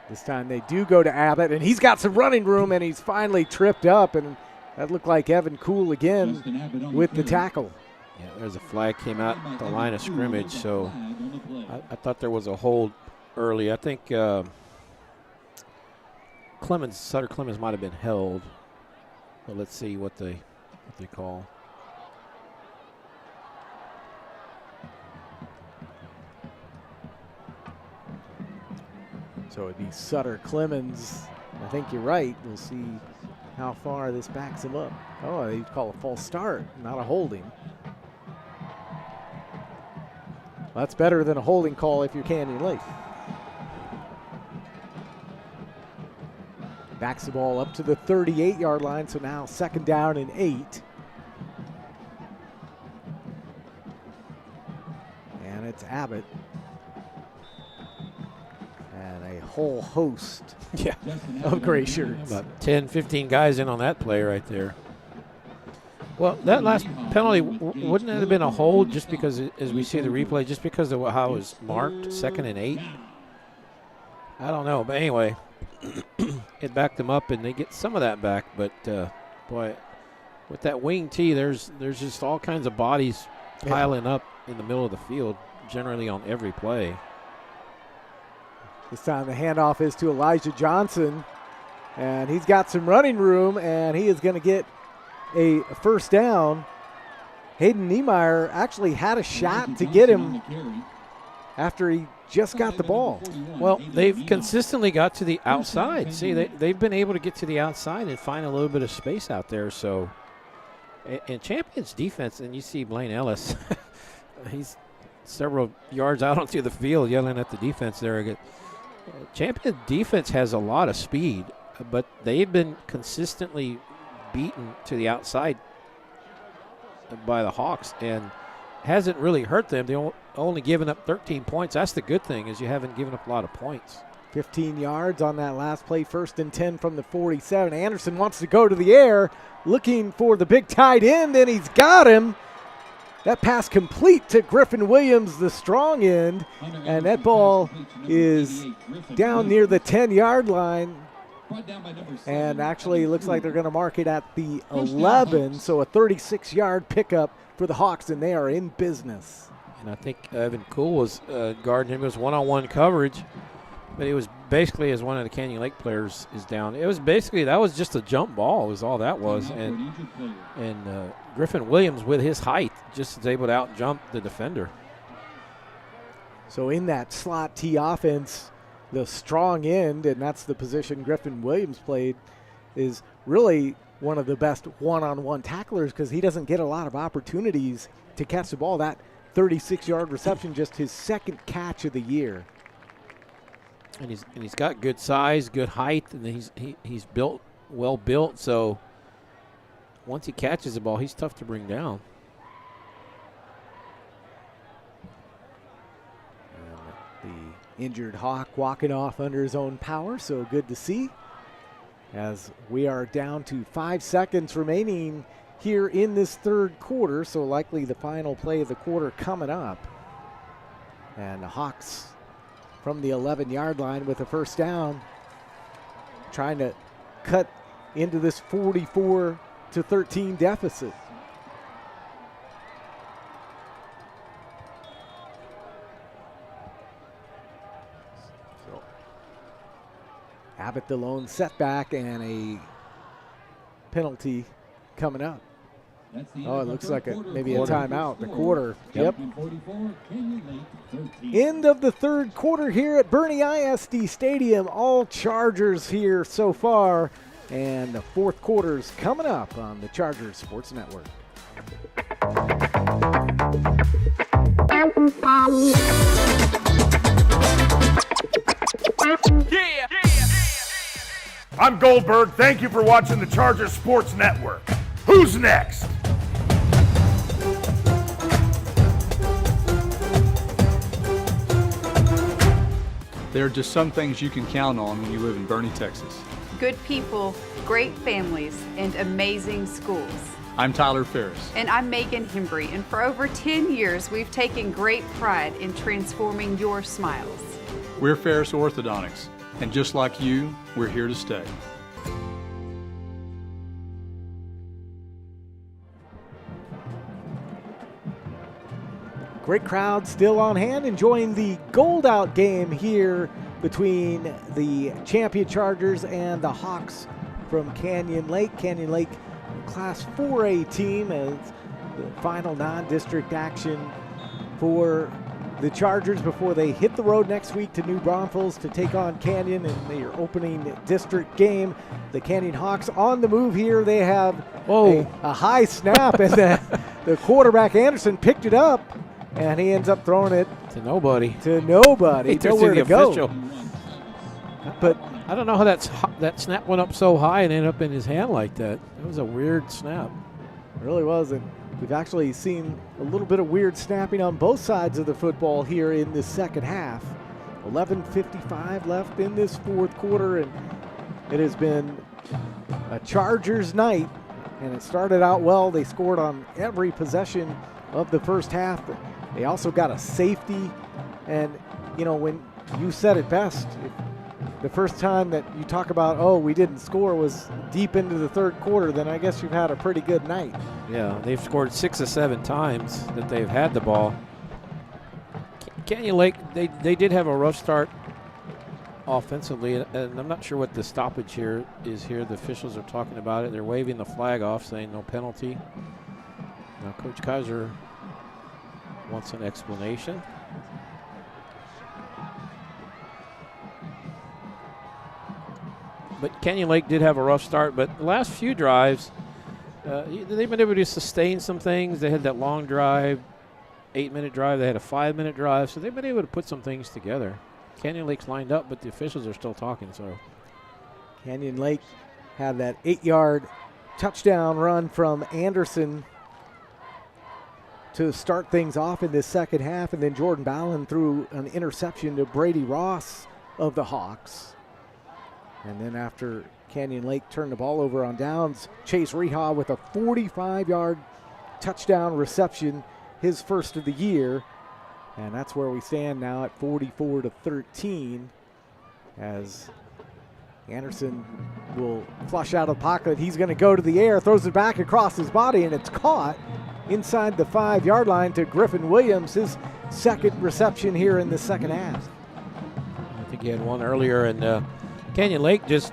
Speaker 1: This time they do go to Abbott, and he's got some running room, and he's finally tripped up, and that looked like Evan Cool again with the tackle.
Speaker 2: Yeah, there's a flag came out at the line of scrimmage, so I thought there was a hold early. I think Sutter Clemens might have been held, but let's see what they call.
Speaker 1: So it'd be Sutter Clemens. I think you're right. We'll see how far this backs him up. Oh, they call a false start, not a holding. That's better than a holding call if you're Canyon Lake. Backs the ball up to the 38-yard line, so now 2nd down and 8. And it's Abbott. And a whole host of gray shirts.
Speaker 2: About 10, 15 guys in on that play right there. Well, that last penalty, wouldn't it have been a hold just because, as we see the replay, just because of how it was marked, 2nd and 8? I don't know, but anyway, it backed them up, and they get some of that back. But, boy, with that wing tee, there's just all kinds of bodies piling up in the middle of the field, generally on every play.
Speaker 1: This time the handoff is to Elijah Johnson, and he's got some running room, and he is going to get a first down. Hayden Niemeyer actually had a shot to get him after he just got the ball.
Speaker 2: Well, they've consistently got to the outside. See, they've been able to get to the outside and find a little bit of space out there. So, and Champion's defense, and you see Blaine Ellis, he's several yards out onto the field yelling at the defense there. Champion defense has a lot of speed, but they've been consistently beaten to the outside by the Hawks and hasn't really hurt them. They've only given up 13 points. That's the good thing, is you haven't given up a lot of points.
Speaker 1: 15 yards on that last play, 1st and 10 from the 47. Anderson wants to go to the air, looking for the big tight end, and he's got him. That pass complete to Griffin Williams, the strong end, and that ball is down near the 10-yard line. And actually looks like they're going to mark it at the 11, so a 36-yard pickup for the Hawks, and they are in business.
Speaker 2: And I think Evan Cool was guarding him. It was one-on-one coverage, but it was basically as one of the Canyon Lake players is down. It was basically, that was just a jump ball was all that was. And Griffin Williams, with his height, just is able to out-jump the defender.
Speaker 1: So in that slot T offense, the strong end, and that's the position Griffin Williams played, is really one of the best one-on-one tacklers because he doesn't get a lot of opportunities to catch the ball. That 36-yard reception, just his 2nd catch of the year.
Speaker 2: And he's got good size, good height, and he's built, well built. So once he catches the ball, he's tough to bring down.
Speaker 1: Injured Hawk walking off under his own power, so good to see. As we are down to 5 seconds remaining here in this 3rd quarter, so likely the final play of the quarter coming up. And the Hawks from the 11-yard line with a first down, trying to cut into this 44-13 deficit. Abbott the lone setback and a penalty coming up. Oh, it looks like maybe a timeout. The quarter. Yep. End of the 3rd quarter here at Boerne ISD Stadium. All Chargers here so far. And the 4th quarter's coming up on the Chargers Sports Network.
Speaker 6: Yeah. I'm Goldberg. Thank you for watching the Chargers Sports Network. Who's next?
Speaker 7: There are just some things you can count on when you live in Boerne, Texas.
Speaker 8: Good people, great families, and amazing schools.
Speaker 7: I'm Tyler Ferris.
Speaker 8: And I'm Megan Hembry, and for over 10 years, we've taken great pride in transforming your smiles.
Speaker 7: We're Ferris Orthodontics, and just like you, we're here to stay.
Speaker 1: Great crowd still on hand, enjoying the gold out game here between the champion Chargers and the Hawks from Canyon Lake. Canyon Lake Class 4A team as the final non-district action for the Chargers before they hit the road next week to New Braunfels to take on Canyon in their opening district game. The Canyon Hawks on the move here. They have a high snap, and the quarterback Anderson picked it up and he ends up throwing it
Speaker 2: to nobody.
Speaker 1: To nobody.
Speaker 2: He threw
Speaker 1: Nowhere
Speaker 2: to
Speaker 1: to
Speaker 2: the
Speaker 1: go.
Speaker 2: official.
Speaker 1: But
Speaker 2: I don't know how that snap went up so high and ended up in his hand like that. That was a weird snap.
Speaker 1: It really was. And we've actually seen a little bit of weird snapping on both sides of the football here in the second half. 11:55 left in this fourth quarter, and it has been a Chargers night, and it started out well. They scored on every possession of the first half. They also got a safety, and when you said it best, the first time that you talk about, oh, we didn't score was deep into the third quarter, then I guess you've had a pretty good night.
Speaker 2: Yeah, they've scored 6 or 7 times that they've had the ball. Canyon Lake, they did have a rough start offensively, and I'm not sure what the stoppage here is here. The officials are talking about it. They're waving the flag off, saying no penalty. Now, Coach Kaiser wants an explanation. But Canyon Lake did have a rough start, but the last few drives, they've been able to sustain some things. They had that long drive, 8-minute drive. They had a 5-minute drive, so they've been able to put some things together. Canyon Lake's lined up, but the officials are still talking. So
Speaker 1: Canyon Lake had that 8-yard touchdown run from Anderson to start things off in this second half, and then Jordan Ballin threw an interception to Brady Ross of the Hawks. And then after Canyon Lake turned the ball over on downs, Chase Reha with a 45-yard touchdown reception, his first of the year. And that's where we stand now at 44-13 as Anderson will flush out of the pocket. He's going to go to the air, throws it back across his body, and it's caught inside the 5-yard line to Griffin Williams, his second reception here in the second half.
Speaker 2: I think he had one earlier, and Canyon Lake just,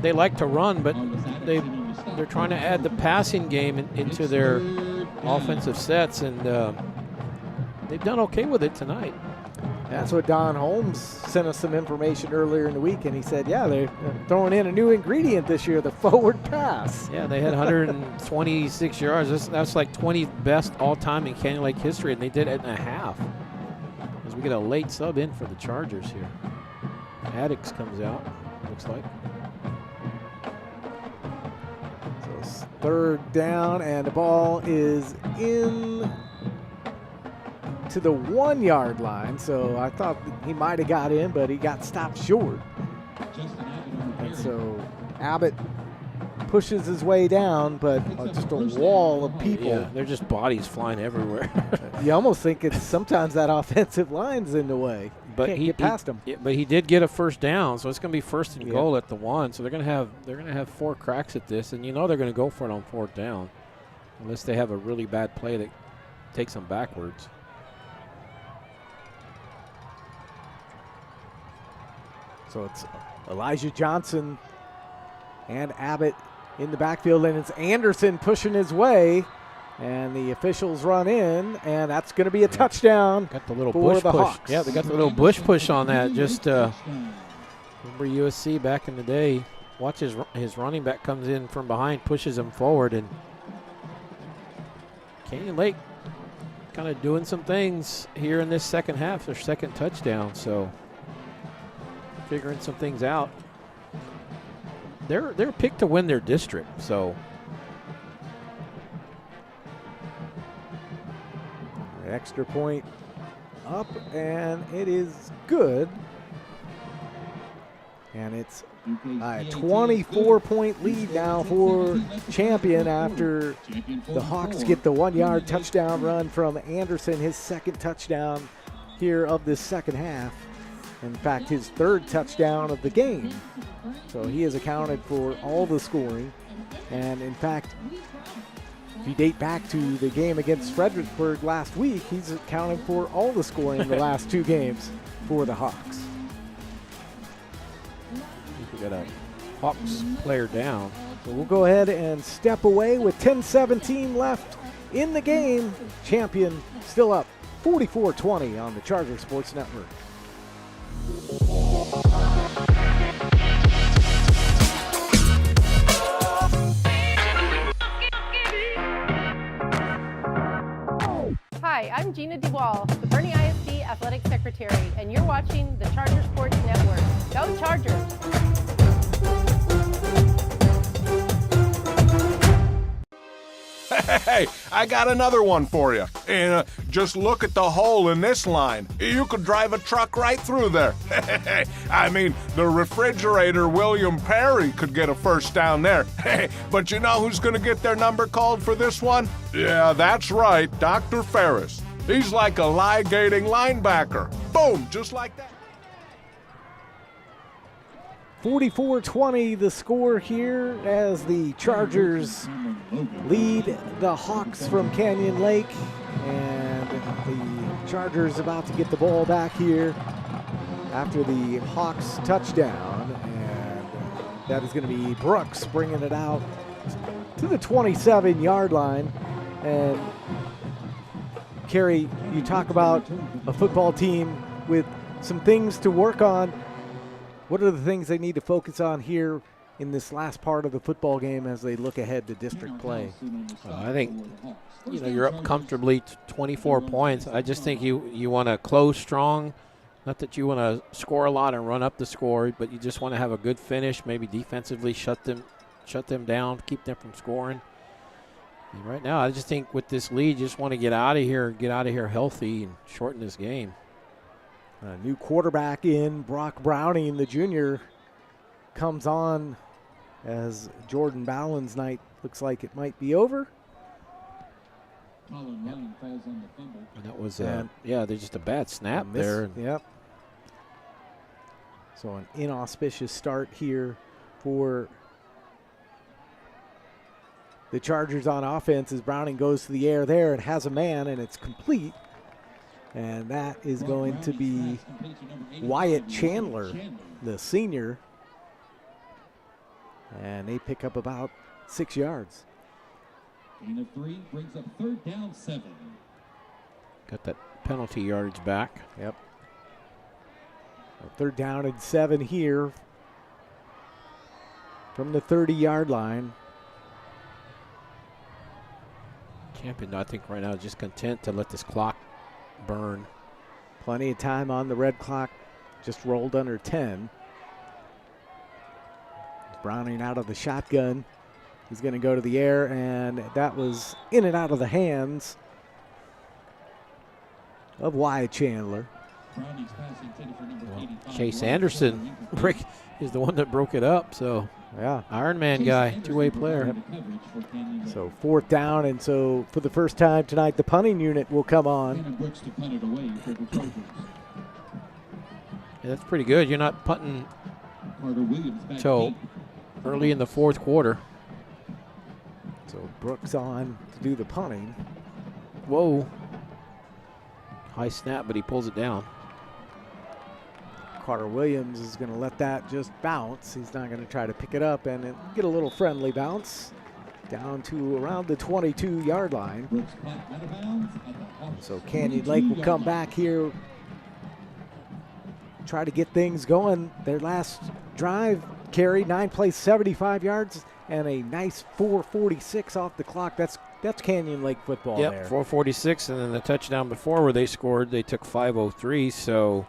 Speaker 2: they like to run, but they're trying to add the passing game into their offensive sets, and they've done okay with it tonight.
Speaker 1: That's what Don Holmes sent us some information earlier in the week, and he said, yeah, they're throwing in a new ingredient this year, the forward pass.
Speaker 2: Yeah, they had 126 yards. That's like 20th best all-time in Canyon Lake history, and they did it in a half. As we get a late sub in for the Chargers here. Addix comes out, looks like.
Speaker 1: So it's third down, and the ball is in to the 1-yard line. So I thought he might have got in, but he got stopped short. And so Abbott pushes his way down, but just a wall of people.
Speaker 2: Yeah, they're just bodies flying everywhere.
Speaker 1: You almost think it's sometimes that offensive line's in the way.
Speaker 2: But
Speaker 1: Can't get past him.
Speaker 2: Yeah, but he did get a first down, so it's going to be first and goal at the 1. So they're going to have 4 cracks at this, and they're going to go for it on 4th down, unless they have a really bad play that takes them backwards.
Speaker 1: So it's Elijah Johnson and Abbott in the backfield, and it's Anderson pushing his way. And the officials run in, and that's going to be a touchdown.
Speaker 2: Got the little
Speaker 1: for
Speaker 2: bush
Speaker 1: the
Speaker 2: push.
Speaker 1: Hawks.
Speaker 2: Yeah, they got the little bush push on that. Just remember USC back in the day. Watch his running back comes in from behind, pushes him forward, and Canyon Lake kind of doing some things here in this second half. Their second touchdown, so figuring some things out. They're picked to win their district, so.
Speaker 1: Extra point up, and it is good. And it's a 24-point lead now for Champion after the Hawks get the 1-yard touchdown run from Anderson, his second touchdown here of this second half. In fact, his third touchdown of the game. So he has accounted for all the scoring. And in fact, if you date back to the game against Fredericksburg last week, he's accounting for all the scoring in the last 2 games for the Hawks.
Speaker 2: We got a Hawks player down.
Speaker 1: So we'll go ahead and step away with 10:17 left in the game. Champion still up 44-20 on the Charger Sports Network.
Speaker 8: Hi,
Speaker 9: Hi, I'm Gina DeWall, the Boerne ISD Athletic Secretary, and you're watching the Charger Sports Network. Go Chargers!
Speaker 10: Hey, I got another one for you. And just look at the hole in this line. You could drive a truck right through there. I mean, the refrigerator William Perry could get a first down there. But you know who's going to get their number called for this one? Yeah, that's right, Dr. Ferris. He's like a ligating linebacker. Boom, just like that.
Speaker 1: 44-20 the score here as the Chargers lead the Hawks from Canyon Lake, and the Chargers about to get the ball back here after the Hawks touchdown, and that is going to be Brooks bringing it out to the 27-yard line. And Carrie, you talk about a football team with some things to work on. What are the things they need to focus on here in this last part of the football game as they look ahead to district play?
Speaker 2: I think, you're up comfortably to 24 points. I just think you want to close strong. Not that you want to score a lot and run up the score, but you just want to have a good finish, maybe defensively shut them down, keep them from scoring. And right now, I just think with this lead, you just want to get out of here healthy and shorten this game.
Speaker 1: A new quarterback in, Brock Browning, the junior, comes on as Jordan Ballin's night looks like it might be over.
Speaker 2: And that was, there's just a bad snap there.
Speaker 1: Yep. So an inauspicious start here for the Chargers on offense as Browning goes to the air there and has a man, and it's complete. And that is going to be Wyatt Chandler, the senior. And they pick up about 6 yards.
Speaker 4: Gain of 3 brings up 3rd down 7.
Speaker 2: Got that penalty yardage back.
Speaker 1: Yep. 3rd down and 7 here from the 30-yard line.
Speaker 2: Campion, I think right now is just content to let this clock burn.
Speaker 1: Plenty of time on the red clock, just rolled under 10. Browning out of the shotgun. He's going to go to the air, and that was in and out of the hands of Wyatt Chandler.
Speaker 2: Chase Anderson is the one that broke it up, so
Speaker 1: yeah,
Speaker 2: Iron Man guy, two-way player.
Speaker 1: So 4th down, and so for the first time tonight, the punting unit will come on.
Speaker 2: Yeah, that's pretty good. You're not punting until early in the 4th quarter.
Speaker 1: So Brooks on to do the punting.
Speaker 2: Whoa. High snap, but he pulls it down.
Speaker 1: Carter Williams is going to let that just bounce. He's not going to try to pick it up and get a little friendly bounce down to around the 22-yard line. So Canyon Lake will come back here, try to get things going. Their last drive carry, 9 plays, 75 yards, and a nice 4:46 off the clock. That's Canyon Lake football there.
Speaker 2: Yep, 4:46, and then the touchdown before where they scored, they took 5:03, so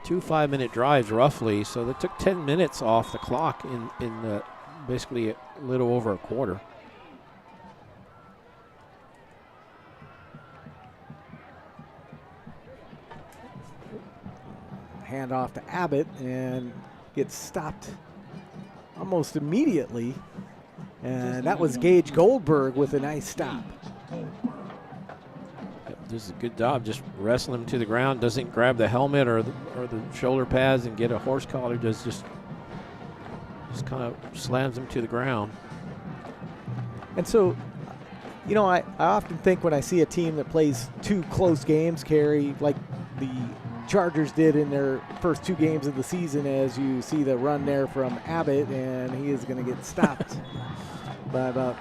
Speaker 2: 2 5-minute drives roughly. So they took 10 minutes off the clock in basically a little over a quarter.
Speaker 1: Hand off to Abbott and gets stopped almost immediately. And that was Gage Goldberg with a nice stop.
Speaker 2: Does a good job just wrestling him to the ground. Doesn't grab the helmet or the shoulder pads and get a horse collar. Just kind of slams him to the ground.
Speaker 1: And so, I often think when I see a team that plays 2 close games, Carrie, like the Chargers did in their first 2 games of the season, as you see the run there from Abbott, and he is going to get stopped by about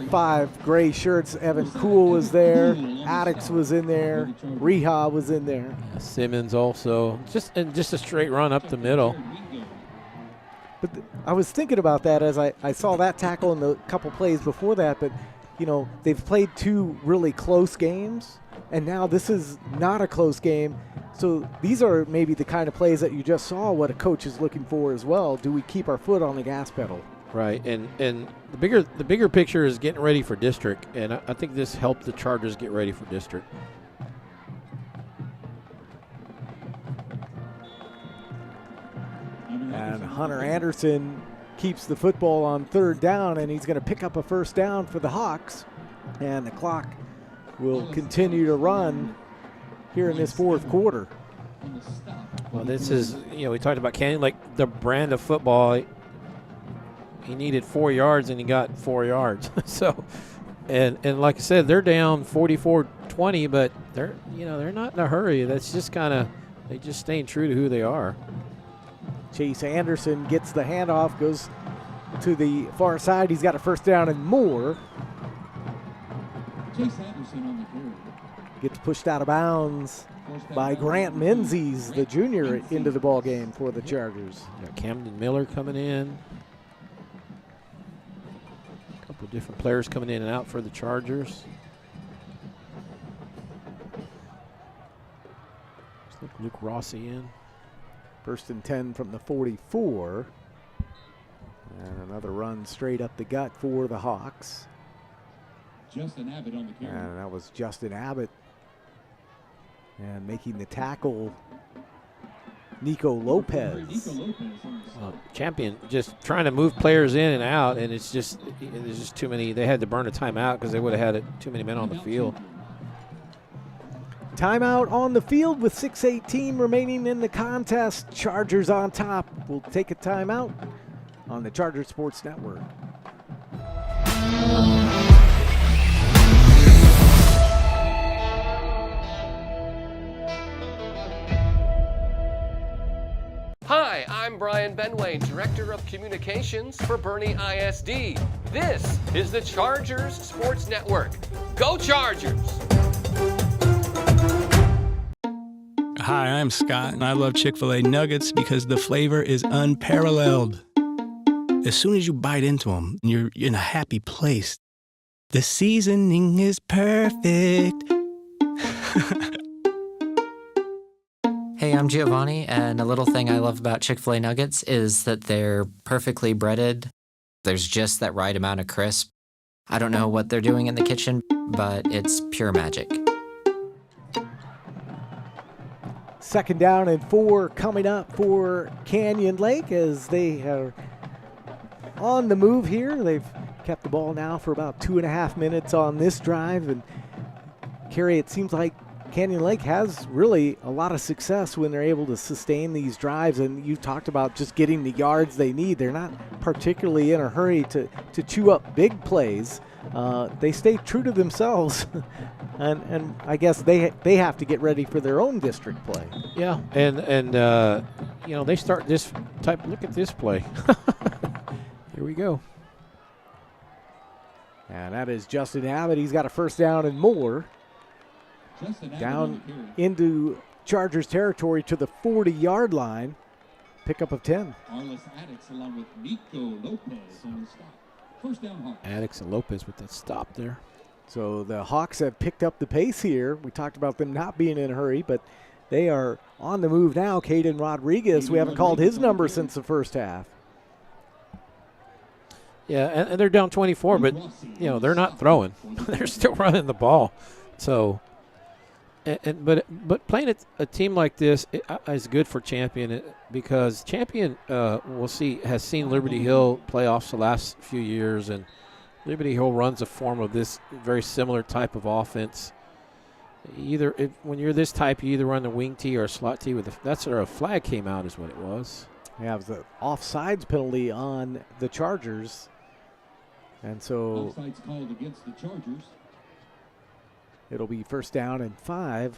Speaker 1: 5 gray shirts. Evan Kuhl was there, Addix was in there, Reha was in there.
Speaker 2: Yeah, Simmons also, just a straight run up the middle.
Speaker 1: But I was thinking about that as I saw that tackle and the couple plays before that, but they've played 2 really close games, and now this is not a close game. So these are maybe the kind of plays that you just saw what a coach is looking for as well. Do we keep our foot on the gas pedal?
Speaker 2: Right, and the bigger picture is getting ready for district, and I think this helped the Chargers get ready for district.
Speaker 1: And Hunter Anderson keeps the football on 3rd down, and he's going to pick up a 1st down for the Hawks. And the clock will continue to run here in this 4th quarter.
Speaker 2: Well, this is, we talked about Canyon Lake, the brand of football. He needed 4 yards, and he got 4 yards. So, and like I said, they're down 44-20, but they're not in a hurry. That's just they just staying true to who they are.
Speaker 1: Chase Anderson gets the handoff, goes to the far side. He's got a 1st down and more.
Speaker 4: Chase Anderson on the carry.
Speaker 1: Gets pushed out of bounds by Grant Menzies, the junior, into the ball game for the Chargers.
Speaker 2: Got Camden Miller coming in. A couple of different players coming in and out for the Chargers. Luke Rossi in.
Speaker 1: 1st and 10 from the 44. And another run straight up the gut for the Hawks.
Speaker 4: Justin Abbott on the carry.
Speaker 1: And that was Justin Abbott. And making the tackle, Nico Lopez.
Speaker 2: Champion just trying to move players in and out, and there's just too many. They had to burn a timeout because they would have had too many men on the field.
Speaker 1: Timeout on the field with 6:18 remaining in the contest. Chargers on top. We'll take a timeout on the Charger Sports Network.
Speaker 12: Hi, I'm Brian Benway, Director of Communications for Boerne ISD. This is the Chargers Sports Network. Go Chargers!
Speaker 16: Hi, I'm Scott, and I love Chick-fil-A nuggets because the flavor is unparalleled. As soon as you bite into them, you're in a happy place. The seasoning is perfect.
Speaker 17: Hey, I'm Giovanni, and a little thing I love about Chick-fil-A nuggets is that they're perfectly breaded. There's just that right amount of crisp. I don't know what they're doing in the kitchen, but it's pure magic.
Speaker 1: 2nd down and 4 coming up for Canyon Lake as they are on the move here. They've kept the ball now for about 2.5 minutes on this drive. And Kerry, it seems like Canyon Lake has really a lot of success when they're able to sustain these drives. And you talked about just getting the yards they need. They're not particularly in a hurry to chew up big plays. They stay true to themselves. And I guess they have to get ready for their own district play.
Speaker 2: Yeah, and they start this type. Look at this play. Here we go.
Speaker 1: And that is Justin Abbott. He's got a 1st down and more. Down into Chargers territory to the 40-yard line. Pickup of 10.
Speaker 4: Arliss Addix along with Nico Lopez on the stop. 1st down Hawks.
Speaker 2: Addix and Lopez with that stop there.
Speaker 1: So the Hawks have picked up the pace here. We talked about them not being in a hurry, but they are on the move now. Caden Rodriguez, we haven't called his number since the 1st half.
Speaker 2: Yeah, and they're down 24, but, they're not throwing. They're still running the ball. So, but playing a team like this is good for Champion because Champion, has seen Liberty Hill playoffs the last few years, and Liberty Hill runs a form of this very similar type of offense. When you're this type, you either run the wing tee or a slot tee that's where a flag came out is what it was.
Speaker 1: Yeah, it was the offsides penalty on the Chargers. And so
Speaker 4: offsides called against the Chargers.
Speaker 1: It'll be 1st down and 5.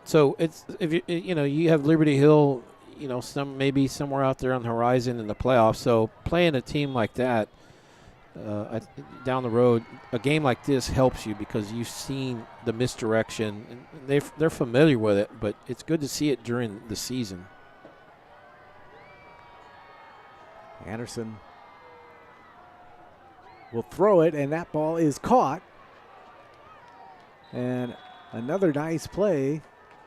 Speaker 2: So it's you have Liberty Hill, maybe somewhere out there on the horizon in the playoffs. So playing a team like that down the road, a game like this helps you because you've seen the misdirection. And they're familiar with it, but it's good to see it during the season.
Speaker 1: Anderson will throw it, and that ball is caught. And another nice play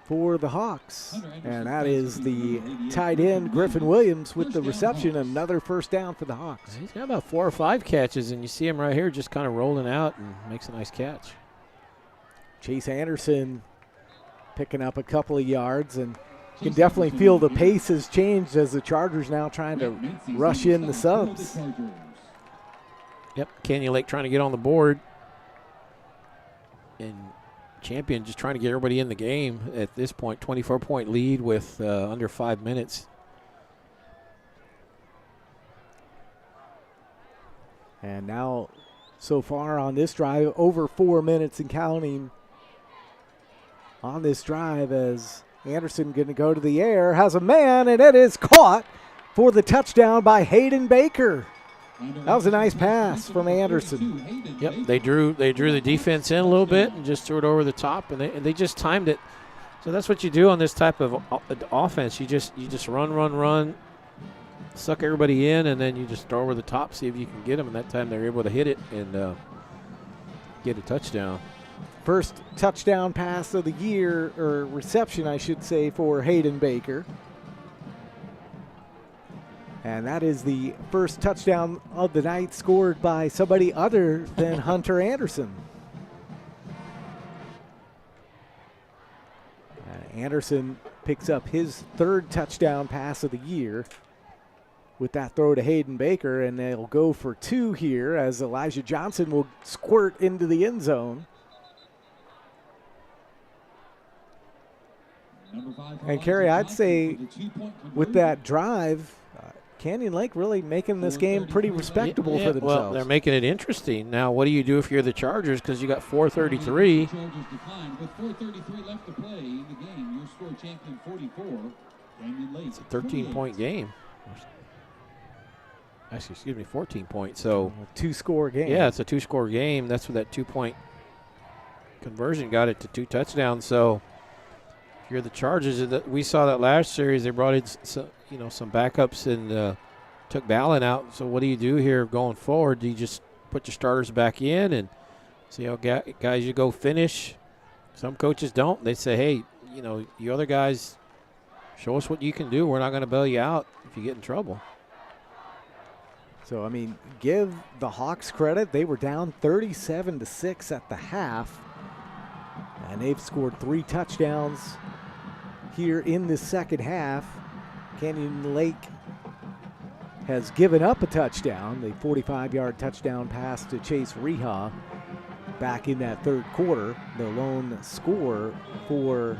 Speaker 1: for the Hawks. And that is the tight end, Griffin Williams, with the reception. Another first down for the Hawks.
Speaker 2: He's got about 4 or 5 catches, and you see him right here just kind of rolling out and makes a nice catch.
Speaker 1: Chase Anderson picking up a couple of yards, and you can definitely feel the pace has changed as the Chargers now trying to rush in the subs.
Speaker 2: Yep, Canyon Lake trying to get on the board. And Champion just trying to get everybody in the game at this point. 24-point lead with under 5 minutes.
Speaker 1: And now, so far on this drive, over 4 minutes and counting on this drive, as Anderson going to go to the air, has a man, and it is caught for the touchdown by Hayden Baker. That was a nice pass from Anderson.
Speaker 2: Yep, they drew the defense in a little bit and just threw it over the top, and they just timed it. So that's what you do on this type of offense. You just run, suck everybody in, and then you just throw over the top, see if you can get them. And that time they're able to hit it and get a touchdown.
Speaker 1: First touchdown pass of the year, or reception, I should say, for Hayden Baker. And that is the first touchdown of the night scored by somebody other than Hunter Anderson. Anderson picks up his 3rd touchdown pass of the year with that throw to Hayden Baker, and they'll go for 2 here as Elijah Johnson will squirt into the end zone. And Kerry, I'd say with that drive, Canyon Lake really making this game pretty respectable for themselves.
Speaker 2: Well, they're making it interesting. Now, what do you do if you're the Chargers? Because you got 4:33.
Speaker 4: With 4:33 left to play in the game, your score champion 44. Canyon Lake.
Speaker 2: It's a 13-point game. Actually, excuse me, 14 points. So
Speaker 1: a 2-score game.
Speaker 2: Yeah, it's a 2-score game. That's what that 2-point conversion got it to 2 touchdowns. So if you're the Chargers, we saw that last series. They brought in some backups and took Ballin out. So what do you do here going forward? Do you just put your starters back in and see how guys you go finish? Some coaches don't. They say, hey, you other guys, show us what you can do. We're not going to bail you out if you get in trouble.
Speaker 1: So, I mean, give the Hawks credit. They were down 37-6 at the half, and they've scored 3 touchdowns here in the second half. Canyon Lake has given up a touchdown, the 45-yard touchdown pass to Chase Reha back in that 3rd quarter, the lone score for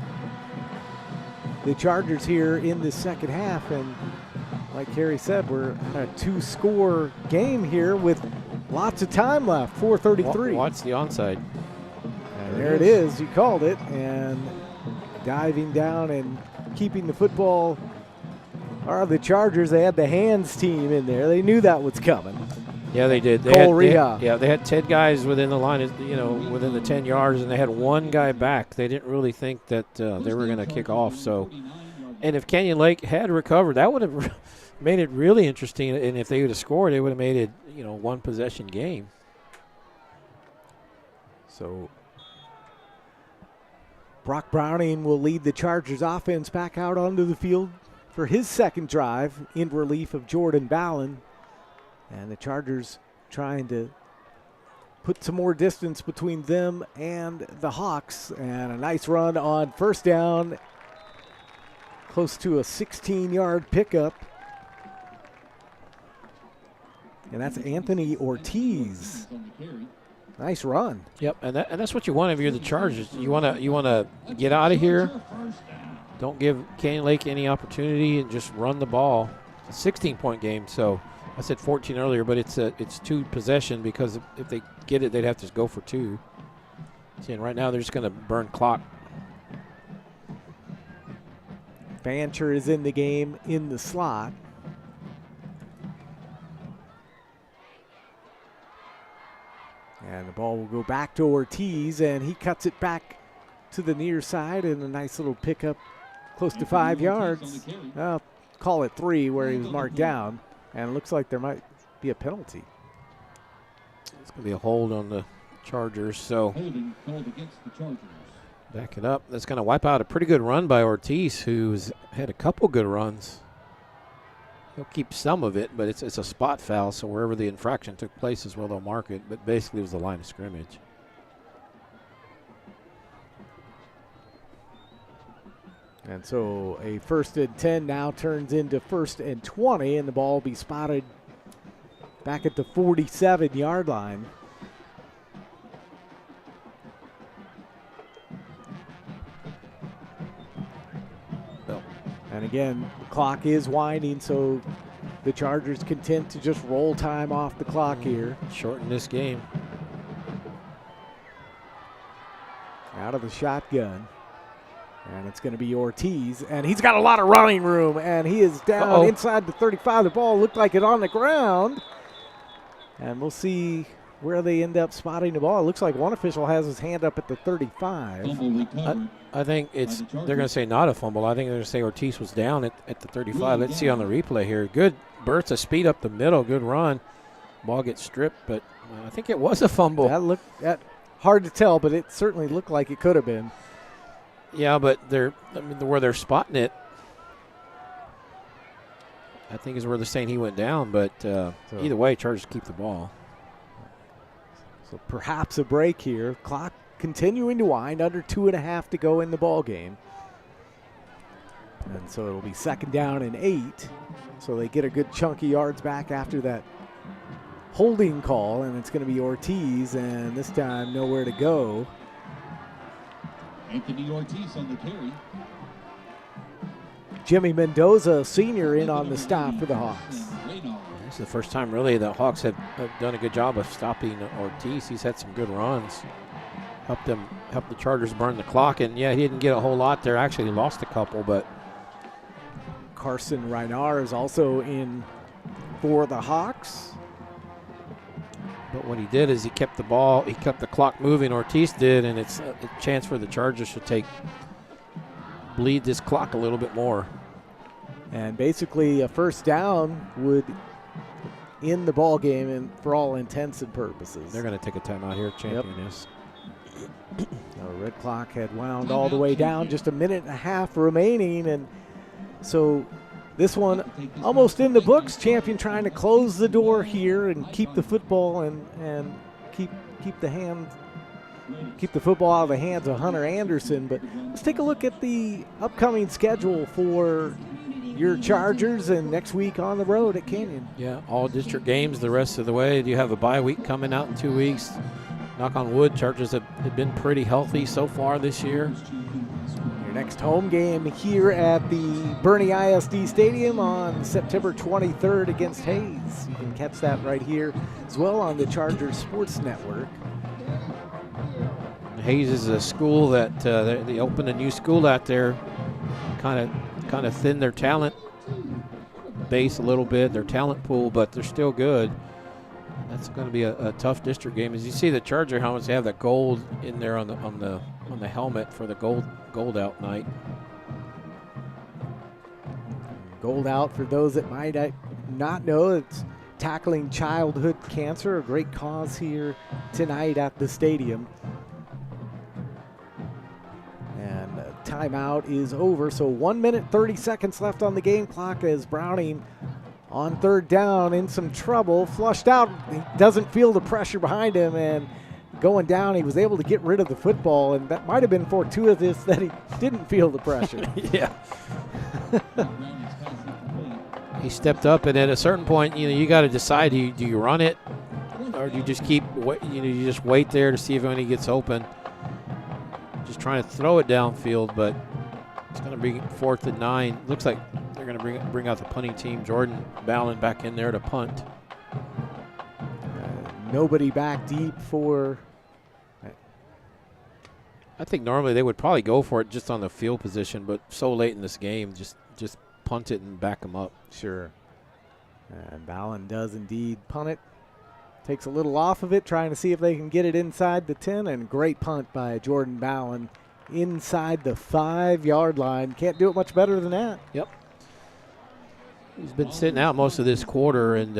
Speaker 1: the Chargers here in the second half. And like Kerry said, we're at a 2-score game here with lots of time left, 4:33.
Speaker 2: Watch the onside.
Speaker 1: And there it is. You called it. And diving down and keeping the football are the Chargers. They had the hands team in there. They knew that was coming.
Speaker 2: Yeah, they did. They had 10 guys within the line, within the 10 yards, and they had 1 guy back. They didn't really think that they were going to kick off. So, and if Canyon Lake had recovered, that would have made it really interesting. And if they would have scored, it would have made it, 1-possession game.
Speaker 1: So Brock Browning will lead the Chargers offense back out onto the field for his second drive in relief of Jordan Ballin. And the Chargers trying to put some more distance between them and the Hawks. And a nice run on first down, close to a 16-yard pickup. And that's Anthony Ortiz. Nice run.
Speaker 2: Yep, and that's what you want if you're the Chargers. You want to get out of here. Don't give Canyon Lake any opportunity and just run the ball. It's a 16-point game, so I said 14 earlier, but it's 2 possession because if they get it, they'd have to go for 2. See, and right now they're just going to burn clock.
Speaker 1: Fancher is in the game in the slot. And the ball will go back to Ortiz, and he cuts it back to the near side, and a nice little pickup close to 5 yards. Call it 3 where he was marked down, and it looks like there might be a penalty.
Speaker 2: It's going to be a hold on the Chargers. So
Speaker 4: Holding called against the Chargers.
Speaker 2: back it up. That's going to wipe out a pretty good run by Ortiz, who's had a couple good runs. He'll keep some of it, but it's a spot foul, so wherever the infraction took place is where they'll mark it. But basically it was the line of scrimmage.
Speaker 1: And so a 1st and 10 now turns into 1st and 20, and the ball will be spotted back at the 47-yard line. And again, the clock is winding, so the Chargers content to just roll time off the clock here.
Speaker 2: Shorten this game.
Speaker 1: Out of the shotgun. And it's going to be Ortiz, and he's got a lot of running room, and he is down inside the 35. The ball looked like it on the ground. And we'll see where they end up spotting the ball. It looks like one official has his hand up at the 35.
Speaker 2: I think they're going to say not a fumble. I think they're going to say Ortiz was down at the 35. Let's see on the replay here. Good burst of speed up the middle. Good run. Ball gets stripped, but I think it was a fumble.
Speaker 1: That hard to tell, but it certainly looked like it could have been.
Speaker 2: Yeah, but where they're spotting it, I think is where they're saying he went down. But either way, Chargers keep the ball.
Speaker 1: So perhaps a break here. Clock continuing to wind, under 2.5 to go in the ball game. And so it'll be 2nd down and 8. So they get a good chunk of yards back after that holding call, and it's going to be Ortiz, and this time nowhere to go.
Speaker 4: Anthony Ortiz on the carry.
Speaker 1: Jimmy Mendoza, senior, in on the stop for the Hawks.
Speaker 2: This is the first time really the Hawks have done a good job of stopping Ortiz. He's had some good runs. Helped the Chargers burn the clock, and yeah, he didn't get a whole lot there. Actually, he lost a couple, but
Speaker 1: Carson Reinar is also in for the Hawks.
Speaker 2: But what he did is he kept the ball, he kept the clock moving, Ortiz did, and it's a chance for the Chargers to bleed this clock a little bit more.
Speaker 1: And basically a 1st down would end the ball game, and for all intents and purposes.
Speaker 2: They're going to take a timeout here, champion is.
Speaker 1: The red clock had wound all the way down, just 1.5 minutes remaining, and so this one almost in the books. Champion trying to close the door here and keep the football and keep the football out of the hands of Hunter Anderson. But let's take a look at the upcoming schedule for your Chargers and next week on the road at Canyon.
Speaker 2: Yeah, all district games the rest of the way. You have a bye week coming out in 2 weeks. Knock on wood, Chargers have been pretty healthy so far this year.
Speaker 1: Your next home game here at the Boerne ISD Stadium on September 23rd against Hayes. You can catch that right here as well on the Chargers Sports Network.
Speaker 2: Hayes is a school that they opened a new school out there, kind of thinned their talent base a little bit, their talent pool, but they're still good. That's going to be a tough district game. As you see, the Charger helmets, they have that gold in there on the helmet for the gold out night.
Speaker 1: Gold out, for those that might not know, it's tackling childhood cancer, a great cause here tonight at the stadium. And timeout is over, so 1 minute 30 seconds left on the game clock as Browning on 3rd down in some trouble, flushed out. He doesn't feel the pressure behind him, and going down, he was able to get rid of the football, and that might have been fortuitous that he didn't feel the pressure.
Speaker 2: Yeah. He stepped up, and at a certain point, you got to decide: do you run it, or do you just you just wait there to see if anybody gets open? Just trying to throw it downfield, but it's going to be 4th and 9. Looks like they're going to bring out the punting team. Jordan Ballin back in there to punt.
Speaker 1: Nobody back deep for.
Speaker 2: I think normally they would probably go for it just on the field position, but so late in this game, just punt it and back them up.
Speaker 1: Sure. And Ballin does indeed punt it. Takes a little off of it, trying to see if they can get it inside the 10, and great punt by Jordan Ballin inside the 5-yard line. Can't do it much better than that.
Speaker 2: Yep. He's been sitting out most of this quarter, and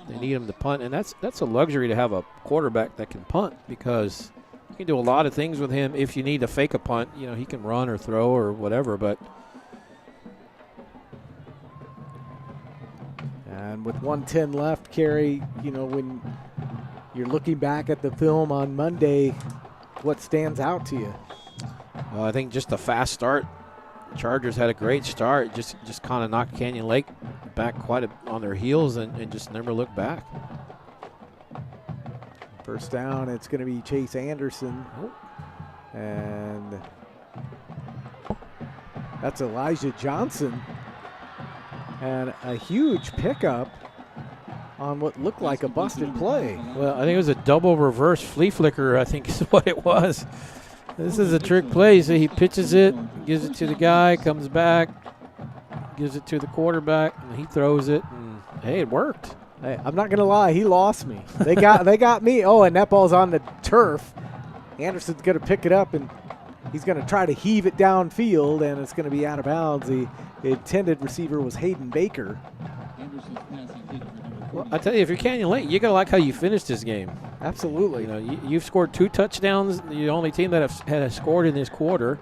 Speaker 2: They need him to punt, and that's a luxury to have a quarterback that can punt, because you can do a lot of things with him. If you need to fake a punt, he can run or throw or whatever, but.
Speaker 1: And with 1:10 left, Kerry, when you're looking back at the film on Monday, what stands out to you?
Speaker 2: Well, I think just a fast start. Chargers had a great start, just kind of knocked Canyon Lake back quite on their heels and just never looked back.
Speaker 1: First down, it's going to be Chase Anderson. And that's Elijah Johnson. And a huge pickup on what looked like a busted play.
Speaker 2: Well, I think it was a double reverse flea flicker, I think is what it was. This is a trick play. So he pitches it, gives it to the guy, comes back, gives it to the quarterback, and he throws it, and hey, it worked.
Speaker 1: Hey, I'm not going to lie, he lost me. They got me. Oh, and that ball's on the turf. Anderson's going to pick it up, and he's going to try to heave it downfield, and it's going to be out of bounds. The intended receiver was Hayden Baker.
Speaker 2: Well, I tell you, if you're Canyon Lake, you got to like how you finished this game.
Speaker 1: Absolutely.
Speaker 2: You've scored 2 touchdowns, the only team that has scored in this quarter.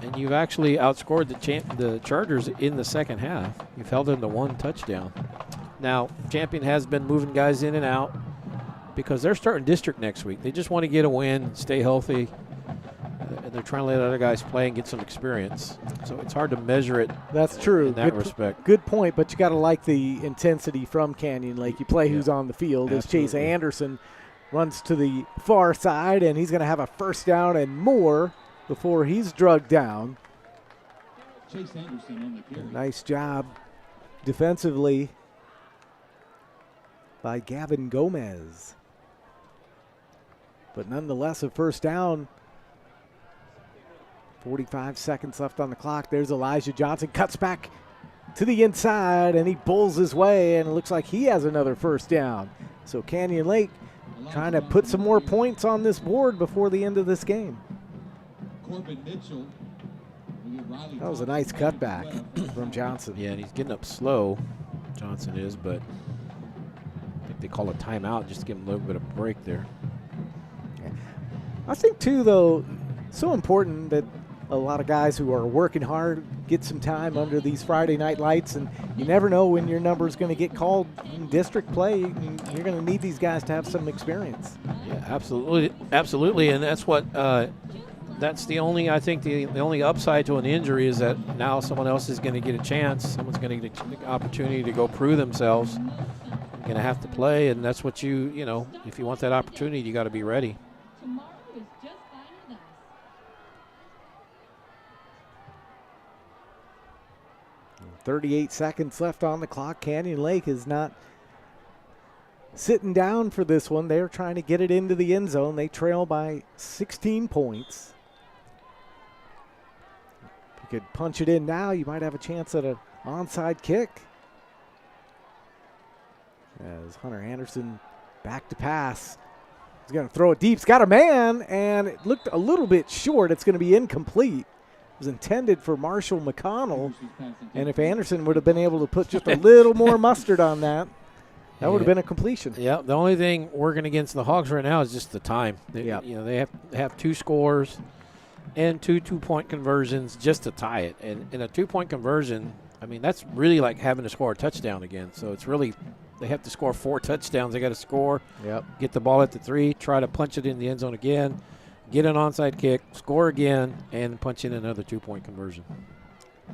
Speaker 2: And you've actually outscored the Chargers in the second half. You've held them to 1 touchdown. Now, Champion has been moving guys in and out because they're starting district next week. They just want to get a win, stay healthy, and they're trying to let other guys play and get some experience. So it's hard to measure it.
Speaker 1: That's true.
Speaker 2: In that respect.
Speaker 1: Good point, but you got to like the intensity from Canyon Lake. You play who's on the field. As Chase Anderson runs to the far side, and he's going to have a first down and more before he's drugged down.
Speaker 4: Chase Anderson on the carry.
Speaker 1: Nice job defensively by Gavin Gomez. But nonetheless, a first down. 45 seconds left on the clock. There's Elijah Johnson, cuts back to the inside, and he bulls his way, and it looks like he has another first down. So Canyon Lake trying to put some more points on this board before the end of this game. That was a nice cutback from Johnson.
Speaker 2: Yeah, and he's getting up slow, Johnson is, but I think they call a timeout just to give him a little bit of break there.
Speaker 1: I think, too, though, so important that a lot of guys who are working hard get some time under these Friday night lights, and you never know when your number is going to get called in district play. You're going to need these guys to have some experience.
Speaker 2: Yeah, absolutely, and that's what that's the only, I think, the only upside to an injury is that now someone else is going to get a chance. Someone's going to get an opportunity to go prove themselves. Going to have to play, and that's what if you want that opportunity, you got to be ready.
Speaker 1: 38 seconds left on the clock. Canyon Lake is not sitting down for this one. They're trying to get it into the end zone. They trail by 16 points. If you could punch it in now, you might have a chance at an onside kick. As Hunter Anderson back to pass. He's going to throw it deep. He's got a man, and it looked a little bit short. It's going to be incomplete. It was intended for Marshall McConnell, and if Anderson would have been able to put just a little more mustard on that, that would have been a completion.
Speaker 2: Yeah, the only thing working against the Hogs right now is just the time. They have 2 scores and 2 2-point conversions just to tie it. And in a 2-point conversion, I mean, that's really like having to score a touchdown again. So it's really, they have to score 4 touchdowns. They got to score, get the ball at the 3, try to punch it in the end zone again, get an onside kick, score again, and punch in another 2-point conversion.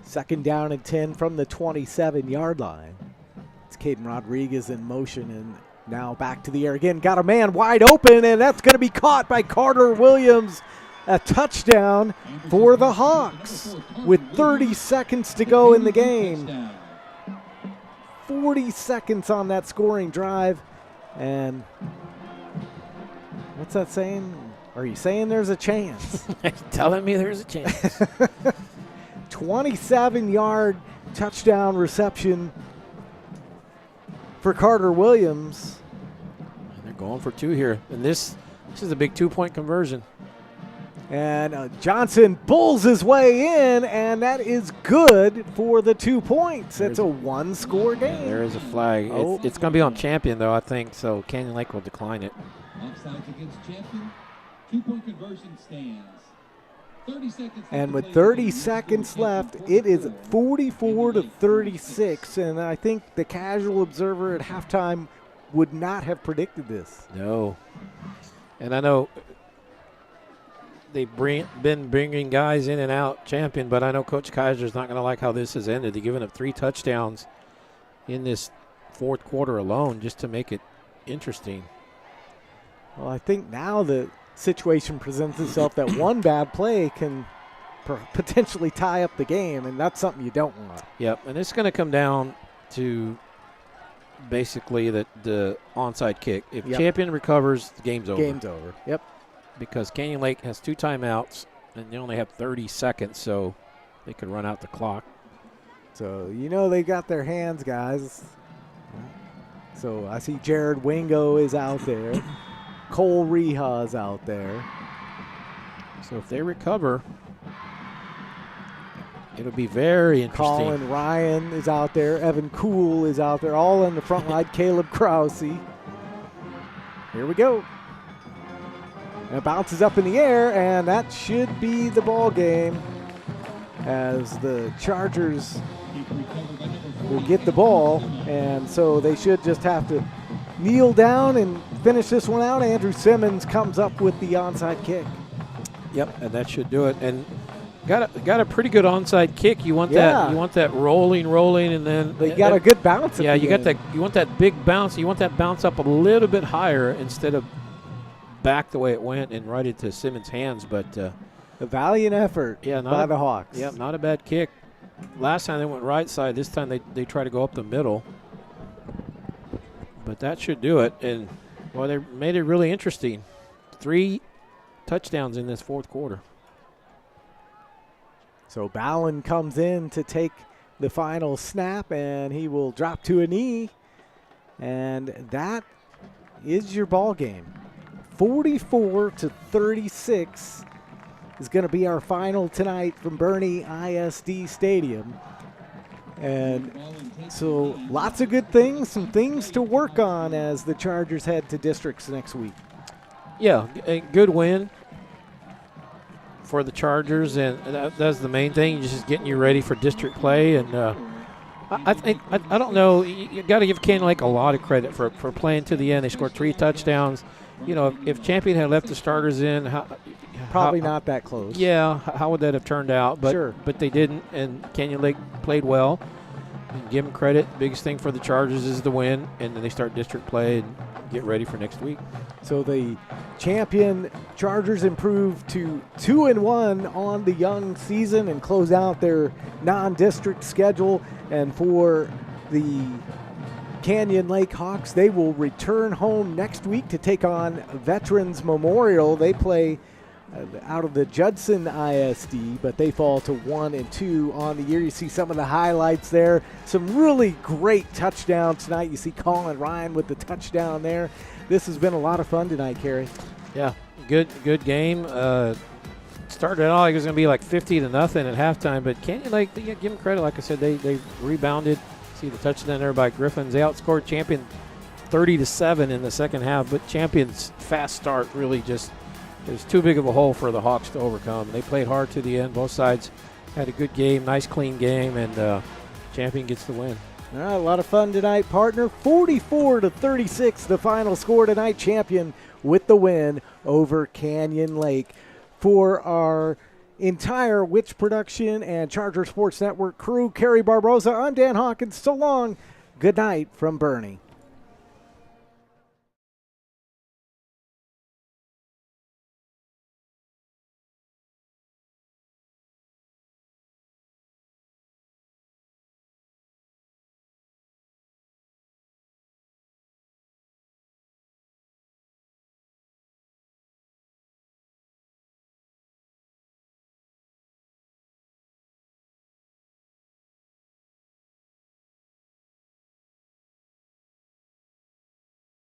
Speaker 1: Second down and 10 from the 27-yard line. It's Caden Rodriguez in motion, and now back to the air again. Got a man wide open, and that's going to be caught by Carter Williams. A touchdown for the Hawks with 30 seconds to go in the game. 40 seconds on that scoring drive, and what's that saying? Are you saying there's a chance?
Speaker 2: Telling me there's a chance.
Speaker 1: 27-yard touchdown reception for Carter Williams.
Speaker 2: And they're going for 2 here. And this is a big 2-point conversion.
Speaker 1: And Johnson pulls his way in, and that is good for the 2 points. It's a one-score game.
Speaker 2: There is a flag.
Speaker 1: Oh.
Speaker 2: It's going to be on Champion, though, I think, so Canyon Lake will decline it.
Speaker 4: Offsides against Champion. 2-point conversion stands. 30 seconds.
Speaker 1: And with 30 seconds left, it is 44-36, and I think the casual observer at halftime would not have predicted this.
Speaker 2: No. And I know they've been bringing guys in and out Champion, but I know Coach Kaiser's not going to like how this has ended. They're giving up 3 touchdowns in this fourth quarter alone just to make it interesting.
Speaker 1: Well, I think now the situation presents itself that one bad play can potentially tie up the game, and that's something you don't want.
Speaker 2: Yep, and it's going to come down to basically the onside kick. If Champion recovers, the game's over.
Speaker 1: Game's over, yep.
Speaker 2: Because Canyon Lake has 2 timeouts, and they only have 30 seconds, so they could run out the clock.
Speaker 1: So, you know they got their hands, guys. So I see Jared Wingo is out there. Cole Reha is out there.
Speaker 2: So if they recover, it'll be very interesting.
Speaker 1: Colin Ryan is out there. Evan Kuhl is out there. All in the front line. Caleb Krause. Here we go. And it bounces up in the air, and that should be the ball game as the Chargers will get the ball. And so they should just have to kneel down and finish this one out. Andrew Simmons comes up with the onside kick.
Speaker 2: Yep, and that should do it. And got a pretty good onside kick. You want that. You want that rolling, and then
Speaker 1: they got a good bounce.
Speaker 2: Yeah, you got that. You want that big bounce. You want that bounce up a little bit higher instead of back the way it went and right into Simmons' hands. But
Speaker 1: a valiant effort by the Hawks.
Speaker 2: Yeah, not a bad kick. Last time they went right side. This time they try to go up the middle. But that should do it. And, well, they made it really interesting. 3 touchdowns in this fourth quarter.
Speaker 1: So Ballin comes in to take the final snap, and he will drop to a knee. And that is your ball game. 44-36 is going to be our final tonight from Boerne ISD Stadium. And so lots of good things, some things to work on as the Chargers head to districts next week.
Speaker 2: Yeah, a good win for the Chargers, and that's the main thing, just getting you ready for district play. And I don't know, you got to give Canyon Lake a lot of credit for playing to the end. They scored 3 touchdowns. You know, if Champion had left the starters in,
Speaker 1: probably not that close.
Speaker 2: Yeah, how would that have turned out? But,
Speaker 1: sure.
Speaker 2: But they didn't, and Canyon Lake played well. And give them credit. Biggest thing for the Chargers is the win, and then they start district play and get ready for next week.
Speaker 1: So the Champion Chargers improve to 2-1 on the young season and close out their non-district schedule. And for the Canyon Lake Hawks, they will return home next week to take on Veterans Memorial. They play out of the Judson ISD, but they fall to 1-2 on the year. You see some of the highlights there. Some really great touchdowns tonight. You see Colin Ryan with the touchdown there. This has been a lot of fun tonight, Kerry.
Speaker 2: Yeah, good game. Started out like it was going to be like 50-0 at halftime, but Canyon Lake, give them credit. Like I said, they rebounded. See the touchdown there by Griffins. They outscored Champion 30-7 in the second half, but Champion's fast start really just – it was too big of a hole for the Hawks to overcome. They played hard to the end. Both sides had a good game, nice clean game, and Champion gets the win.
Speaker 1: All right, a lot of fun tonight, partner. 44-36, the final score tonight. Champion with the win over Canyon Lake. For our entire Witch Production and Charger Sports Network crew, Kerry Barbosa, I'm Dan Hawkins. So long. Good night from Boerne.